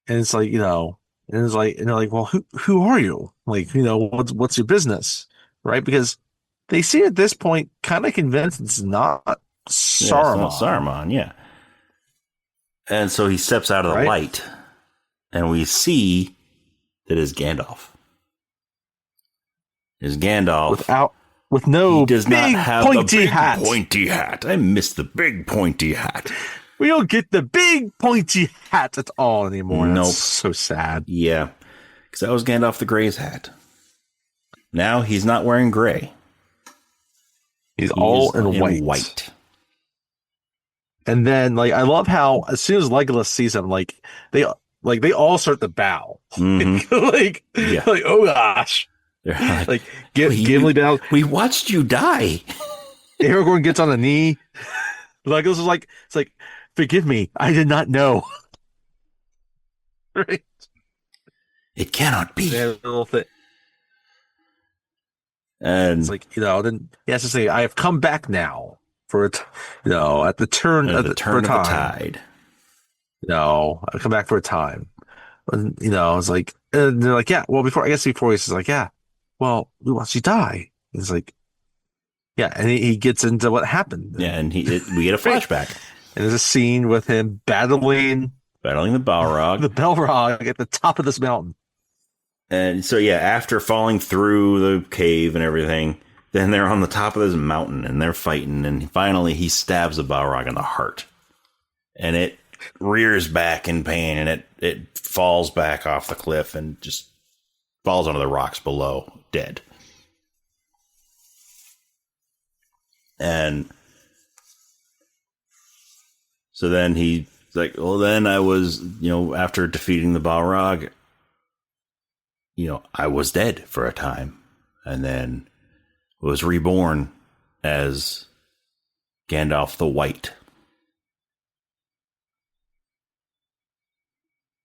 And it's like, and it's like, and they're like, well, who are you? Like, what's your business? Right? Because they seem at this point kind of convinced it's not Saruman. Yeah, it's not Saruman, yeah. And so he steps out of the light, and we see that it's Gandalf. Is Gandalf with no does big not have pointy the big hat. Pointy hat. I miss the big pointy hat. We don't get the big pointy hat at all anymore. Nope. That's so sad. Yeah, because that was Gandalf the Grey's hat. Now he's not wearing gray. He's all in white. And then, I love how as soon as Legolas sees him, they all start to bow. Oh gosh. Gimli bows. We watched you die. Aragorn gets on a knee. Legolas is like, it's like, forgive me, I did not know. Right? It cannot be. Little thing. And it's like, then he has to say, I have come back now for it, at the turn of the tide. I've come back for a time. And, it's like, and they're like, yeah, well, before he says like, yeah, well, we watched you die. It's like, yeah, and he gets into what happened. Yeah, and we get a flashback. And there's a scene with him battling the Balrog. The Balrog at the top of this mountain. And so, after falling through the cave and everything, then they're on the top of this mountain and they're fighting. And finally, he stabs the Balrog in the heart. And it rears back in pain, and it falls back off the cliff and just falls onto the rocks below, dead. And so then he's like, well, then I was, after defeating the Balrog, I was dead for a time, and then was reborn as Gandalf the White.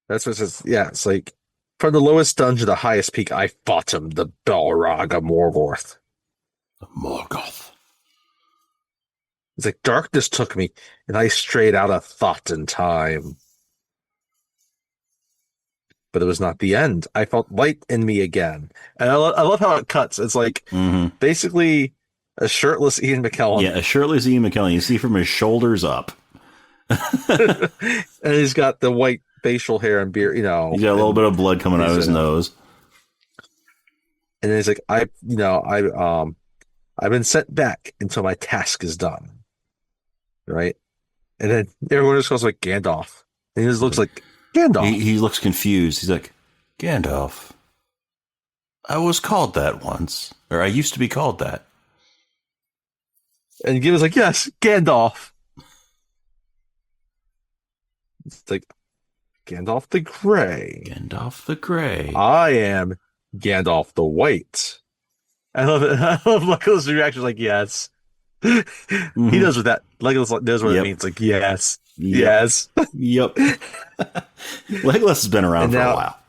That's what it says. Yeah, it's like, from the lowest dungeon to the highest peak, I fought him, the Balrog of Morgoth. Morgoth. It's like, darkness took me, and I strayed out of thought and time. but it was not the end. I felt light in me again. And I love how it cuts. It's like basically a shirtless Ian McKellen. Yeah, a shirtless Ian McKellen. You see from his shoulders up. And he's got the white facial hair and beard, He's got a little bit of blood coming out of his nose. And then he's like, I've been sent back until my task is done. Right? And then everyone just goes like Gandalf. And he just looks like Gandalf. He looks confused. He's like, Gandalf. I was called that once. Or I used to be called that. And Gimli's like, yes, Gandalf. It's like, Gandalf the Grey. Gandalf the Grey. I am Gandalf the White. I love it. I love Legolas' reaction. Like, yes. He knows what that. Legolas knows what it means. Like, yes. Yes. Yep. Legolas has been around for a while.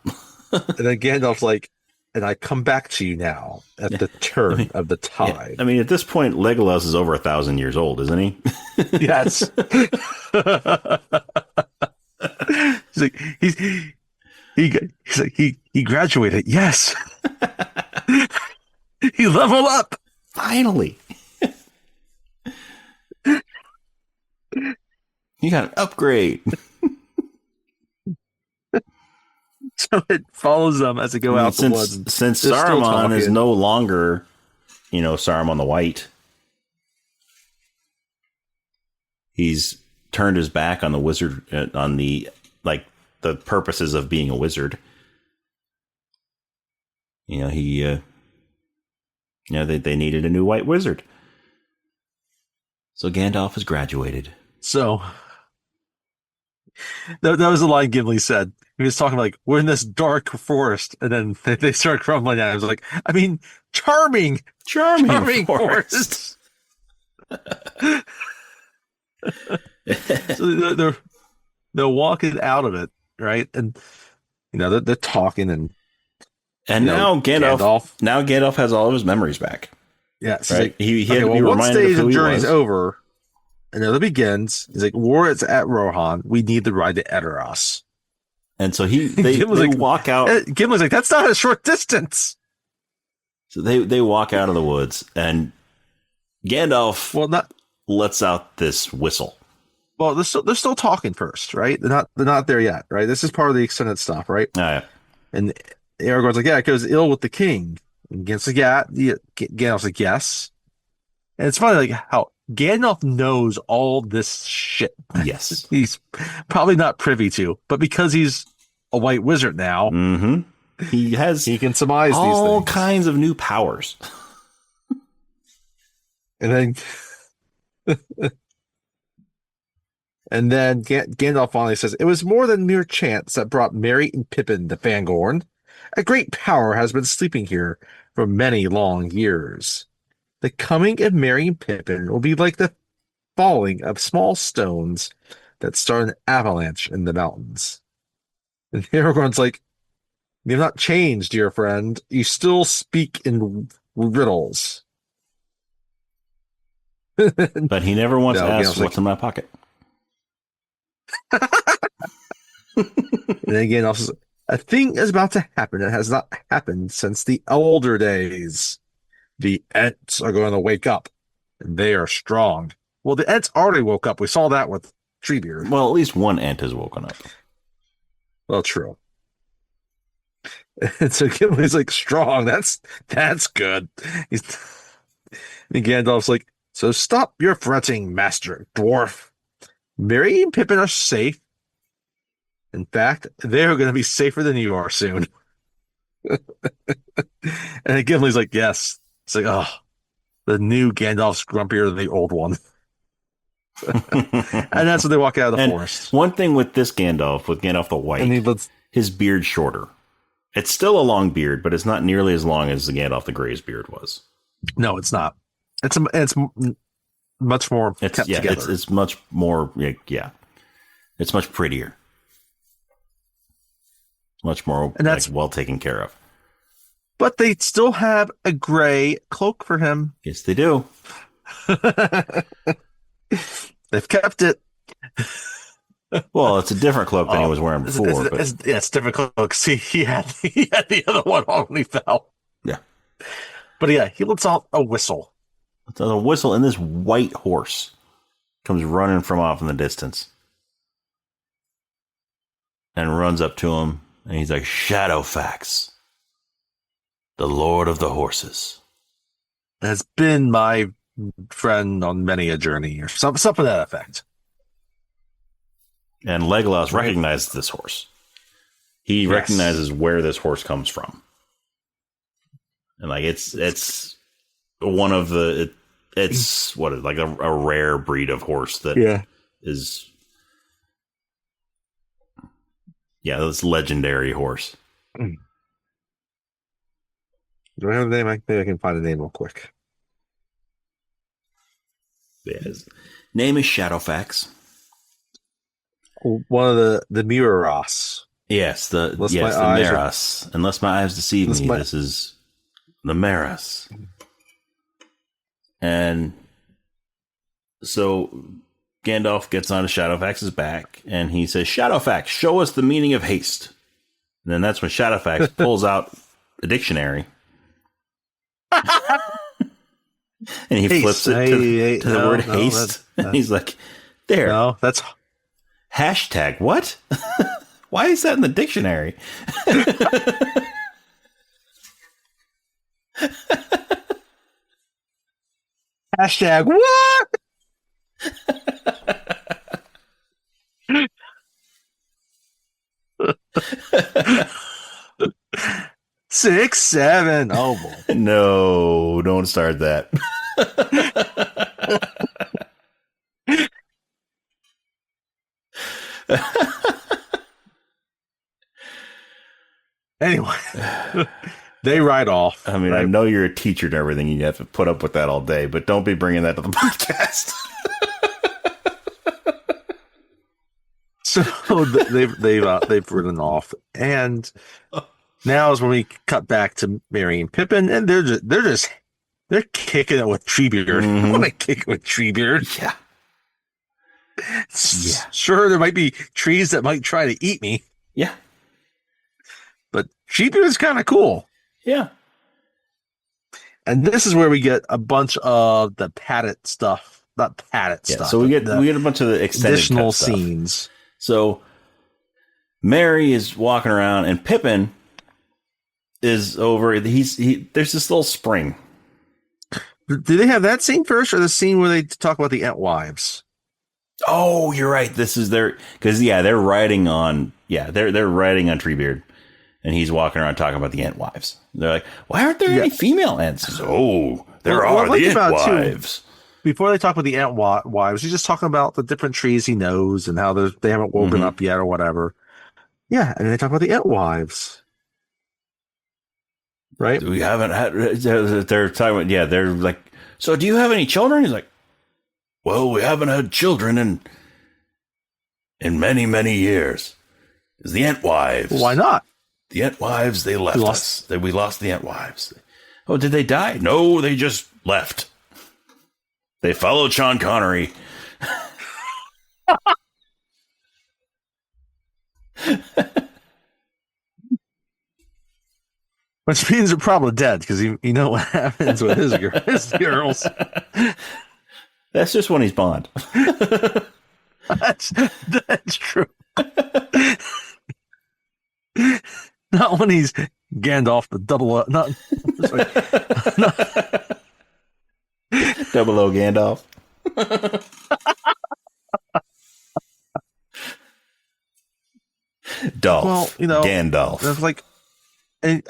And then Gandalf's like, and I come back to you now at the turn of the tide. Yeah. I mean, at this point, Legolas is over 1,000 years old, isn't he? Yes. He's like, he graduated. Yes. He leveled up. Finally. You got an upgrade. So it follows them as they go out the woods. Since Saruman is no longer, Saruman the White, he's turned his back on the wizard, on the purposes of being a wizard. They needed a new white wizard. So Gandalf has graduated. So that was the line Gimli said. He was talking like, we're in this dark forest, and then they start crumbling down. I was like, I mean, charming forest. So they're walking out of it, right? And they're talking, and now Gandalf has all of his memories back. Yeah, so right? Like, he had to be reminded of who he was. Journey's over, and it begins. He's like, war is at Rohan. We need the ride to Edoras. And so they walk out. Gimli's like, that's not a short distance. So they walk out of the woods, and Gandalf lets out this whistle. Well, they're still talking first, right? They're not there yet, right? This is part of the extended stuff, right? Yeah. And Aragorn's like, yeah, it goes ill with the king. And Gandalf's like, Gandalf's like, yes. And it's funny, like how Gandalf knows all this shit. Yes. He's probably not privy to, but because he's a white wizard now, he can surmise all these things. Kinds of new powers. And then Gandalf finally says, it was more than mere chance that brought Merry and Pippin to Fangorn. A great power has been sleeping here for many long years. The coming of Merry and Pippin will be like the falling of small stones that start an avalanche in the mountains. And Aragorn's like, you've not changed, dear friend. You still speak in riddles. But he never once asked what's in my pocket. And then again, also, a thing is about to happen that has not happened since the older days. The Ents are going to wake up, and they are strong. Well, the Ents already woke up. We saw that with Treebeard. Well, at least one Ent has woken up. Well, true. And so Gimli's like, strong. That's good. And Gandalf's like, so stop your fretting, Master Dwarf. Merry and Pippin are safe. In fact, they're going to be safer than you are soon. And Gimli's like, yes. It's like, oh, the new Gandalf's grumpier than the old one. And that's when they walk out of the forest. One thing with Gandalf the White, his beard's shorter. It's still a long beard, but it's not nearly as long as the Gandalf the Grey's beard was. No, it's not. It's much more kept together. It's much more, it's much prettier. Much more well taken care of. But they still have a gray cloak for him. Yes, they do. They've kept it. Well, it's a different cloak than he was wearing before. It's different cloak. See, he had the other one on when he fell. Yeah. But yeah, he lets out a whistle. It's a whistle, and this white horse comes running from off in the distance and runs up to him, and he's like, Shadowfax, the Lord of the Horses, has been my friend on many a journey, or something to that effect. And Legolas recognizes this horse. He recognizes where this horse comes from. And like it's one of the it's what is like a rare breed of horse that is this legendary horse. Do I have a name? Maybe I can find a name real quick. His name is Shadowfax. One of the Miras. Yes, the Miras. Unless my eyes deceive me, this is the Miras. And so Gandalf gets onto Shadowfax's back, and he says, Shadowfax, show us the meaning of haste. And then that's when Shadowfax pulls out a dictionary. And he flips it to the word haste. And he's like, there. No, that's... Hashtag what? Why is that in the dictionary? Hashtag what? 6, 7. Oh boy. No, don't start that. Anyway, they ride off. I mean, right? I know you're a teacher and everything. You have to put up with that all day, but don't be bringing that to the podcast. So they've ridden off, and now is when we cut back to Merry and Pippin, and they're kicking it with Treebeard. Mm-hmm. When they kick it with Treebeard, yeah. Sure, there might be trees that might try to eat me. Yeah. But Treebeard is kind of cool. Yeah. And this is where we get a bunch of the padded stuff. Not padded stuff. So we get a bunch of the extended additional scenes. So Merry is walking around, and Pippin is over. There's this little spring. Do they have that scene first, or the scene where they talk about the Entwives? Oh, you're right. This is because they're riding on they're riding on Treebeard, and he's walking around talking about the Entwives. They're like, why aren't there any female Ents? Oh, there are the Entwives. Before they talk about the Entwives, he's just talking about the different trees he knows and how they haven't woken up yet or whatever. Yeah, and they talk about the Entwives. Right? We haven't had. They're talking about. They're like. So, do you have any children? He's like, well, we haven't had children in many, many years. It's the Entwives. Well, why not? The Entwives, they left us. We lost the Entwives. Oh, did they die? No, they just left. They followed Sean Connery. Which means they're probably dead, because you know what happens with his girls. That's just when he's Bond. That's true. Not when he's Gandalf, the double not 00 Gandalf. Dolph. Well, Gandalf. That's like. I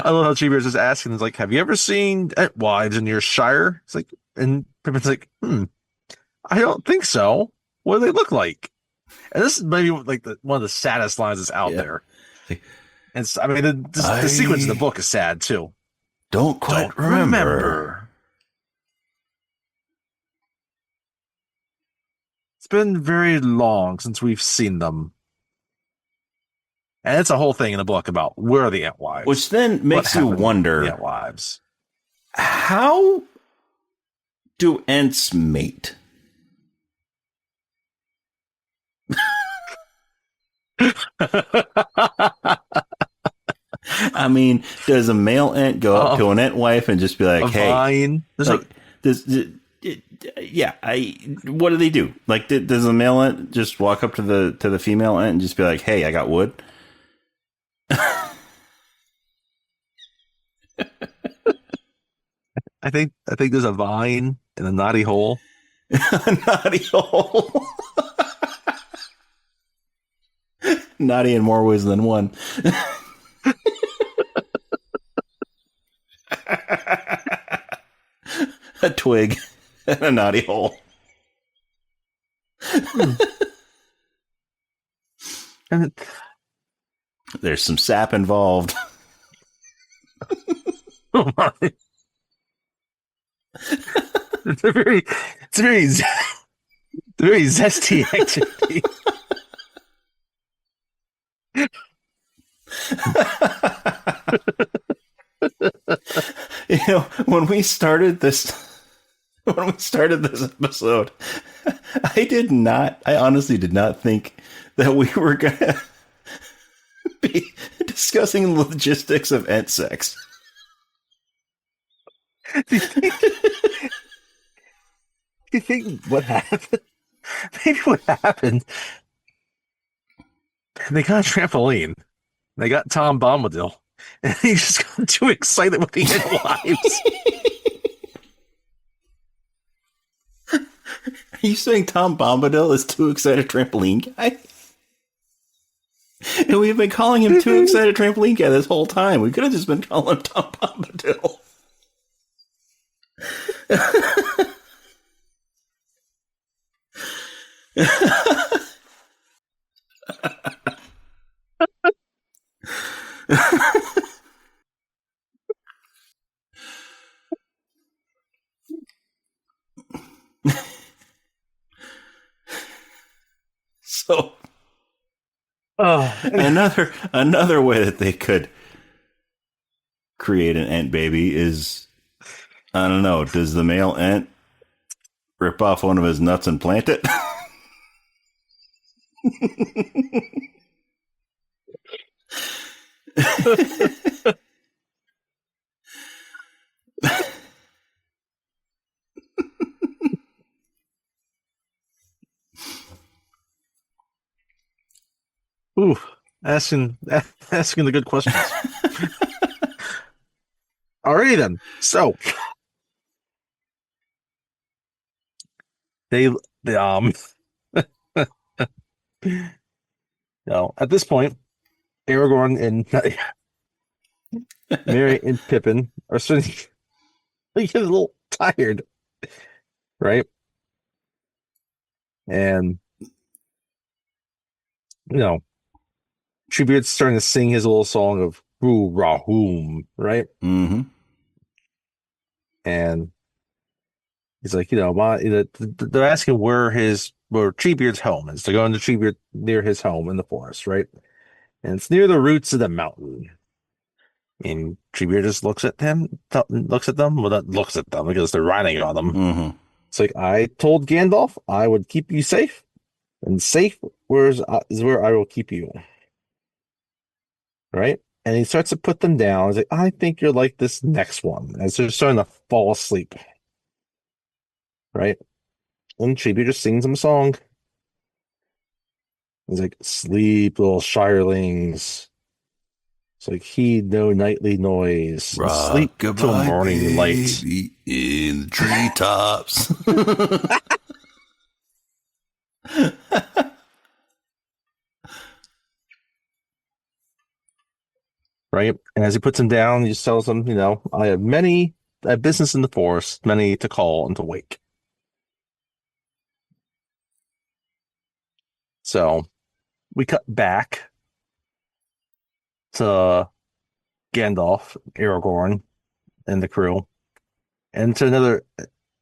love how Treebeard's just asking. It's like, have you ever seen Entwives in your Shire? It's like, and Pippin's like, I don't think so. What do they look like? And this is maybe like one of the saddest lines that's out there. And I mean, the sequence in the book is sad too. Don't quite remember. It's been very long since we've seen them. And it's a whole thing in the book about where are the Entwives. Which then makes you wonder, the Entwives. How do Ents mate? I mean, does a male ant go up to an ant wife and just be like, a "Hey, vine. There's like this, yeah, what do they do? Like, does the male ant just walk up to the female ant and just be like, "Hey, I got wood"? I think there's a vine in a naughty hole. A naughty hole. Naughty in more ways than one. A twig and a naughty hole. And There's some sap involved. oh my. It's a very zesty activity. You know, when we started this episode, I honestly did not think that we were gonna be discussing logistics of ant sex. Do you think what happened? Maybe what happened? They got a trampoline. They got Tom Bombadil. And he just got too excited when he had wives. Are you saying Tom Bombadil is too excited trampoline guy? And we've been calling him too excited trampoline guy this whole time. We could have just been calling him Tom Bombadil. So another way that they could create an ant baby is, I don't know, does the male ant rip off one of his nuts and plant it? Ooh, asking the good questions. Alrighty then. So they at this point, Aragorn and Merry and Pippin are starting to get a little tired, right? And Treebeard's starting to sing his little song of "Roo Rahum," right? Mm-hmm. And he's like, they're asking where Treebeard's home is. They're going to Treebeard near his home in the forest, right? And it's near the roots of the mountain. And Treebeard just looks at them. Well, not looks at them because they're riding on them. Mm-hmm. It's like, I told Gandalf I would keep you safe, and safe is where I will keep you. Right? And he starts to put them down. He's like, I think you're like this next one, as they're starting to fall asleep. Right? And Treebeard just sings them a song. He's like, sleep, little shirelings. It's like, heed no nightly noise. Sleep till morning light. In the treetops. Right? And as he puts him down, he just tells them, I have business in the forest, many to call and to wake. So we cut back to Gandalf, Aragorn, and the crew, and to another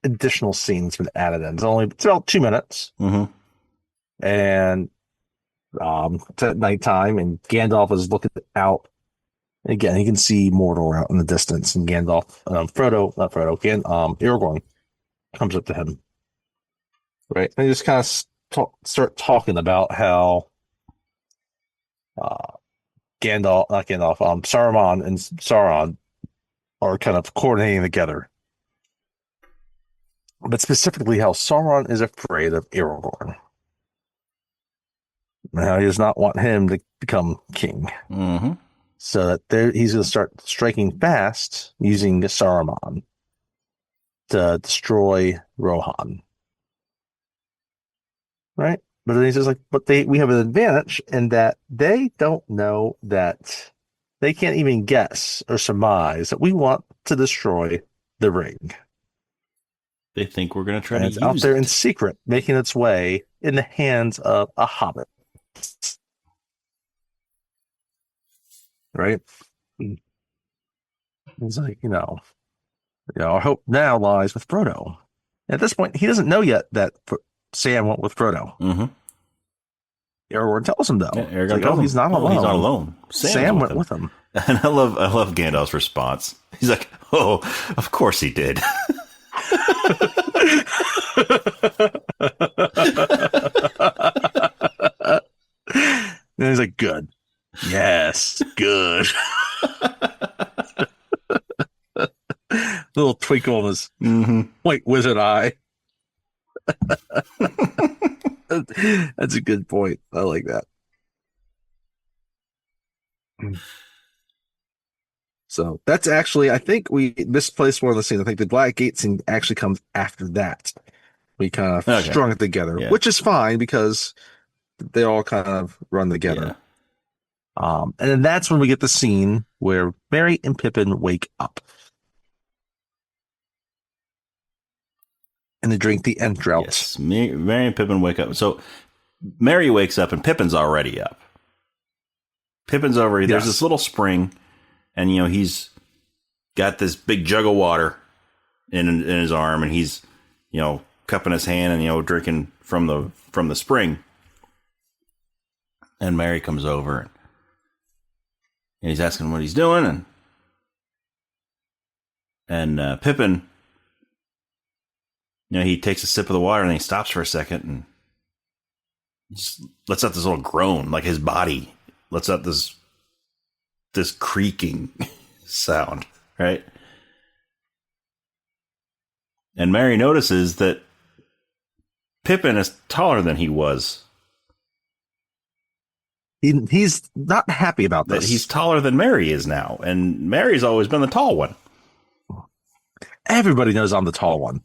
additional scene that's been added in. It's about 2 minutes. Mm-hmm. And it's at nighttime, and Gandalf is looking out. And again, he can see Mordor out in the distance, and Aragorn comes up to him. Right? And they just kind of start talking about how Saruman and Sauron are kind of coordinating together. But specifically how Sauron is afraid of Aragorn. Now he does not want him to become king. Mm-hmm. So that he's going to start striking fast using Saruman to destroy Rohan. Right? But then he's just like, we have an advantage in that they don't know that they can't even guess or surmise that we want to destroy the ring. They think we're going to try to use it. It's out there in secret, making its way in the hands of a hobbit. Right? He's like, our hope now lies with Frodo. At this point, he doesn't know yet that Sam went with Frodo. Mm-hmm. Aragorn tells him, though. Yeah, Aragorn tells him, he's not alone. He's not alone. Sam went with him. And I love Gandalf's response. He's like, oh, of course he did. And he's like, good. Yes, good. Little twinkle in his white wizard eye. That's a good point. I like that. So that's actually, I think we misplaced one of the scenes. I think the Black Gate scene actually comes after that. We kind of strung it together, which is fine because they all kind of run together. Yeah. And then that's when we get the scene where Merry and Pippin wake up. And they drink the Ent drought. Yes, Merry and Pippin wake up. So Merry wakes up and Pippin's already up. Pippin's over. There's this little spring, and he's got this big jug of water in his arm, and he's cupping his hand and drinking from the spring. And Merry comes over, and he's asking what he's doing, and Pippin. He takes a sip of the water and he stops for a second and just lets out this little groan, like his body lets out this creaking sound, right? And Merry notices that Pippin is taller than he was. He's not happy about this. That he's taller than Merry is now, and Merry's always been the tall one. Everybody knows I'm the tall one.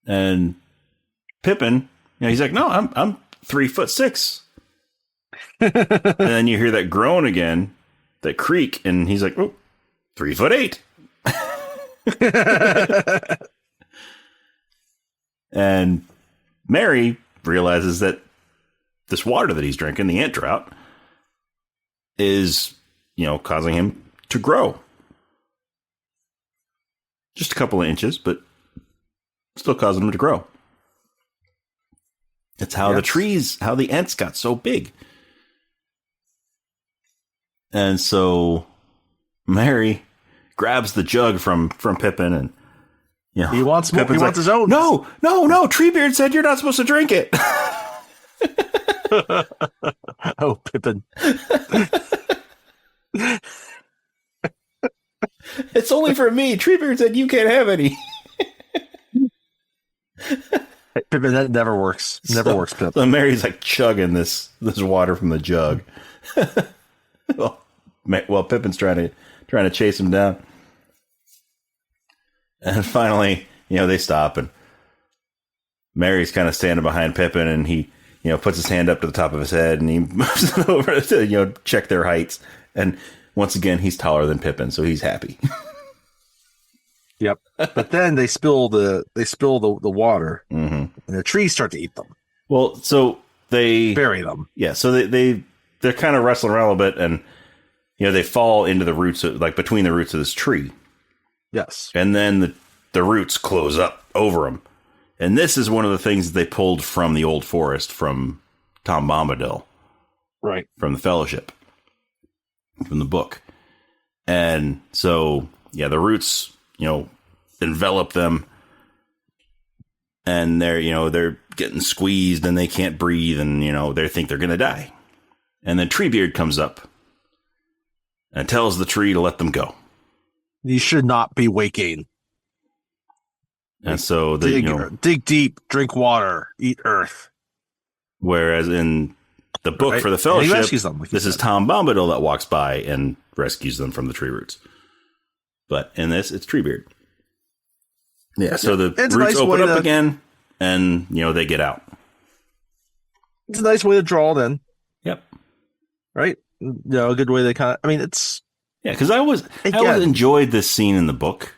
And Pippin, he's like, no, I'm 3'6". And then you hear that groan again, that creak, and he's like, oh, 3'8". And Merry realizes that this water that he's drinking, the Ent drought, is, causing him to grow. Just a couple of inches, but still causing them to grow. It's how how the Ents got so big. And so Merry grabs the jug from Pippin and he wants more. He wants his own. No. Treebeard said you're not supposed to drink it. Oh, Pippin. It's only for me. Treebeard said you can't have any. Pippin, that never works. Never works, Pip. So Mary's like chugging this water from the jug. well, Pippin's trying to chase him down. And finally, they stop, and Mary's kind of standing behind Pippin, and he, puts his hand up to the top of his head, and he moves it over to, check their heights. And once again, he's taller than Pippin, so he's happy. Yep. But then they spill the water, mm-hmm. and the trees start to eat them. Well, so they bury them. Yeah. So they're kind of wrestling around a little bit, and they fall into the roots, between the roots of this tree. Yes. And then the roots close up over them. And this is one of the things that they pulled from the Old Forest from Tom Bombadil. Right. From the Fellowship. From the book. And so, the roots, envelop them. and they're getting squeezed and they can't breathe, and they think they're gonna die. And then Treebeard comes up and tells the tree to let them go. You should not be waking. And so dig deep, drink water, eat earth. Whereas in the book for the Fellowship, this is Tom Bombadil that walks by and rescues them from the tree roots. But in this, it's Treebeard. Yeah, so the roots open up again, and they get out. It's a nice way to draw it in. Yep. Right? A good way to kind of. I mean, it's because I always enjoyed this scene in the book.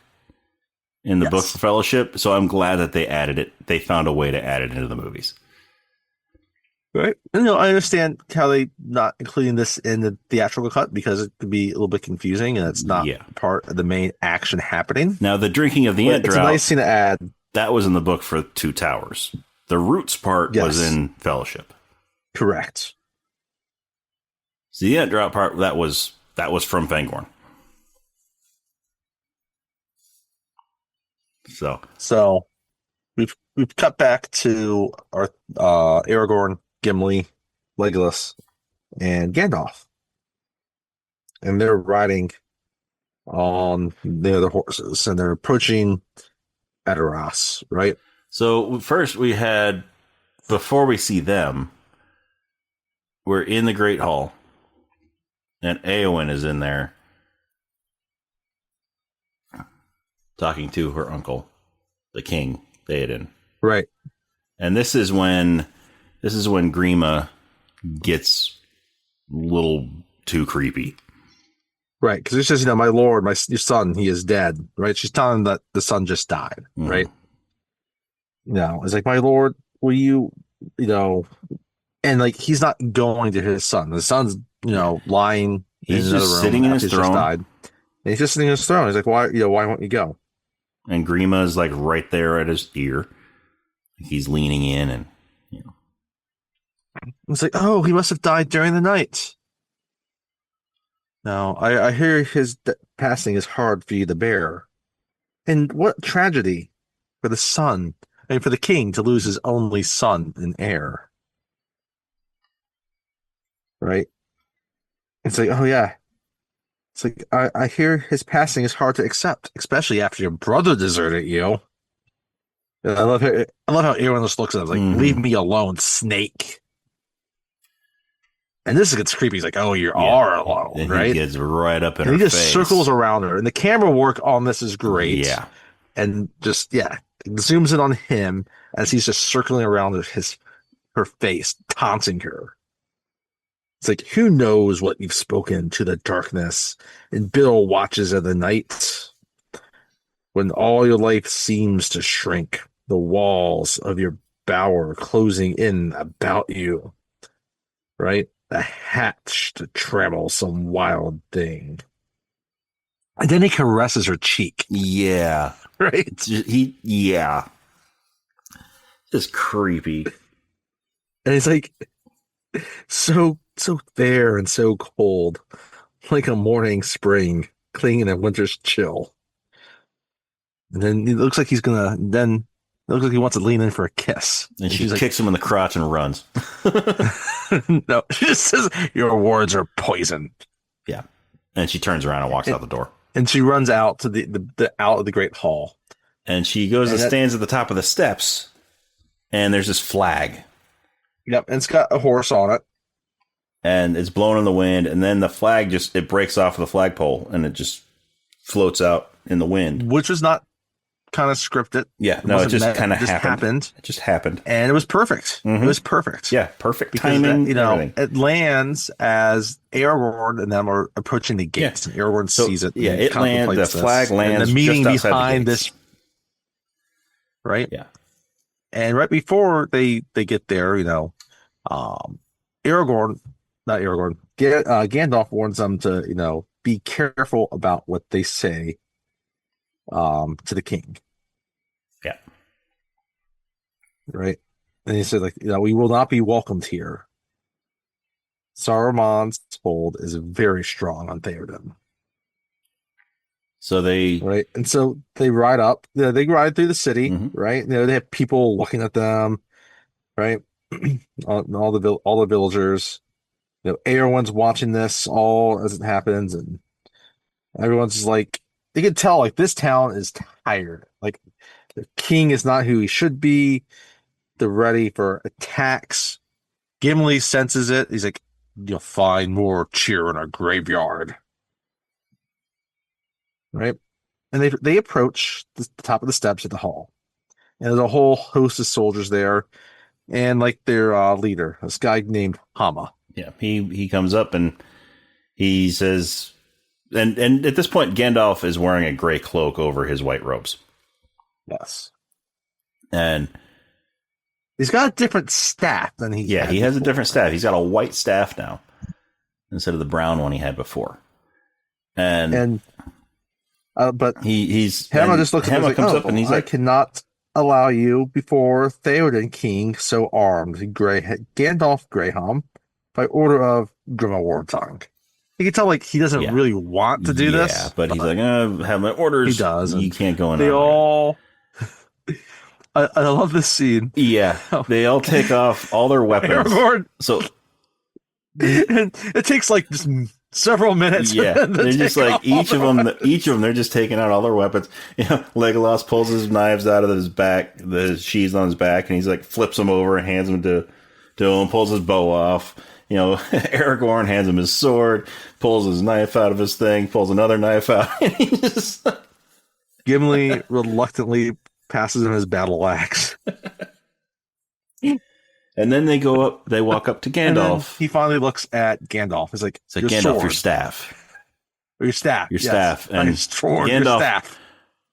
In the book for Fellowship, so I'm glad that they added it. They found a way to add it into the movies. Right. And, I understand how they not including this in the theatrical cut because it could be a little bit confusing and it's not part of the main action happening. Now, the drinking of the ant drought, it's a nice scene to add. That was in the book for Two Towers. The roots part was in Fellowship. Correct. So the ant drought part, that was from Fangorn. So we've cut back to our Aragorn, Gimli, Legolas, and Gandalf, and they're riding on the other horses, and they're approaching Edoras, right? So first before we see them, we're in the Great Hall, and Eowyn is in there talking to her uncle, the king, Theoden. Right. And this is when Grima gets a little too creepy. Right, because he says, my lord, your son, he is dead. Right? She's telling him that the son just died. Mm. Right? It's like, my lord, will you, and like he's not going to his son. The son's, lying. He's just sitting in his throne. Just died. And he's just sitting in his throne. He's like, why won't you go? And Grima is like right there at his ear. He's leaning in, and it's like, oh, he must have died during the night. Now, I hear his passing is hard for you to bear. And what tragedy for the son, for the king to lose his only son and heir. Right? It's like, oh yeah. It's like, I hear his passing is hard to accept, especially after your brother deserted you. And I love how everyone just looks at him like, leave me alone, snake. And this gets creepy. He's like, oh, you are alone, and right? He gets right up in her face. He just circles around her. And the camera work on this is great. Yeah. And just, it zooms in on him as he's just circling around her face, taunting her. It's like, who knows what you've spoken to the darkness in bitter watches of the night, when all your life seems to shrink, the walls of your bower closing in about you, right? The hatch to trammel some wild thing. And then he caresses her cheek. Yeah. Right? Just creepy. And he's like, so fair and so cold, like a morning spring, clinging in a winter's chill. And then it looks like he wants to lean in for a kiss. And she kicks him in the crotch and runs. No, she just says, your words are poison. Yeah. And she turns around and walks out the door. And she runs out to the out of the Great Hall. And she goes and stands at the top of the steps, and there's this flag. Yep, and it's got a horse on it. And it's blown in the wind, and then the flag it breaks off of the flagpole, and it just floats out in the wind. Which was not kind of scripted. Yeah, no, it just kind of happened. It just happened. And it was perfect. Mm-hmm. It was perfect. Yeah, perfect timing. It lands as Aragorn and them are approaching the gates. Yeah. And Aragorn sees it. Yeah, it lands. The flag lands. And the meeting behind this. Right? Yeah. And right before they get there, Gandalf warns them to, be careful about what they say to the king. Yeah. Right. And he said, we will not be welcomed here. Saruman's hold is very strong on Theoden. So they right, and so they ride up. They ride through the city, right? They have people looking at them, right? all the villagers. Everyone's watching this all as it happens, and everyone's just like, you can tell like this town is tired. Like the king is not who he should be. They're ready for attacks. Gimli senses it. He's like, "You'll find more cheer in a graveyard." Right? And they approach the top of the steps at the hall. And there's a whole host of soldiers there, and like their leader, this guy named Hama. Yeah, he comes up and he says, and at this point, Gandalf is wearing a gray cloak over his white robes. Yes. And he's got a different staff than he he has a different staff. He's got a white staff now instead of the brown one he had before. But Hama just looks at him, comes up and he's like, I cannot allow you before Theoden King so armed. Gandalf Greyhelm by order of Grimawardtongue. You can tell like he doesn't really want to do this. Yeah, but he's like, I have my orders. He does. You can't go in. They all. I love this scene. Yeah, they all take off all their weapons. Aragorn. So and it takes like just several minutes. Yeah, they're just like each of them. They're just taking out all their weapons. Legolas pulls his knives out of his back, the sheaths on his back, and he's like flips them over and hands them to him. Pulls his bow off. Aragorn hands him his sword, pulls his knife out of his thing, pulls another knife out, and he just. Gimli reluctantly passes him his battle axe. And then they walk up to Gandalf. He finally looks at Gandalf. He's like, it's like, Gandalf, sword. your staff. Or your staff. Your staff. And your staff.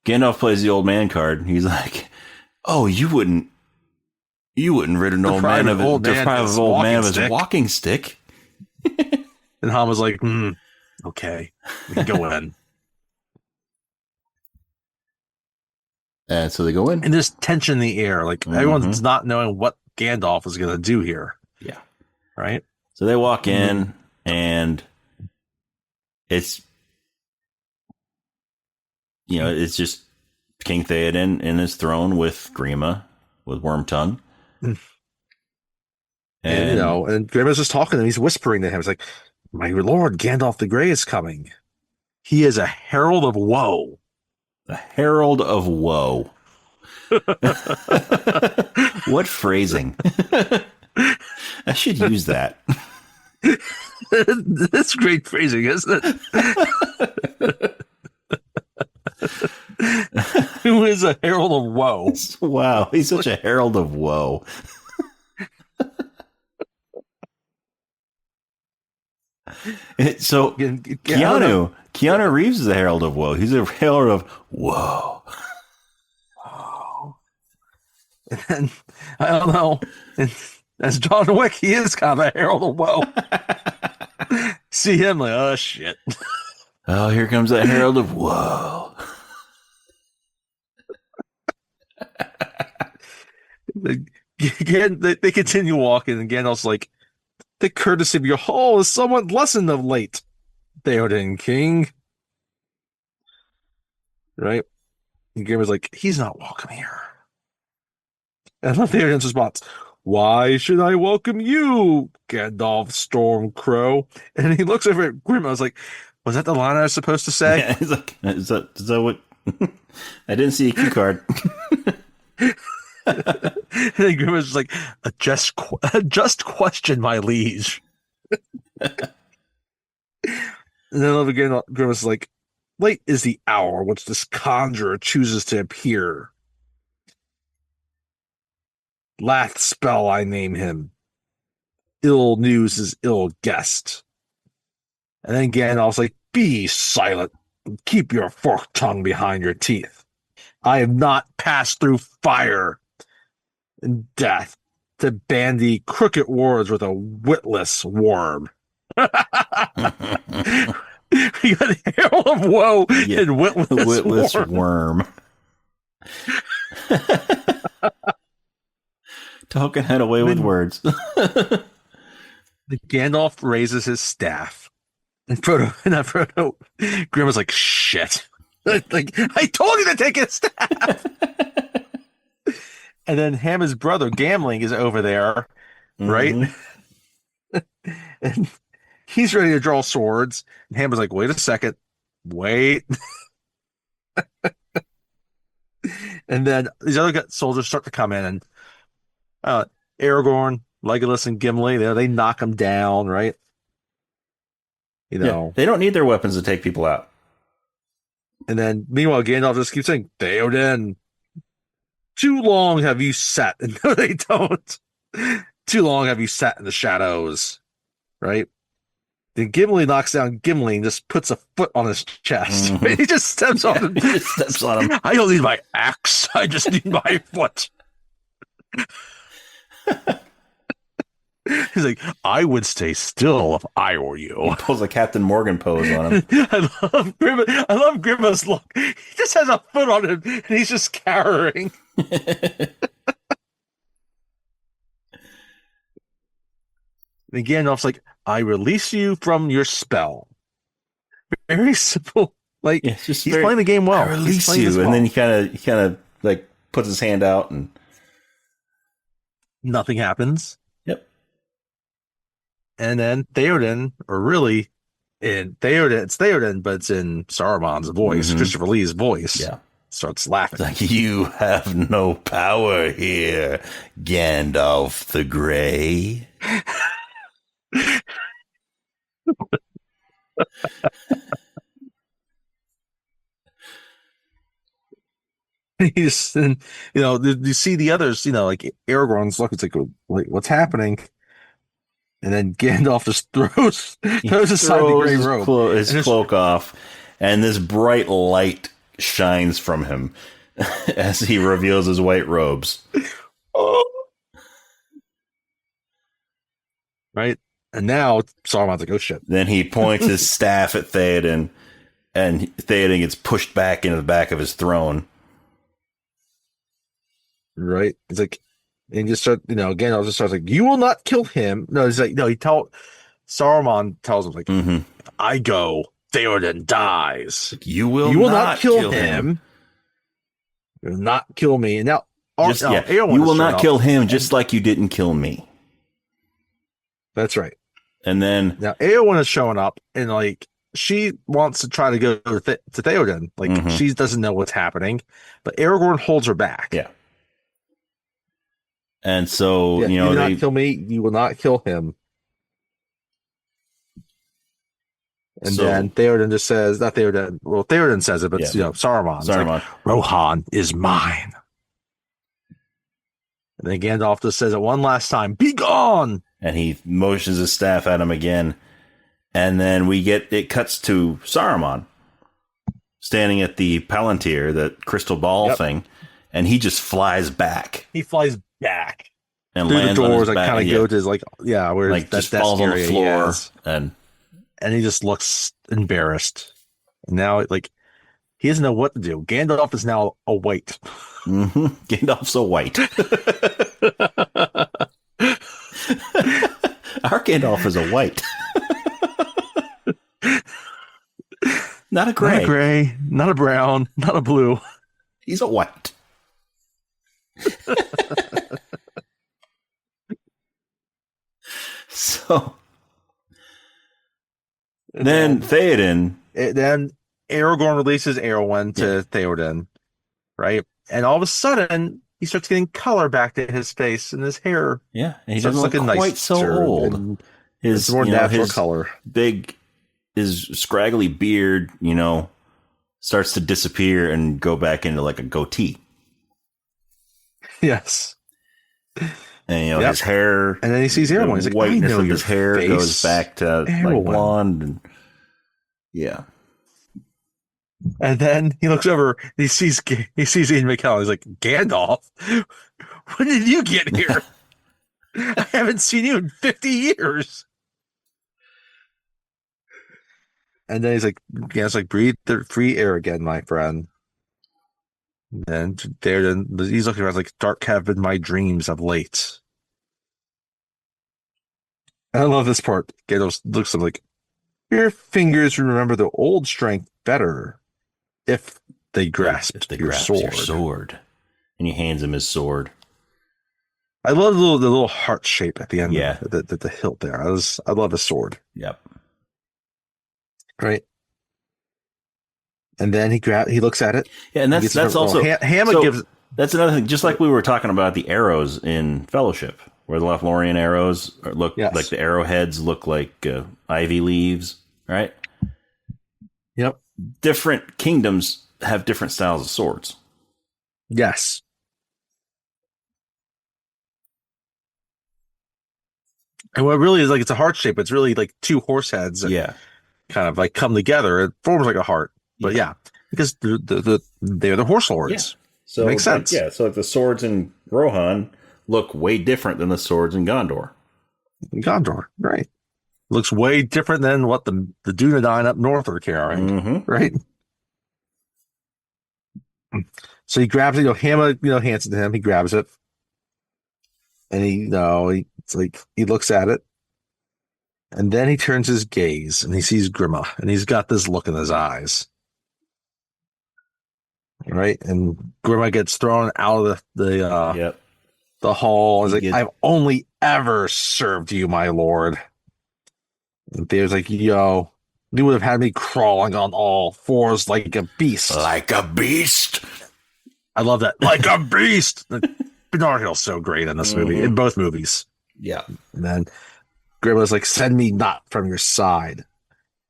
Gandalf plays the old man card. He's like, oh, you wouldn't rid an old man of old man of his walking stick. And Hama's like, okay, we can go in. And so they go in. And there's tension in the air. Like everyone's not knowing what Gandalf is going to do here. Yeah. Right? So they walk in and it's, it's just King Theoden in his throne with Grima, with Wormtongue. And Grima's just talking to him. He's whispering to him. He's like, my lord, Gandalf the Grey is coming. He is a herald of woe. The herald of woe. What phrasing? I should use that. That's great phrasing, isn't it? Who is a herald of woe? Wow, he's such a herald of woe. So Keanu Reeves is a herald of woe. He's a herald of woe. Oh. And I don't know. And as John Wick, he is kind of a herald of woe. See him like, oh shit. Oh, here comes that herald of woe. Again, they continue walking, and Gandalf's like, the courtesy of your hall is somewhat lessened of late, Theoden King. Right? And Gandalf's like, he's not welcome here. And Theoden's response, why should I welcome you, Gandalf Stormcrow? And he looks over at Grim. I was like, was that the line I was supposed to say? Yeah, he's like, is that what? I didn't see a cue card. And then Grim was like, just question, my liege. And then again, Grim was like, late is the hour which this conjurer chooses to appear. Lath spell I name him. Ill news is ill guessed. And then Gandalf's like, be silent. Keep your forked tongue behind your teeth. I have not passed through fire and death to bandy crooked words with a witless worm. We got Herald of Woe and witless worm. Talking head away with words. The Gandalf raises his staff. And Frodo, Grim was like, shit. Like, I told you to take a staff. And then Hammer's brother, Gambling, is over there, right? Mm-hmm. And he's ready to draw swords. And Hammer's like, wait a second. Wait. And then these other soldiers start to come in, and uh, Aragorn, Legolas, and Gimli, they knock him down, right? You Yeah, know. they don't need their weapons to take people out. And then, meanwhile, Gandalf just keeps saying, Theoden, too long have you sat. And no, they don't. Too long have you sat in the shadows, right? Then Gimli knocks down Gimli and just puts a foot on his chest. Mm-hmm. He just steps on him. He just steps on him. I don't need my axe. I just need my foot. He's like, I would stay still if I were you. He pulls a Captain Morgan pose on him. I love Grima's look. He just has a foot on him, and he's just cowering. And Gandalf's like, I release you from your spell. Very simple. Like, yeah, he's playing the game well. I release you, and then he kind of like puts his hand out, and nothing happens. Yep. And then Theoden, or really, it's Theoden, but it's in Saruman's voice, Christopher Lee's voice. Yeah. Starts laughing. It's like, you have no power here, Gandalf the Grey. And you see the others, like Aragorn's looking, it's like, what's happening? And then Gandalf just throws aside the gray robe, his cloak off, and this bright light shines from him as he reveals his white robes. Oh. Right? And now Saruman's like, oh shit. Then he points his staff at Theoden, and Theoden gets pushed back into the back of his throne. Right? It's like, and you start, Gandalf just starts like, you will not kill him. No, he's like, no, Saruman tells him, like, I go, Theoden dies. You will not kill him. You will not kill me. And now, you will not kill him just like you didn't kill me. That's right. And then now Eowyn is showing up, and like she wants to try to go to Theoden. Like she doesn't know what's happening, but Aragorn holds her back. Yeah. And so you will not kill me. You will not kill him. And then Theoden just says, not Theoden. Well, Theoden says it, but Saruman. Like, Rohan is mine. And then Gandalf just says it one last time, be gone! And he motions his staff at him again. And then it cuts to Saruman standing at the Palantir, the crystal ball thing, and he just flies back. He flies back. And through lands the doors, on his like back. kind of go to his, like, where like just falls on the floor. And he just looks embarrassed. And now, like, he doesn't know what to do. Gandalf is now a white. Gandalf's a white. Our Gandalf is a white. Not a gray. Not a gray, not a brown, not a blue. He's a white. So then Theoden. Then Aragorn releases Eowyn to Theoden, right? And all of a sudden, he starts getting color back to his face and his hair. Yeah, and he doesn't look quite so old. His more natural color. His scraggly beard, starts to disappear and go back into like a goatee. Yes. And his hair, and then he sees Aragorn. He's like, whiteness of his hair goes back to like blonde, and And then he looks over. He sees Ian McKellen. He's like, Gandalf, when did you get here? I haven't seen you in 50 years. And then he's like, breathe the free air again, my friend. And he's looking around like, dark have been my dreams of late. I love this part. Gandalf looks at him like, your fingers remember the old strength better. if they grasped your sword. And he hands him his sword. I love the little heart shape at the end. Yeah. The hilt there. I love his sword. Yep. Right. And then he looks at it. Yeah, and that's also Hammer gives. That's another thing. Just like we were talking about the arrows in Fellowship, where the Lothlorien arrows look like the arrowheads look like ivy leaves, right? Yep. Different kingdoms have different styles of swords. Yes. And what really is like, it's a heart shape. It's really like two horse heads. Yeah. Kind of like come together. It forms like a heart. But yeah, because they're the horse lords. Yeah. So it makes sense. So like the swords in Rohan look way different than the swords in Gondor. Right. Looks way different than what the Dunedain up north are carrying. Right. So he grabs it, Hammer, hands it to him. He grabs it. And it's like he looks at it. And then he turns his gaze and he sees Grima, and he's got this look in his eyes. Right? And Grima gets thrown out of the hall. He's like, I've only ever served you, my lord. And Theo's like, yo, you would have had me crawling on all fours like a beast. Like a beast. I love that. Like a beast. Bernard Hill's so great in this movie, in both movies. Yeah. And then Grima's like, send me not from your side.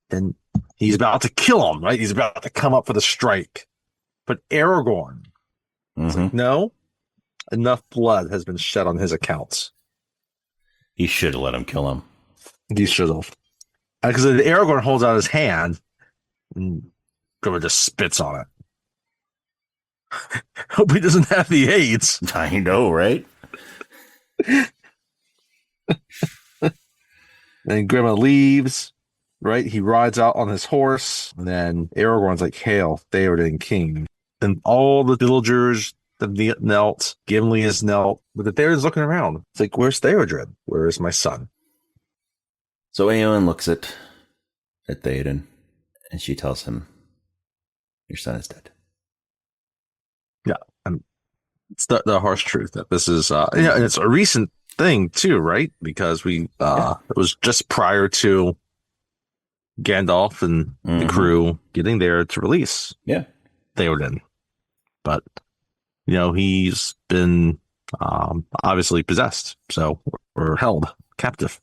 And he's about to kill him, right? He's about to come up for the strike. But Aragorn is like, no, enough blood has been shed on his accounts. He should have let him kill him. He should have. Because Aragorn holds out his hand, and Grima just spits on it. Hope he doesn't have the AIDS. I know, right? Then Grima leaves, right? He rides out on his horse, and then Aragorn's like, hail, Theoden King. And all the villagers have knelt. Gimli is knelt. But the Theoden's looking around. It's like, where's Theoden? Where is my son? So Eowyn looks at Theoden, and she tells him, your son is dead. Yeah. And it's the harsh truth that this is, and it's a recent thing too, right? Because it was just prior to Gandalf and the crew getting there to release Theoden. But, he's been obviously possessed, or held captive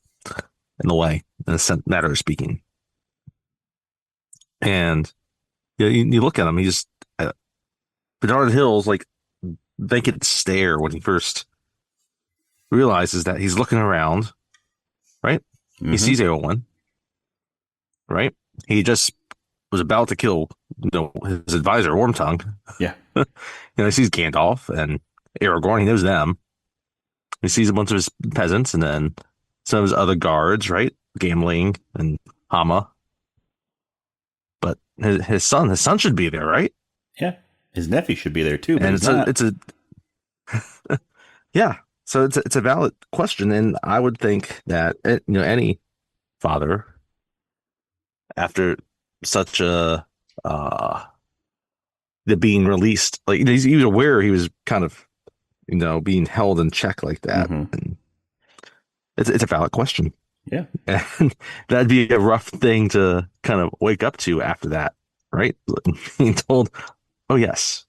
in a way, in a matter of speaking. And you look at him, he's Bernard Hill's like vacant stare when he first realizes that he's looking around, right? He sees Eowyn, right? He just was about to kill his advisor, Wormtongue. Yeah. He sees Gandalf and Aragorn. He knows them. He sees a bunch of his peasants and then some of his other guards, right? Gimli and Hama. But his son should be there, right? Yeah. His nephew should be there too. But and it's a yeah. So it's a valid question, and I would think that any father, after such the being released, like he was aware he was kind of being held in check like that, and it's a valid question. Yeah, and that'd be a rough thing to kind of wake up to after that, right? Being told, "Oh yes,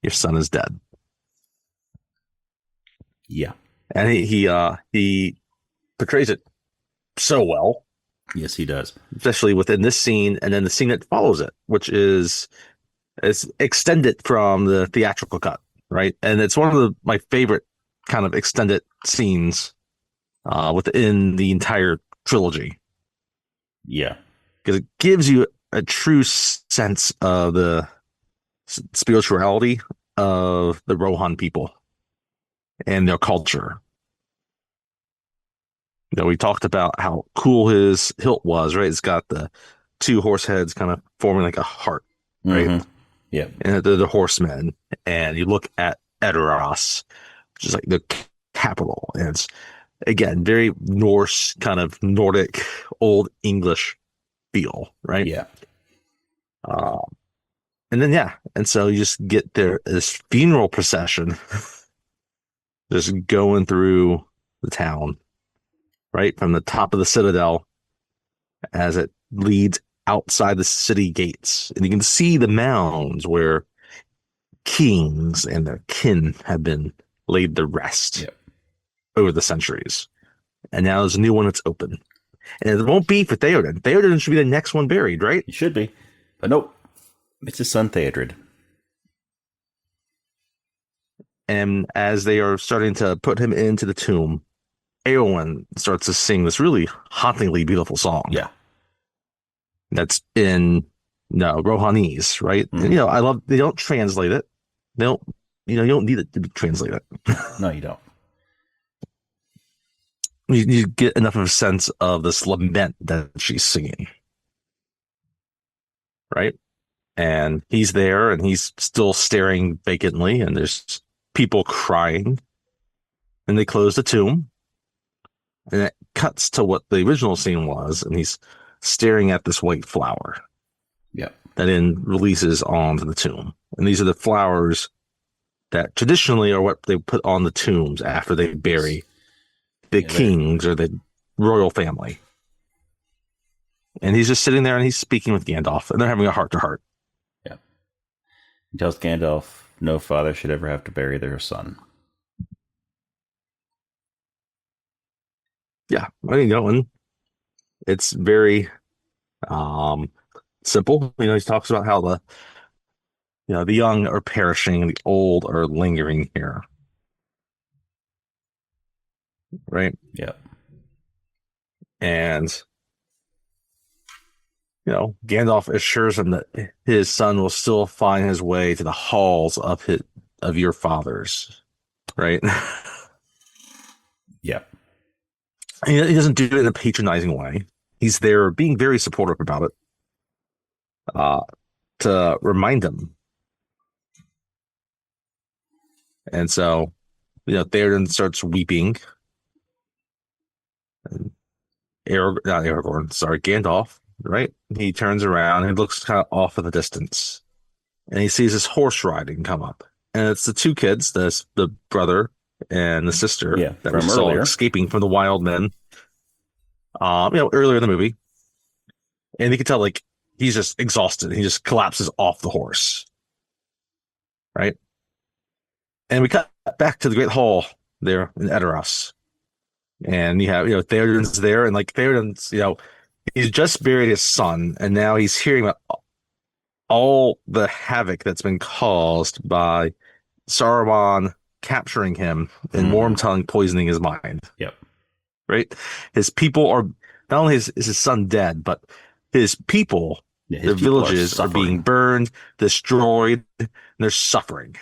your son is dead." Yeah, and he portrays it so well. Yes, he does, especially within this scene, and then the scene that follows it, which is extended from the theatrical cut, right? And it's one of my favorite kind of extended scenes within the entire trilogy. Yeah, because it gives you a true sense of the spirituality of the Rohan people and their culture. We talked about how cool his hilt was, right? It's got the two horse heads kind of forming like a heart, right? Yeah. And the horsemen. And you look at Edoras, which is like the capital. And it's, again, very Norse, kind of Nordic, Old English feel, right? Yeah. And then and so you just get this funeral procession just going through the town, right from the top of the citadel as it leads outside the city gates. And you can see the mounds where kings and their kin have been laid to rest Yep. over the centuries. And now there's a new one that's open. And it won't be for Theoden. Theoden should be the next one buried, right? It should be. But nope. It's his son Theodred. And as they are starting to put him into the tomb, Eowyn starts to sing this really hauntingly beautiful song. Yeah. That's in Rohanese, right? Mm-hmm. And, I love they don't translate it. They don't, you don't need it to be translated. No, you don't. You get enough of a sense of this lament that she's singing, right? And he's there and he's still staring vacantly, and there's people crying. And they close the tomb, and it cuts to what the original scene was, and he's staring at this white flower. Yep. That then releases onto the tomb. And these are the flowers that traditionally are what they put on the tombs after they bury the kings or the royal family. And he's just sitting there and he's speaking with Gandalf, and they're having a heart-to-heart. Yeah. He tells Gandalf no father should ever have to bury their son. Yeah. And it's very simple. He talks about how the young are perishing, the old are lingering here. Right? Yeah. And Gandalf assures him that his son will still find his way to the halls of your fathers, right? Yeah. He doesn't do it in a patronizing way. He's there being very supportive about it, to remind him. And so, Theoden starts weeping. And not Aragorn, sorry, Gandalf, right? He turns around and looks kind of off in the distance, and he sees this horse riding come up, and it's the two kids, the brother and the sister that we saw escaping from the wild men. Earlier in the movie, and you can tell he's just exhausted. He just collapses off the horse, right? And we cut back to the Great Hall there in Edoras, and you have Theoden's there, and Theoden's he's just buried his son, and now he's hearing about all the havoc that's been caused by Saruman capturing him and Wormtongue poisoning his mind. Yep. Right? His people are not only is his son dead, but his people, their villages are being burned, destroyed, and they're suffering.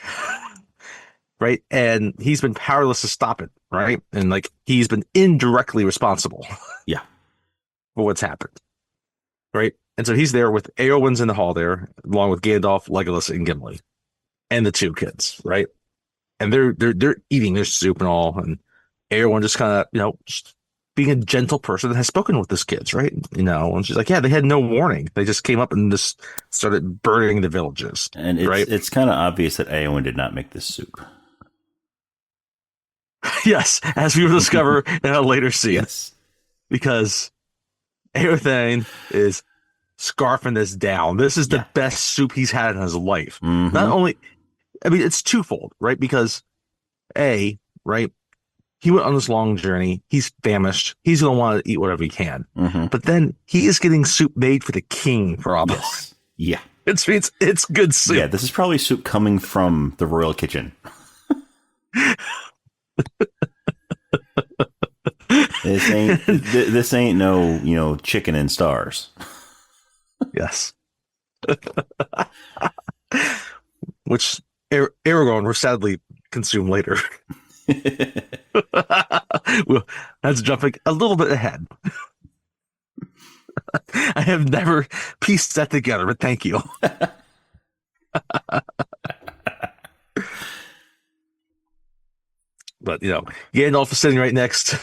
Right? And he's been powerless to stop it, right? And he's been indirectly responsible. Yeah. For what's happened. Right? And so he's there with Eowyn's in the hall there, along with Gandalf, Legolas, and Gimli. And the two kids, right? And they're eating their soup and all, and Eowyn just kind of, just being a gentle person that has spoken with these kids, right? And she's like, yeah, they had no warning. They just came up and just started burning the villages. And it's kind of obvious that Eowyn did not make this soup. Yes, as we will discover in a later scene. Yes. Because Eowyn is scarfing this down. This is the best soup he's had in his life. Mm-hmm. Not only, it's twofold, right? Because right, he went on this long journey. He's famished. He's going to want to eat whatever he can. Mm-hmm. But then he is getting soup made for the king, probably. Yes. Yeah. It's good soup. Yeah, this is probably soup coming from the royal kitchen. This ain't no, chicken and stars. Yes. Which Aragorn will sadly consume later. Well, that's jumping a little bit ahead. I have never pieced that together, but thank you. But Gandalf is sitting right next to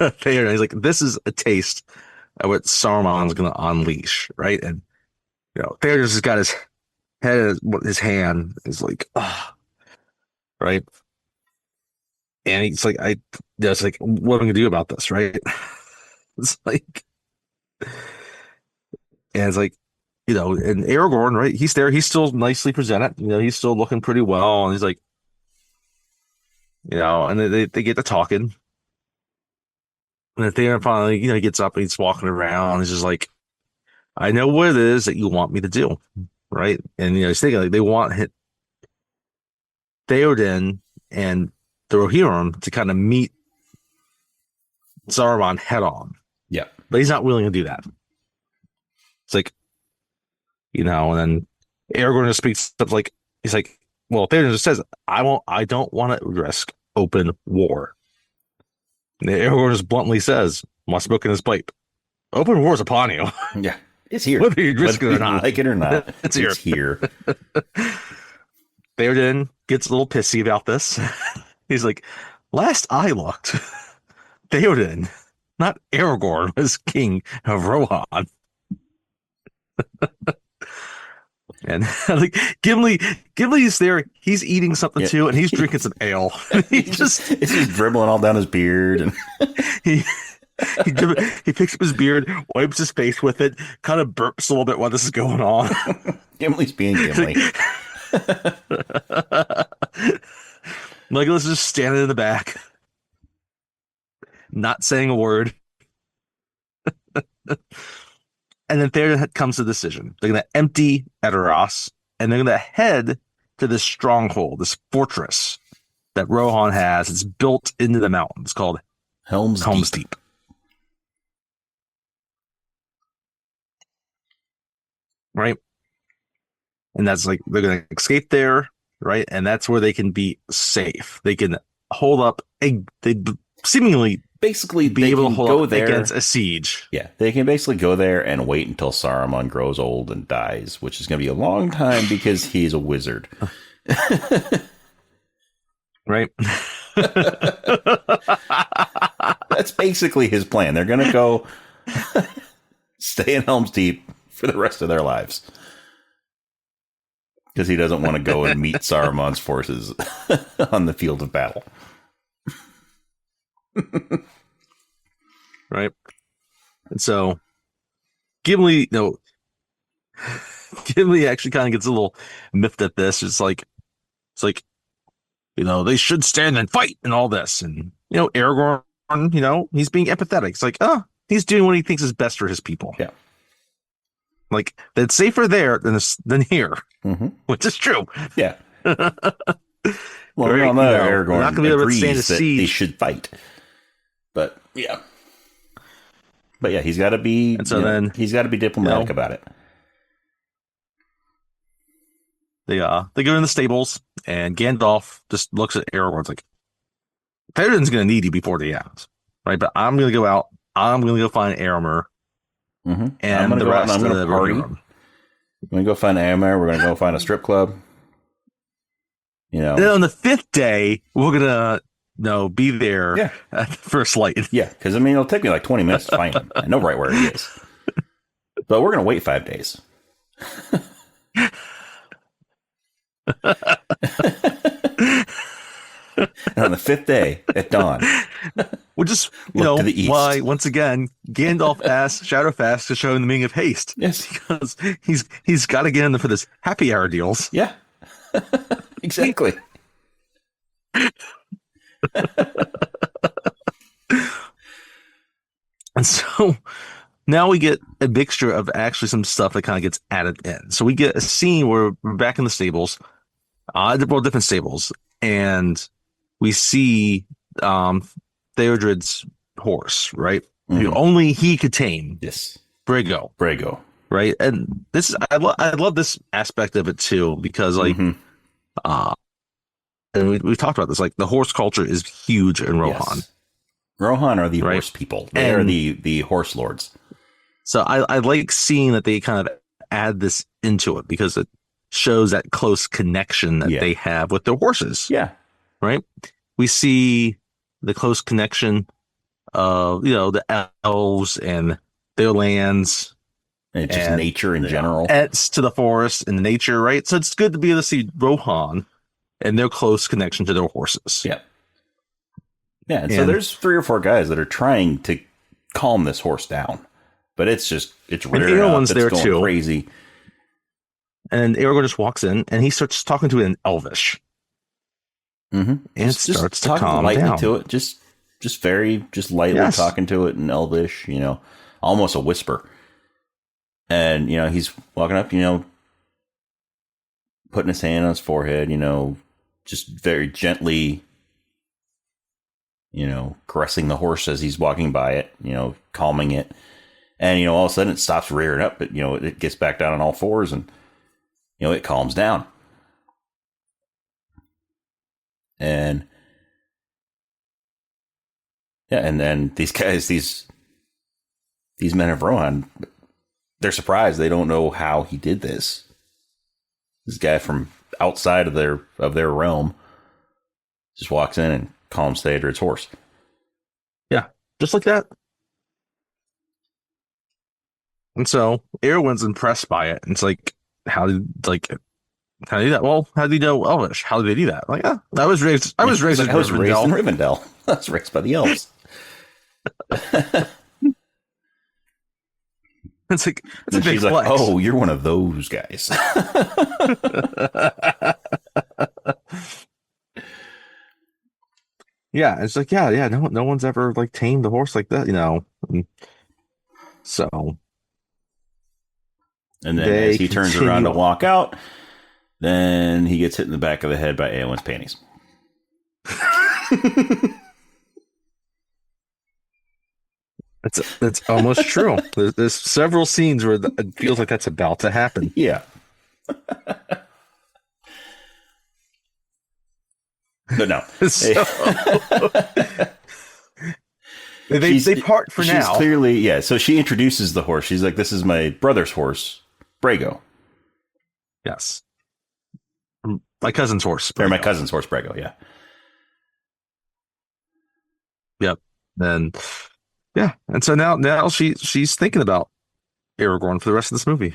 Theoden. He's like, "This is a taste of what Saruman's going to unleash, right?" And Theoden's just got his his hand is like, ah, right. And he's like, it's like, what am I gonna do about this, right? It's like, and it's like, and Aragorn, right? He's there. He's still nicely presented. He's still looking pretty well. And he's like, and they get to talking. And then Theoden finally, he gets up and he's walking around. He's just like, I know what it is that you want me to do, right? And he's thinking like they want Theoden and the Rohirrim to kind of meet Saruman head on. Yeah. But he's not willing to do that. It's like, and then Aragorn just speaks up like, he's like, well, Theoden just says, I don't want to risk open war. And Aragorn just bluntly says, "Must smoke in his pipe. Open war is upon you." Yeah. It's here. Whether you risk it or not. Like it or not. It's here. Theoden gets a little pissy about this. He's like, last I looked, Theoden, not Aragorn, was king of Rohan. And like Gimli's there, he's eating something too, and he's drinking some ale. It's just dribbling all down his beard, and he picks up his beard, wipes his face with it, kind of burps a little bit while this is going on. Gimli's being Gimli. Legolas is just standing in the back, not saying a word. And then Theoden comes to the decision. They're going to empty Edoras, and they're going to head to this stronghold, this fortress that Rohan has. It's built into the mountains called Helm's Deep. Right? And that's like, they're going to escape there, right? And that's where they can be safe. They can hold up, they seemingly basically be able to hold up against a siege. Yeah, they can basically go there and wait until Saruman grows old and dies, which is going to be a long time because he's a wizard. Right? That's basically his plan. They're going to go stay in Helm's Deep for the rest of their lives. Because he doesn't want to go and meet Saruman's forces on the field of battle. Right. And so Gimli actually kind of gets a little miffed at this. It's like they should stand and fight and all this. And Aragorn, he's being empathetic. It's like, he's doing what he thinks is best for his people. Yeah. Like, it's safer there than here. Mm-hmm. Which is true. Yeah. Well, we all know Aragorn not gonna be able to stand a that siege. They should fight. But yeah, he's got to be. And so then he's got to be diplomatic about it. They go in the stables, and Gandalf just looks at Aragorn's like, Theoden's going to need you before the end, right? But I'm going to go out. I'm going to go find Éomer, and the rest of the party. I'm going to go find Éomer. We're going to go find a strip club. And then on the 5th day, we're going to be there at the first light. Yeah, because it'll take me like 20 minutes to find him. I know right where he is. But we're going to wait 5 days. And on the 5th day at dawn, we'll just why once again Gandalf asks Shadowfast to show him the meaning of haste. Yes, because he's got to get in there for this happy hour deals. Yeah, exactly. And so now we get a mixture of actually some stuff that kind of gets added in. So we get a scene where we're back in the stables, different stables, and we see Theodred's horse, right? Mm-hmm. Only he could tame. Yes. Brago. Right? And this I love this aspect of it too, because and we've talked about this, like the horse culture is huge in Rohan. Yes. Rohan are the horse people. They are the horse lords. So I like seeing that they kind of add this into it because it shows that close connection that they have with their horses. Yeah. Right. We see the close connection of, the elves and their lands And just nature in general. Adds to the forest and the nature, right? So it's good to be able to see Rohan and their close connection to their horses. Yeah. Yeah, and so there's 3 or 4 guys that are trying to calm this horse down. But it's rearing up, it's there going too. Crazy. And Aragorn just walks in and he starts talking to it in Elvish. Mm-hmm. And just starts to calm lightly down. to it. Just lightly talking to it in Elvish, almost a whisper. And, he's walking up, putting his hand on his forehead, just very gently, caressing the horse as he's walking by it, calming it. And, all of a sudden it stops rearing up, but, it gets back down on all fours and, it calms down. And, yeah, and then these guys, these men of Rohan, they're surprised. They don't know how he did this. This guy from outside of their realm just walks in and calms Theodred's horse. Yeah, just like that. And so Arwen's impressed by it. And it's like, how do you do that? Well, how do you know Elvish? How do they do that? Like, I was raised in Rivendell. I was raised by the elves. It's like, it's a big she's flex. Like, oh, you're one of those guys. Yeah, it's like, yeah, no one's ever like tamed a horse like that, So, and then as he turns around to walk out, then he gets hit in the back of the head by Eowyn's panties. That's almost true. There's several scenes where it feels like that's about to happen. Yeah. But no. So, they part for now. She's clearly, yeah. So she introduces the horse. She's like, "This is my brother's horse, Brago." Yes. My cousin's horse. Or my cousin's horse, Brago. Yeah. Yep. And yeah, and so now she's thinking about Aragorn for the rest of this movie,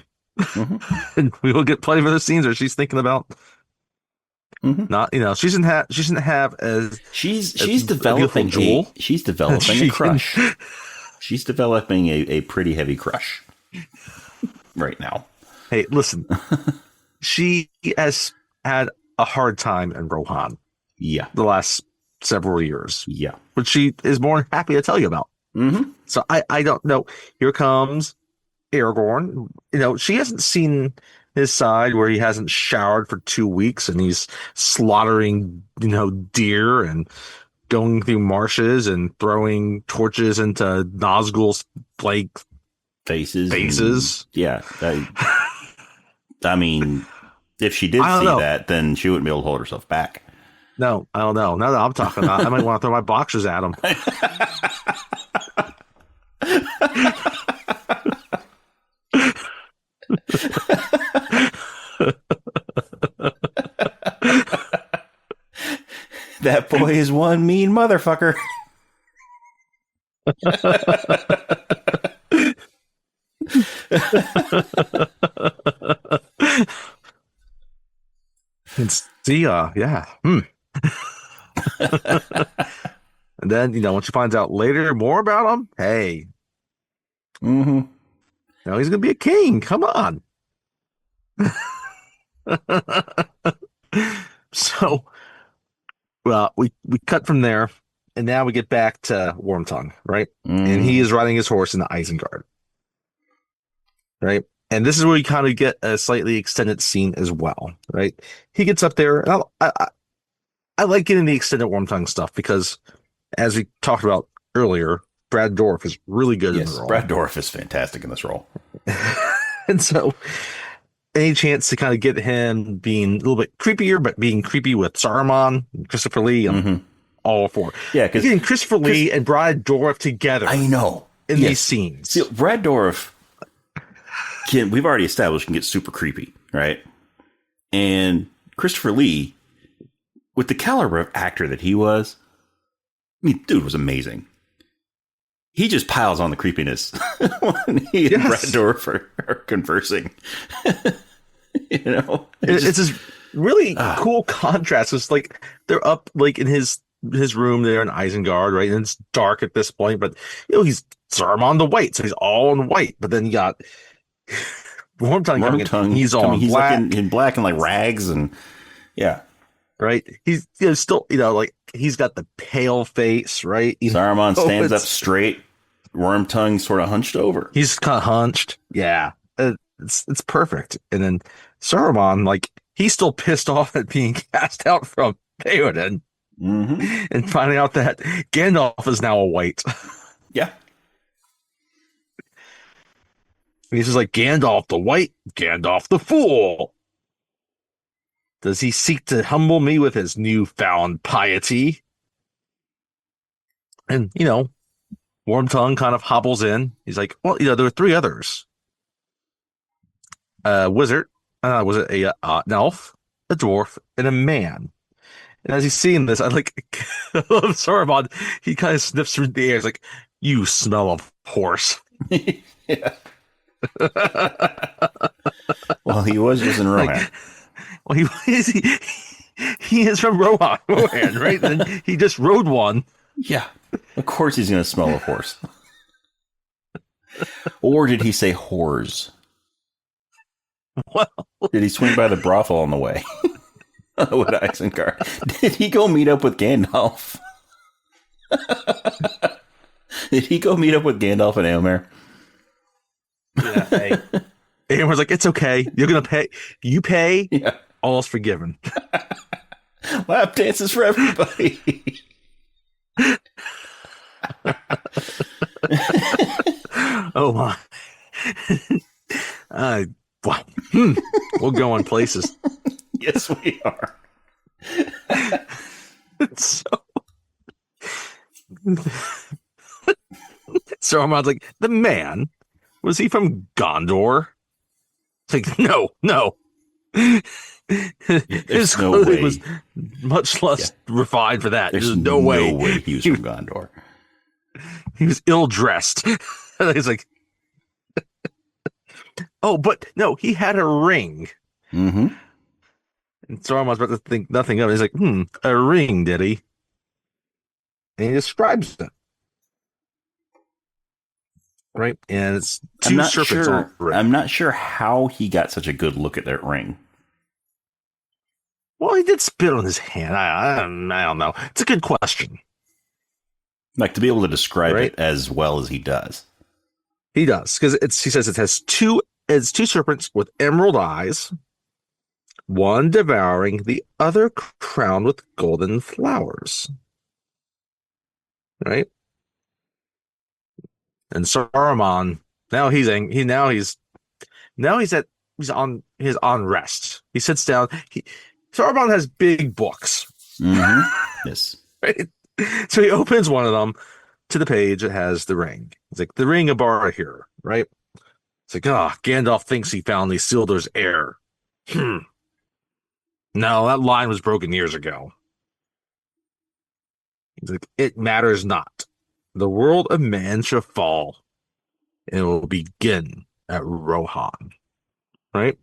and we will get plenty of other scenes where she's thinking about. Not, she doesn't have as she's developing a crush. She's developing a pretty heavy crush right now. Hey, listen, she has had a hard time in Rohan. Yeah, the last several years. Yeah, which she is more than happy to tell you about. So I don't know. Here comes Aragorn. She hasn't seen his side where he hasn't showered for 2 weeks and he's slaughtering, deer and going through marshes and throwing torches into Nazgul's like faces. Yeah. I mean, if she did see that, then she wouldn't be able to hold herself back. No, I don't know. Now that I'm talking about, I might want to throw my boxers at him. That boy is one mean motherfucker. It's yeah. And then, once you find out later more about him, hey. Now he's gonna be a king. Come on. So, well, we cut from there, and now we get back to Wormtongue, right? And he is riding his horse in the Isengard, right? And this is where we kind of get a slightly extended scene as well, right? He gets up there, and I like getting the extended Wormtongue stuff because, as we talked about earlier, Brad Dourif is really good in the role. Brad Dourif is fantastic in this role. And so, any chance to kind of get him being a little bit creepier, but being creepy with Saruman, Christopher Lee, I'm all for. Yeah, because getting Christopher Lee and Brad Dourif together. I know in these scenes. See, Brad Dourif we've already established can get super creepy, right? And Christopher Lee, with the caliber of actor that he was, I mean, dude was amazing. He just piles on the creepiness when he and Bradorf are conversing. It's this really cool contrast. It's like they're up like in his room there in Isengard, right? And it's dark at this point, but he's Saruman the White, so he's all in white. But then you got Wormtongue coming in. He's all in black. Like in black and like rags and right. He's still like he's got the pale face, right? Saruman stands up straight. Wormtongue sort of hunched over. He's kind of hunched. Yeah, it's perfect. And then Saruman, like he's still pissed off at being cast out from Theoden, and finding out that Gandalf is now a white. Yeah. And he's just like, Gandalf the White, Gandalf the Fool. Does he seek to humble me with his newfound piety? And, Wormtongue kind of hobbles in. He's like, well, there were three others. A wizard, was it an elf, a dwarf, and a man. And as he's seeing this, I love Saruman. He kind of sniffs through the air. He's like, you smell of horse. Yeah. Well, he was just in Rohan. Well, he is from Rohan, right? And he just rode one. Yeah. Of course he's going to smell a horse. Or did he say whores? Well, did he swing by the brothel on the way? With Isengard? Did he go meet up with Gandalf? Did he go meet up with Gandalf and Éomer? Yeah, hey. Éomer's like, it's okay. You're going to pay. You pay. Yeah. All's forgiven. Lap dances for everybody. Oh my. Wow. We'll go on places. Yes, we are. So I'm like, the man, was he from Gondor? It's like, no. His clothing was much less refined for that. There's no way he was from Gondor. He was ill-dressed. He's like, oh, but no, he had a ring. Mm-hmm. And Saruman's about to think nothing of it. He's like, a ring, did he? And he describes it. Right? And it's two serpents on the ring. I'm not sure how he got such a good look at that ring. Well, he did spit on his hand. I don't know. It's a good question. Like, to be able to describe it as well as he does. He does. Because he says it has two serpents with emerald eyes, one devouring, the other crowned with golden flowers. Right? And Saruman, he's on his rest. He sits down. Saruman has big books. Mm-hmm. Yes. Right? So he opens one of them to the page that has the ring. It's like the ring of Barahir, right? It's like, Gandalf thinks he found the Isildur's heir. No, that line was broken years ago. He's like, it matters not. The world of man shall fall, and it will begin at Rohan. Right?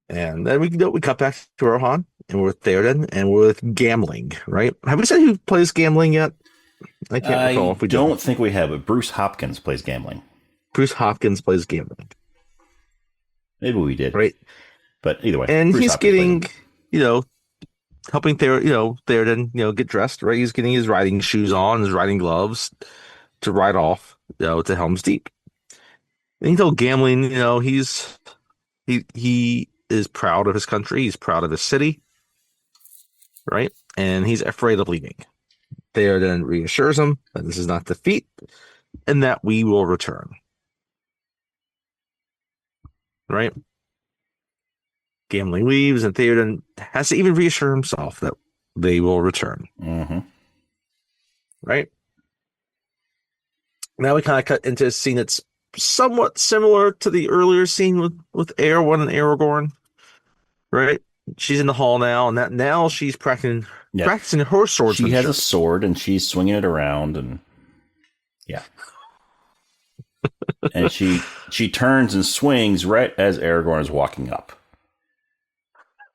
And then we cut back to Rohan, and we're with Theoden, and we're with Gamling, right? Have we said who plays Gamling yet? I can't recall if we don't think we have, but Bruce Hopkins plays Gamling. Bruce Hopkins plays Gamling. Maybe we did. Right. But either way. And Bruce he's Hopkins getting, helping Theoden, get dressed, right? He's getting his riding shoes on, his riding gloves to ride off, to Helm's Deep. And he told Gamling, he is proud of his country. He's proud of his city, right? And he's afraid of leaving. Theoden reassures him that this is not defeat and that we will return. Right? Gamling leaves, and Theoden has to even reassure himself that they will return. Mm-hmm. Right? Now we kind of cut into a scene that's somewhat similar to the earlier scene with Eowyn and Aragorn. Right? She's in the hall now, and now she's practicing practicing her swordsmanship. She has a sword and she's swinging it around, and yeah. And she turns and swings right as Aragorn is walking up.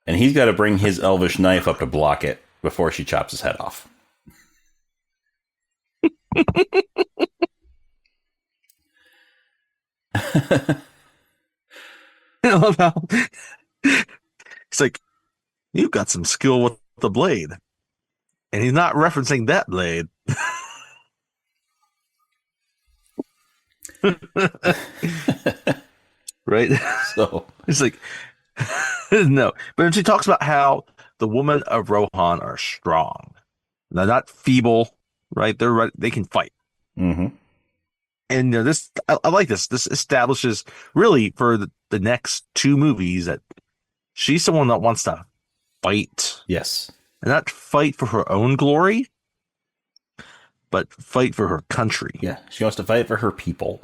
And he's got to bring his elvish knife up to block it before she chops his head off. I love how it's like, you've got some skill with the blade. And he's not referencing that blade. Right? So it's like, no. But when she talks about how the women of Rohan are strong, they're not feeble, right? They're right. They can fight. Mm-hmm. And this, I like this. This establishes really for the next two movies that she's someone that wants to fight. Yes. And not fight for her own glory, but fight for her country. Yeah. She wants to fight for her people.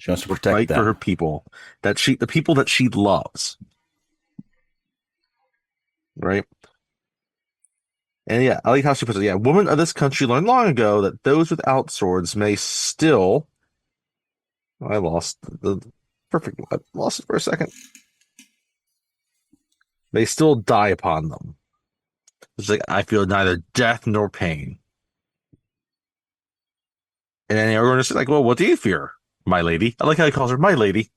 She wants to protect fight them. for her people. The people that she loves. Right? And yeah, I like how she puts it. Yeah, women of this country learned long ago that those without swords may still. I lost the perfect. I lost it for a second. They still die upon them. It's like, I feel neither death nor pain. And then Aragorn is like, well, what do you fear, my lady? I like how he calls her my lady.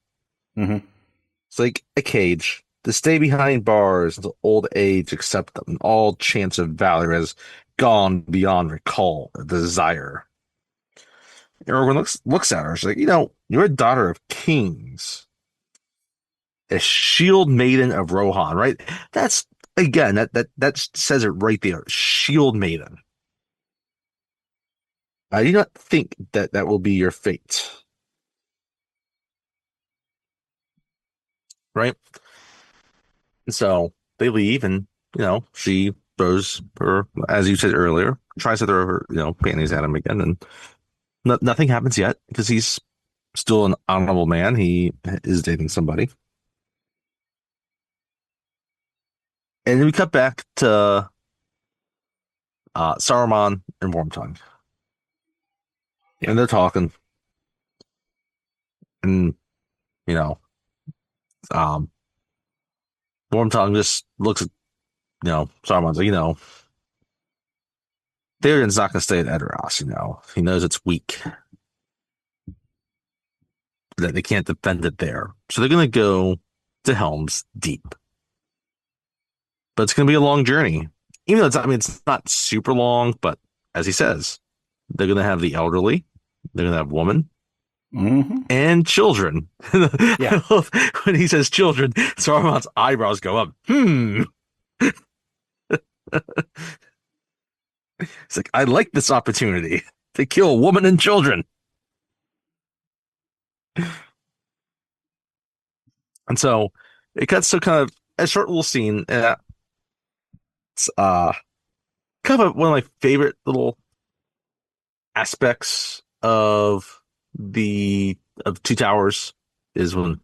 Mm-hmm. It's like a cage. To stay behind bars until old age, except that all chance of valor has gone beyond recall or desire. Aragorn looks at her. She's like, you're a daughter of kings, a shield maiden of Rohan, right? That's again that says it right there. Shield maiden. I do not think that will be your fate, right? And so they leave, and she throws her, as you said earlier, tries to throw her panties at him again, and nothing happens yet because he's still an honorable man. He is dating somebody. And then we cut back to Saruman and Wormtongue. Yeah. And they're talking. And, Wormtongue just looks at, Saruman's like, Theoden's not going to stay at Edoras, He knows it's weak. That they can't defend it there. So they're going to go to Helm's Deep. But it's going to be a long journey. Even though it's not super long, but as he says, they're going to have the elderly, they're going to have women, and children. Yeah. I love when he says children, Saruman's eyebrows go up. It's like, I like this opportunity to kill women and children. And so it cuts to kind of a short little scene. It's kind of one of my favorite little aspects of Two Towers is when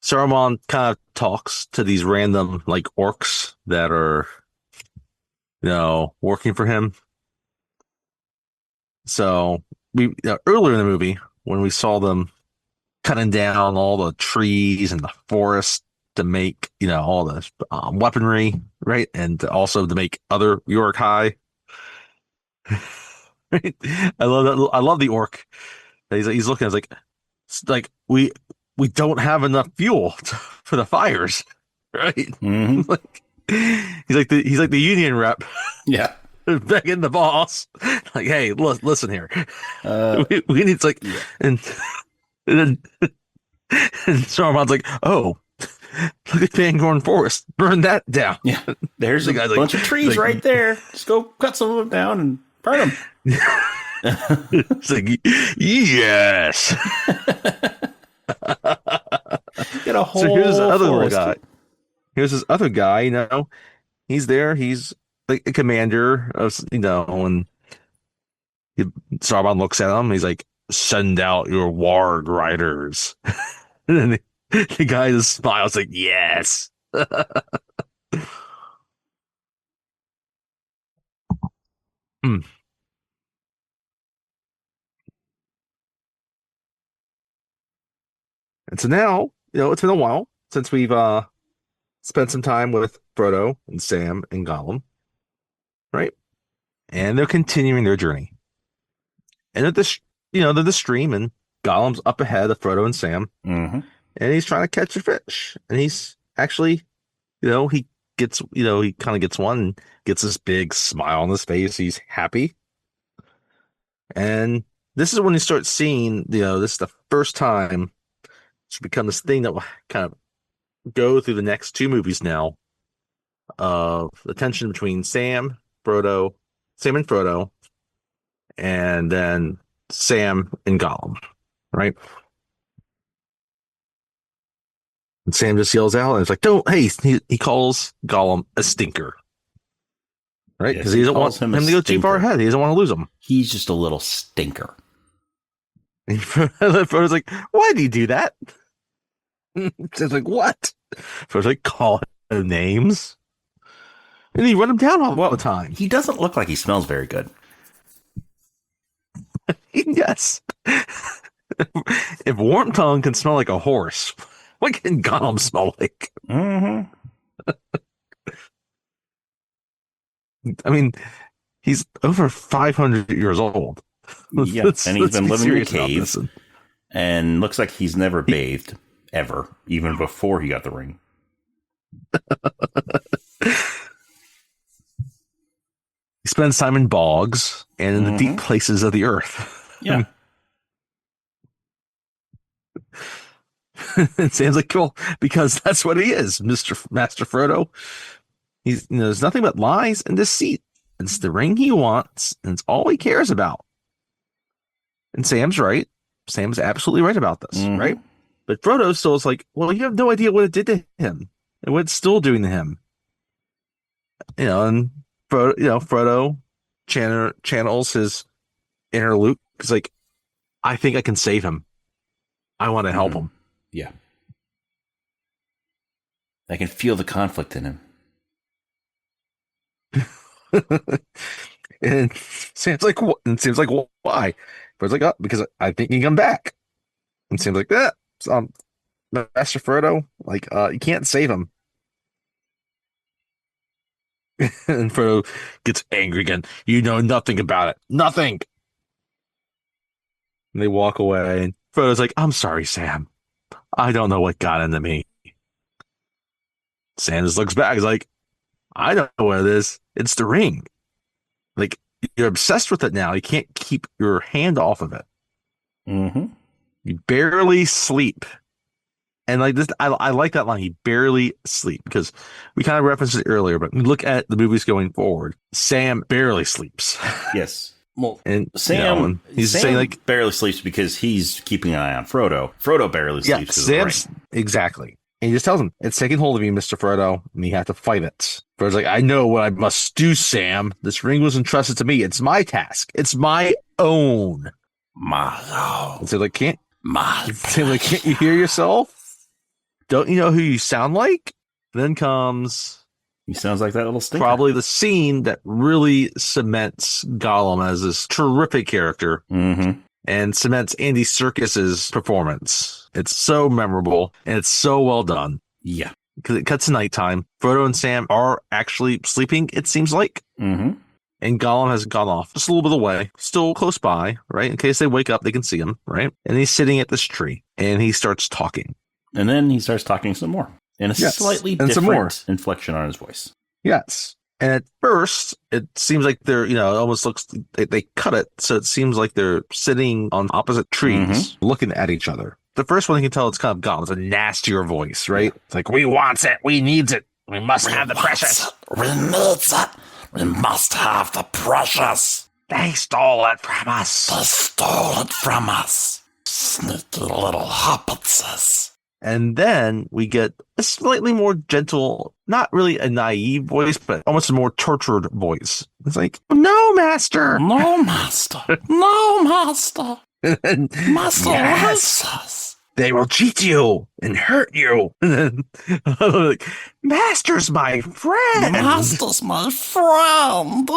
Saruman kind of talks to these random orcs that are working for him. So we earlier in the movie when we saw them cutting down all the trees and the forest to make all the weaponry, right, and also to make other York High. Right? I love that. I love the orc. He's looking. It's like we don't have enough fuel for the fires, right? Mm-hmm. He's like the union rep. Yeah, begging the boss, like, hey, listen here. We need yeah. and then and Saruman's like, oh, look at Fangorn Forest, burn that down. Yeah, there's a bunch of trees right there. Just go cut some of them down and burn them. It's like, yes. Get a whole. So here's the other forest. guy. Here's this other guy. He's there. He's like a commander of, and Saruman looks at him. He's like, send out your warg riders. And then the guy just smiles like, yes. And so now, it's been a while since we've spent some time with Frodo and Sam and Gollum, right? And they're continuing their journey. And at this, they're the stream, and Gollum's up ahead of Frodo and Sam, Mm-hmm. and he's trying to catch a fish. And he's actually, he gets, he kind of gets one and gets this big smile on his face. He's happy. And this is when you start seeing, this is the first time it's become this thing that will kind of go through the next two movies now of the tension between Sam and Frodo, and then Sam and Gollum, right? And Sam just yells out, and it's like, "Don't!" Hey, he calls Gollum a stinker, right? Because he doesn't want him to go too far ahead. He doesn't want to lose him. He's just a little stinker. And Frodo's like, "Why do you do that?" Sam's like, "What?" Frodo's like, "Call him names." And he run him down all the time. He doesn't look like he smells very good. Yes. If Warm Tongue can smell like a horse, what can Gollum smell like? Mm-hmm. I mean, he's over 500 years old. Yeah, and he's been living in a cave, and looks like he's never bathed, ever, even before he got the ring. He spends time in bogs and in the deep places of the earth. Yeah. It sounds like cool, because that's what he is, Master Frodo. He's there's nothing but lies and deceit. It's the ring he wants, and it's all he cares about. And Sam's right. Sam's absolutely right about this, right? But Frodo still is like, well, you have no idea what it did to him and what it's still doing to him. And Frodo channels his inner Luke. He's like, I think I can save him. I want to help him. Yeah. I can feel the conflict in him. And Sam's like, what? And Sam's like, well, why? Frodo's like, oh, because I think he can come back. And Sam's like, that. So, Master Frodo, like, you can't save him. And Frodo gets angry again. You know nothing about it. Nothing. And they walk away, and Frodo's like, I'm sorry, Sam. I don't know what got into me. Sam just looks back. He's like, I don't know what it is. It's the ring. Like, you're obsessed with it now. You can't keep your hand off of it. Mm-hmm. You barely sleep. And like this, I like that line. He barely sleep, because we kind of referenced it earlier, but we look at the movies going forward. Sam barely sleeps. Yes. Well, and Sam, he's Sam saying like barely sleeps because he's keeping an eye on Frodo. Frodo barely sleeps. Sam's exactly. And he just tells him, it's taking hold of you, Mr. Frodo, and you have to fight it. Frodo's like, I know what I must do, Sam. This ring was entrusted to me. It's my task. It's my own. My own. And so like, can't you hear yourself? Don't you know who you sound like? Then comes... He sounds like that little stinker. Probably the scene that really cements Gollum as this terrific character and cements Andy Serkis's performance. It's so memorable and it's so well done. Yeah. Because it cuts to nighttime. Frodo and Sam are actually sleeping, it seems like. And Gollum has gone off just a little bit away, still close by, right? In case they wake up, they can see him, right? And he's sitting at this tree and he starts talking. And then he starts talking some more. In a slightly different inflection on his voice. Yes. And at first, it seems like they're, it almost looks, they cut it. So it seems like they're sitting on opposite trees, looking at each other. The first one you can tell it's kind of Gollum. It's a nastier voice, right? It's like, we want it. We needs it. We must have the precious. We needs it. We must have the precious. They stole it from us. They stole it from us. Sneaky little hobbitses. And then we get a slightly more gentle, not really a naive voice, but almost a more tortured voice. It's like, no, master. No, master. No, master. Master loves us. They will cheat you and hurt you. And then, like, master's my friend. Master's my friend.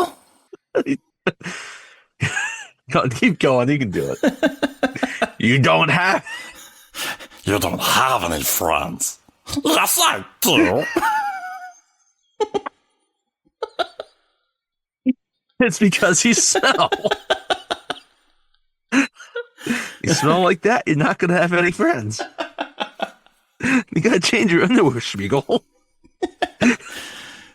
Keep going. You can do it. You don't have any friends. Yes, I do. It's because you smell. You smell like that, you're not going to have any friends. You got to change your underwear, Smeagol.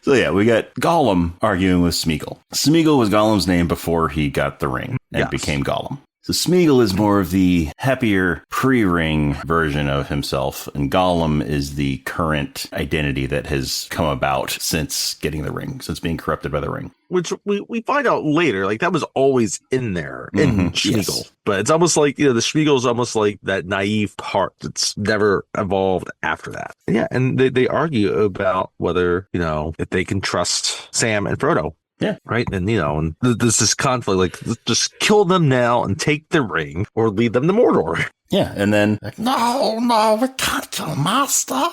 So yeah, we got Gollum arguing with Smeagol. Smeagol was Gollum's name before he got the ring and became Gollum. So Smeagol is more of the happier pre-ring version of himself, and Gollum is the current identity that has come about since getting the ring, since being corrupted by the ring. Which we find out later, like that was always in there in Smeagol. Yes. But it's almost like, the Smeagol is almost like that naive part that's never evolved after that. Yeah, and they argue about whether, if they can trust Sam and Frodo. Yeah. Right. And, and there's this conflict, like, just kill them now and take the ring or lead them to Mordor. Yeah. And then, no, we can't kill Master.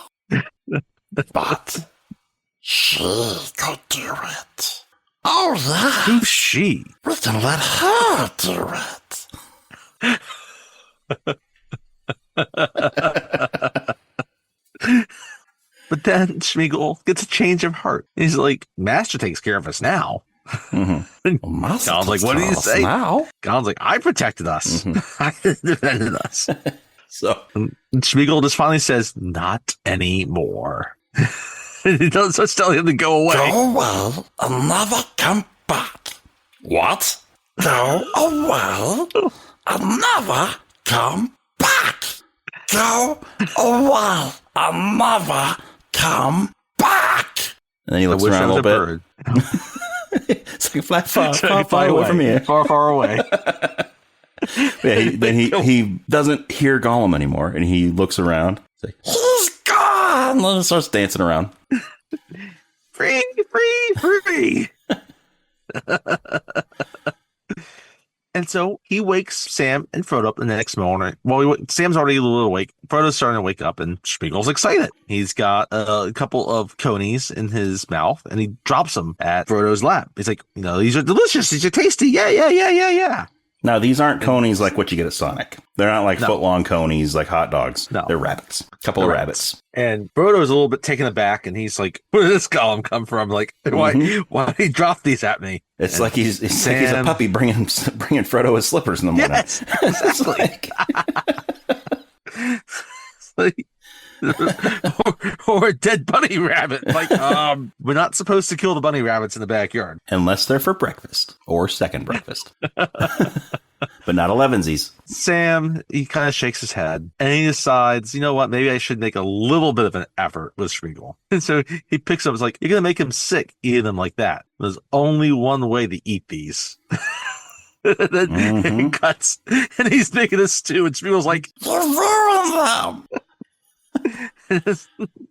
But she could do it. Oh, yeah. Who's she? We can let her do it. But then Smeagol gets a change of heart. He's like, Master takes care of us now. Mm-hmm. Well, God's like, what do you say? Now? God's like, I protected us. I defended us. So and Smeagol just finally says, not anymore. He doesn't just tell him to go away. Go away and never come back. What? Go away and never come back. Go away and never come back. And then he looks around a little bit. It's like far away from here. Far away. Yeah, he doesn't hear Gollum anymore, and he looks around. He's gone! And then starts dancing around. Free! And so he wakes Sam and Frodo up the next morning. Well, Sam's already a little awake. Frodo's starting to wake up, and Smeagol's excited. He's got a couple of conies in his mouth, and he drops them at Frodo's lap. He's like, these are delicious. These are tasty. Yeah. Now, these aren't conies like what you get at Sonic. They're not like foot-long conies like hot dogs. No. They're rabbits. A couple of rabbits. And Frodo's a little bit taken aback, and he's like, where did this Gollum come from? Like, why did he drop these at me? It's like he's a puppy bringing Frodo his slippers in the morning. Yes, exactly. or a dead bunny rabbit. Like, we're not supposed to kill the bunny rabbits in the backyard. Unless they're for breakfast or second breakfast. But not 11sies. Sam, he kind of shakes his head and he decides, you know what, maybe I should make a little bit of an effort with Smeagol. And so he picks up, it's like, you're going to make him sick eating them like that. There's only one way to eat these. And then he cuts and he's making a stew and Smeagol's like, you ruined them.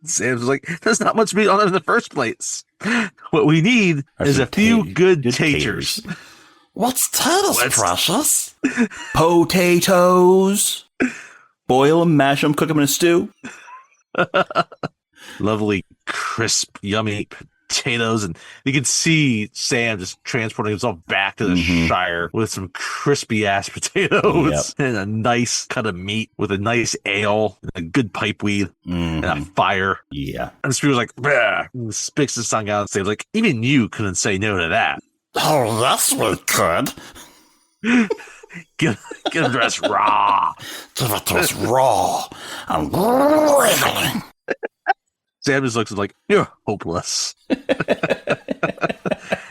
Sam's like, there's not much meat on them in the first place. What we need is a few good taters. What's taters, precious? Potatoes. Boil them, mash them, cook them in a stew. Lovely, crisp, yummy potatoes. And you can see Sam just transporting himself back to the Shire with some crispy ass potatoes and a nice cut of meat with a nice ale, and a good pipe weed, and a fire. Yeah. And Spear's like, bah, and spits his tongue out and says, like, even you couldn't say no to that. Oh, yes, we could. Give it to us raw. Give it to us raw. I'm wiggling. Sam just looks like, you're hopeless.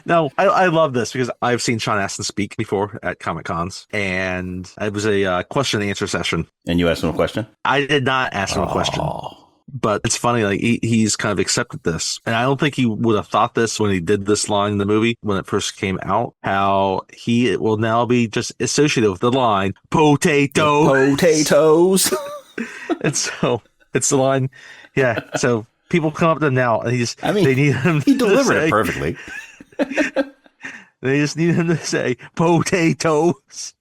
Now, I love this because I've seen Sean Astin speak before at Comic Cons, and it was a question and answer session. And you asked him a question? I did not ask him a question. But it's funny, like he's kind of accepted this. And I don't think he would have thought this when he did this line in the movie when it first came out, how he will now be just associated with the line, potatoes. And so it's the line. Yeah. So people come up to him now and they need him. He delivered it perfectly. They just need him to say potatoes.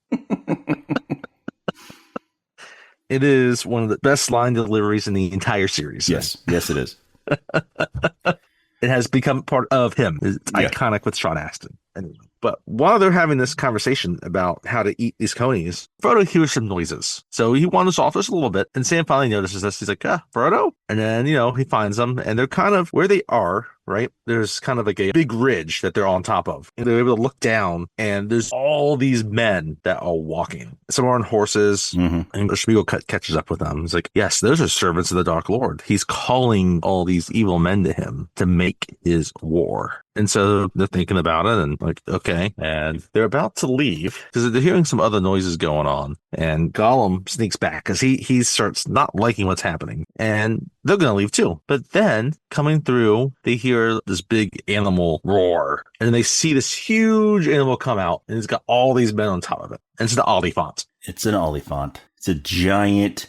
It is one of the best line deliveries in the entire series. Yes, it is. It has become part of him. It's iconic with Sean Astin. Anyway. But while they're having this conversation about how to eat these conies, Frodo hears some noises. So he wanders off just a little bit, and Sam finally notices this. He's like, Frodo? And then, he finds them, and they're kind of where they are, right? There's kind of like a big ridge that they're on top of. And they're able to look down, and there's all these men that are walking. Some are on horses, and Smeagol catches up with them. He's like, yes, those are servants of the Dark Lord. He's calling all these evil men to him to make his war. And so they're thinking about it and like, okay. And they're about to leave because they're hearing some other noises going on. And Gollum sneaks back because he starts not liking what's happening. And they're going to leave too. But then coming through, they hear this big animal roar. And then they see this huge animal come out. And it's got all these men on top of it. And it's the Oliphant. It's an Oliphant. It's a gigantic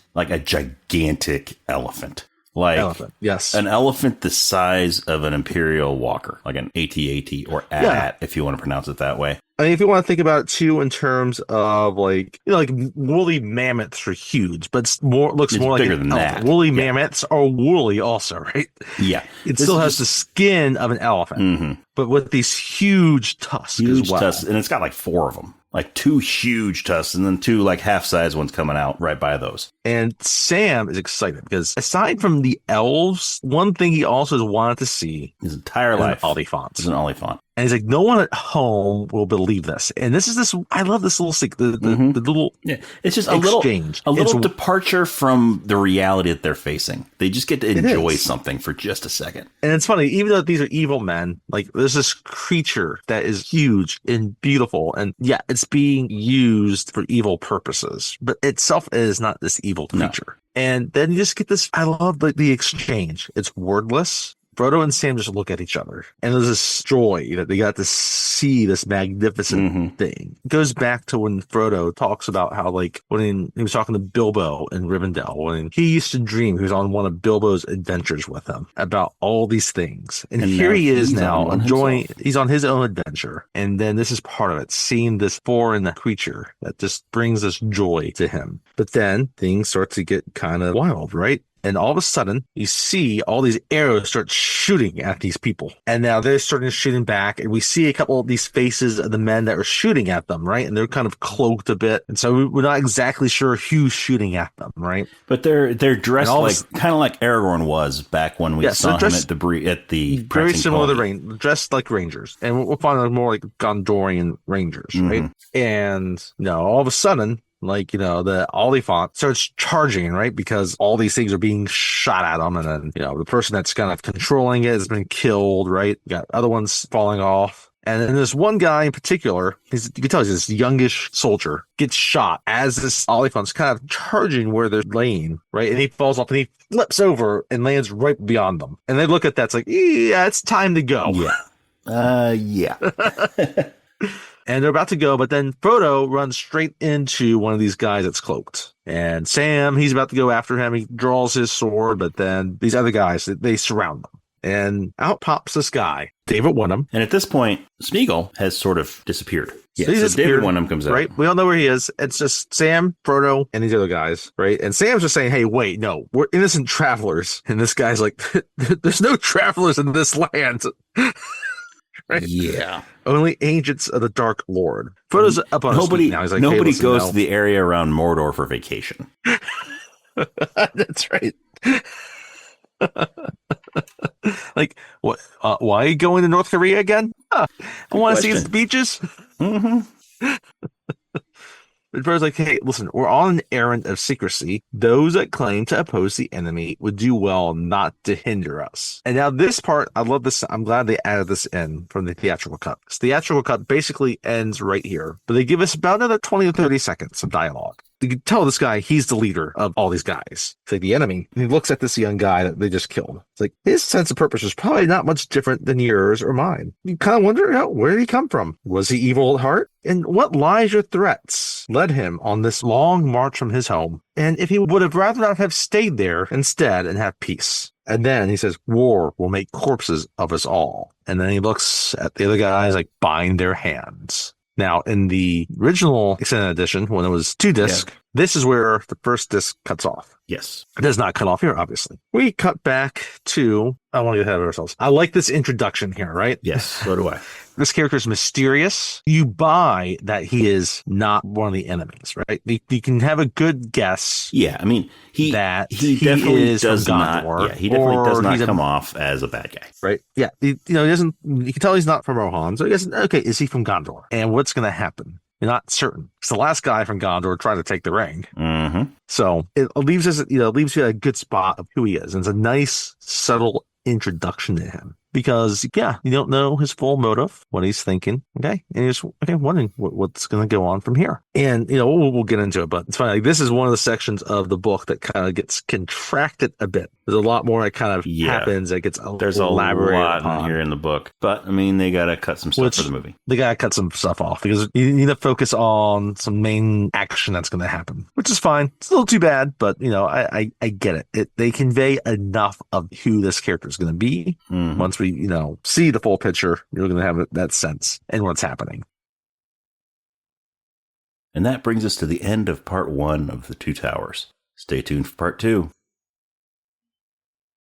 elephant. Like elephant, yes. An elephant the size of an Imperial Walker, like an AT-AT or AT-AT, if you want to pronounce it that way. I mean, if you want to think about it too in terms of like woolly mammoths are huge, but it's looks more like bigger than that. Woolly mammoths are woolly also, right? Yeah. It still has the skin of an elephant, but with these huge tusks as well. Tusks, and it's got like 4 of them. Like 2 huge tusks and then 2 like half-size ones coming out right by those. And Sam is excited because aside from the elves, one thing he also has wanted to see his entire life. An Oliphant. Is an Oliphant. And he's like, no one at home will believe this. And this is this. I love this little the little. Yeah, it's just exchange. a little departure from the reality that they're facing. They just get to enjoy something for just a second. And it's funny, even though these are evil men, like there's this creature that is huge and beautiful, and yeah, it's being used for evil purposes, but itself is not this evil creature. No. And then you just get this. I love the exchange. It's wordless. Frodo and Sam just look at each other, and there's this joy that they got to see this magnificent thing. It goes back to when Frodo talks about how, like, when he was talking to Bilbo in Rivendell, when he used to dream he was on one of Bilbo's adventures with him about all these things. And here he is now enjoying, he's on his own adventure. And then this is part of it, seeing this foreign creature that just brings this joy to him. But then things start to get kind of wild, right? And all of a sudden, you see all these arrows start shooting at these people. And now they're starting to shooting back. And we see a couple of these faces of the men that are shooting at them, right? And they're kind of cloaked a bit. And so we're not exactly sure who's shooting at them, right? But they're dressed like kind of like Aragorn was back when we saw him at the very similar to dressed like rangers. And we'll find out more like Gondorian rangers, right? And all of a sudden, the Oliphant starts charging, right? Because all these things are being shot at them. And then, the person that's kind of controlling it has been killed, right? You got other ones falling off. And then this one guy in particular, you can tell he's this youngish soldier, gets shot as this Oliphant's kind of charging where they're laying, right? And he falls off and he flips over and lands right beyond them. And they look at that, it's like, yeah, it's time to go. Yeah. And they're about to go, but then Frodo runs straight into one of these guys that's cloaked. And Sam, he's about to go after him. He draws his sword, but then these other guys, they surround them. And out pops this guy, David Wenham. And at this point, Smeagol has sort of disappeared. Yeah, so David Wenham comes out. Right? We all know where he is. It's just Sam, Frodo, and these other guys, right? And Sam's just saying, hey, wait, no, we're innocent travelers. And this guy's like, there's no travelers in this land. Right? Yeah. Only agents of the Dark Lord. Frodo's up on his feet now. He's like, nobody goes to the area around Mordor for vacation. That's right. Like, what? Why are you going to North Korea again? I want to see its beaches. But Frodo's like, hey, listen, we're on an errand of secrecy. Those that claim to oppose the enemy would do well not to hinder us. And now this part, I love this. I'm glad they added this in from the theatrical cut. This theatrical cut basically ends right here, but they give us about another 20 to 30 seconds of dialogue. You can tell this guy, he's the leader of all these guys. It's like the enemy. And he looks at this young guy that they just killed. It's like his sense of purpose is probably not much different than yours or mine. You kind of wonder, where did he come from? Was he evil at heart? And what lies or threats led him on this long march from his home? And if he would have rather not have stayed there instead and have peace. And then he says, war will make corpses of us all. And then he looks at the other guys like, bind their hands. Now, in the original extended edition, when it was 2 discs, this is where the first disc cuts off. Yes. It does not cut off here, obviously. We cut back to, I want to get ahead of ourselves. I like this introduction here, right? Yes, so do I. this character is mysterious. You buy that he is not one of the enemies, right? You can have a good guess. Yeah, I mean, he definitely does not. Yeah, he definitely does not come off as a bad guy, right? Yeah, he doesn't. You can tell he's not from Rohan, so he doesn't. Okay, is he from Gondor? And what's going to happen? You're not certain. It's the last guy from Gondor tried to take the ring. Mm-hmm. So it leaves us, leaves you a good spot of who he is. And it's a nice, subtle introduction to him. Because, yeah, you don't know his full motive, what he's thinking, okay? And you're just, wondering what's going to go on from here. And, we'll get into it, but it's funny. Like, this is one of the sections of the book that kind of gets contracted a bit. There's a lot more that kind of happens that gets There's a lot in here in the book. But, I mean, they got to cut some stuff for the movie. They got to cut some stuff off because you need to focus on some main action that's going to happen, which is fine. It's a little too bad, but, I get it. They convey enough of who this character is going to be once we, see the full picture. You're going to have that sense and what's happening. And that brings us to the end of part 1 of The Two Towers. Stay tuned for part 2.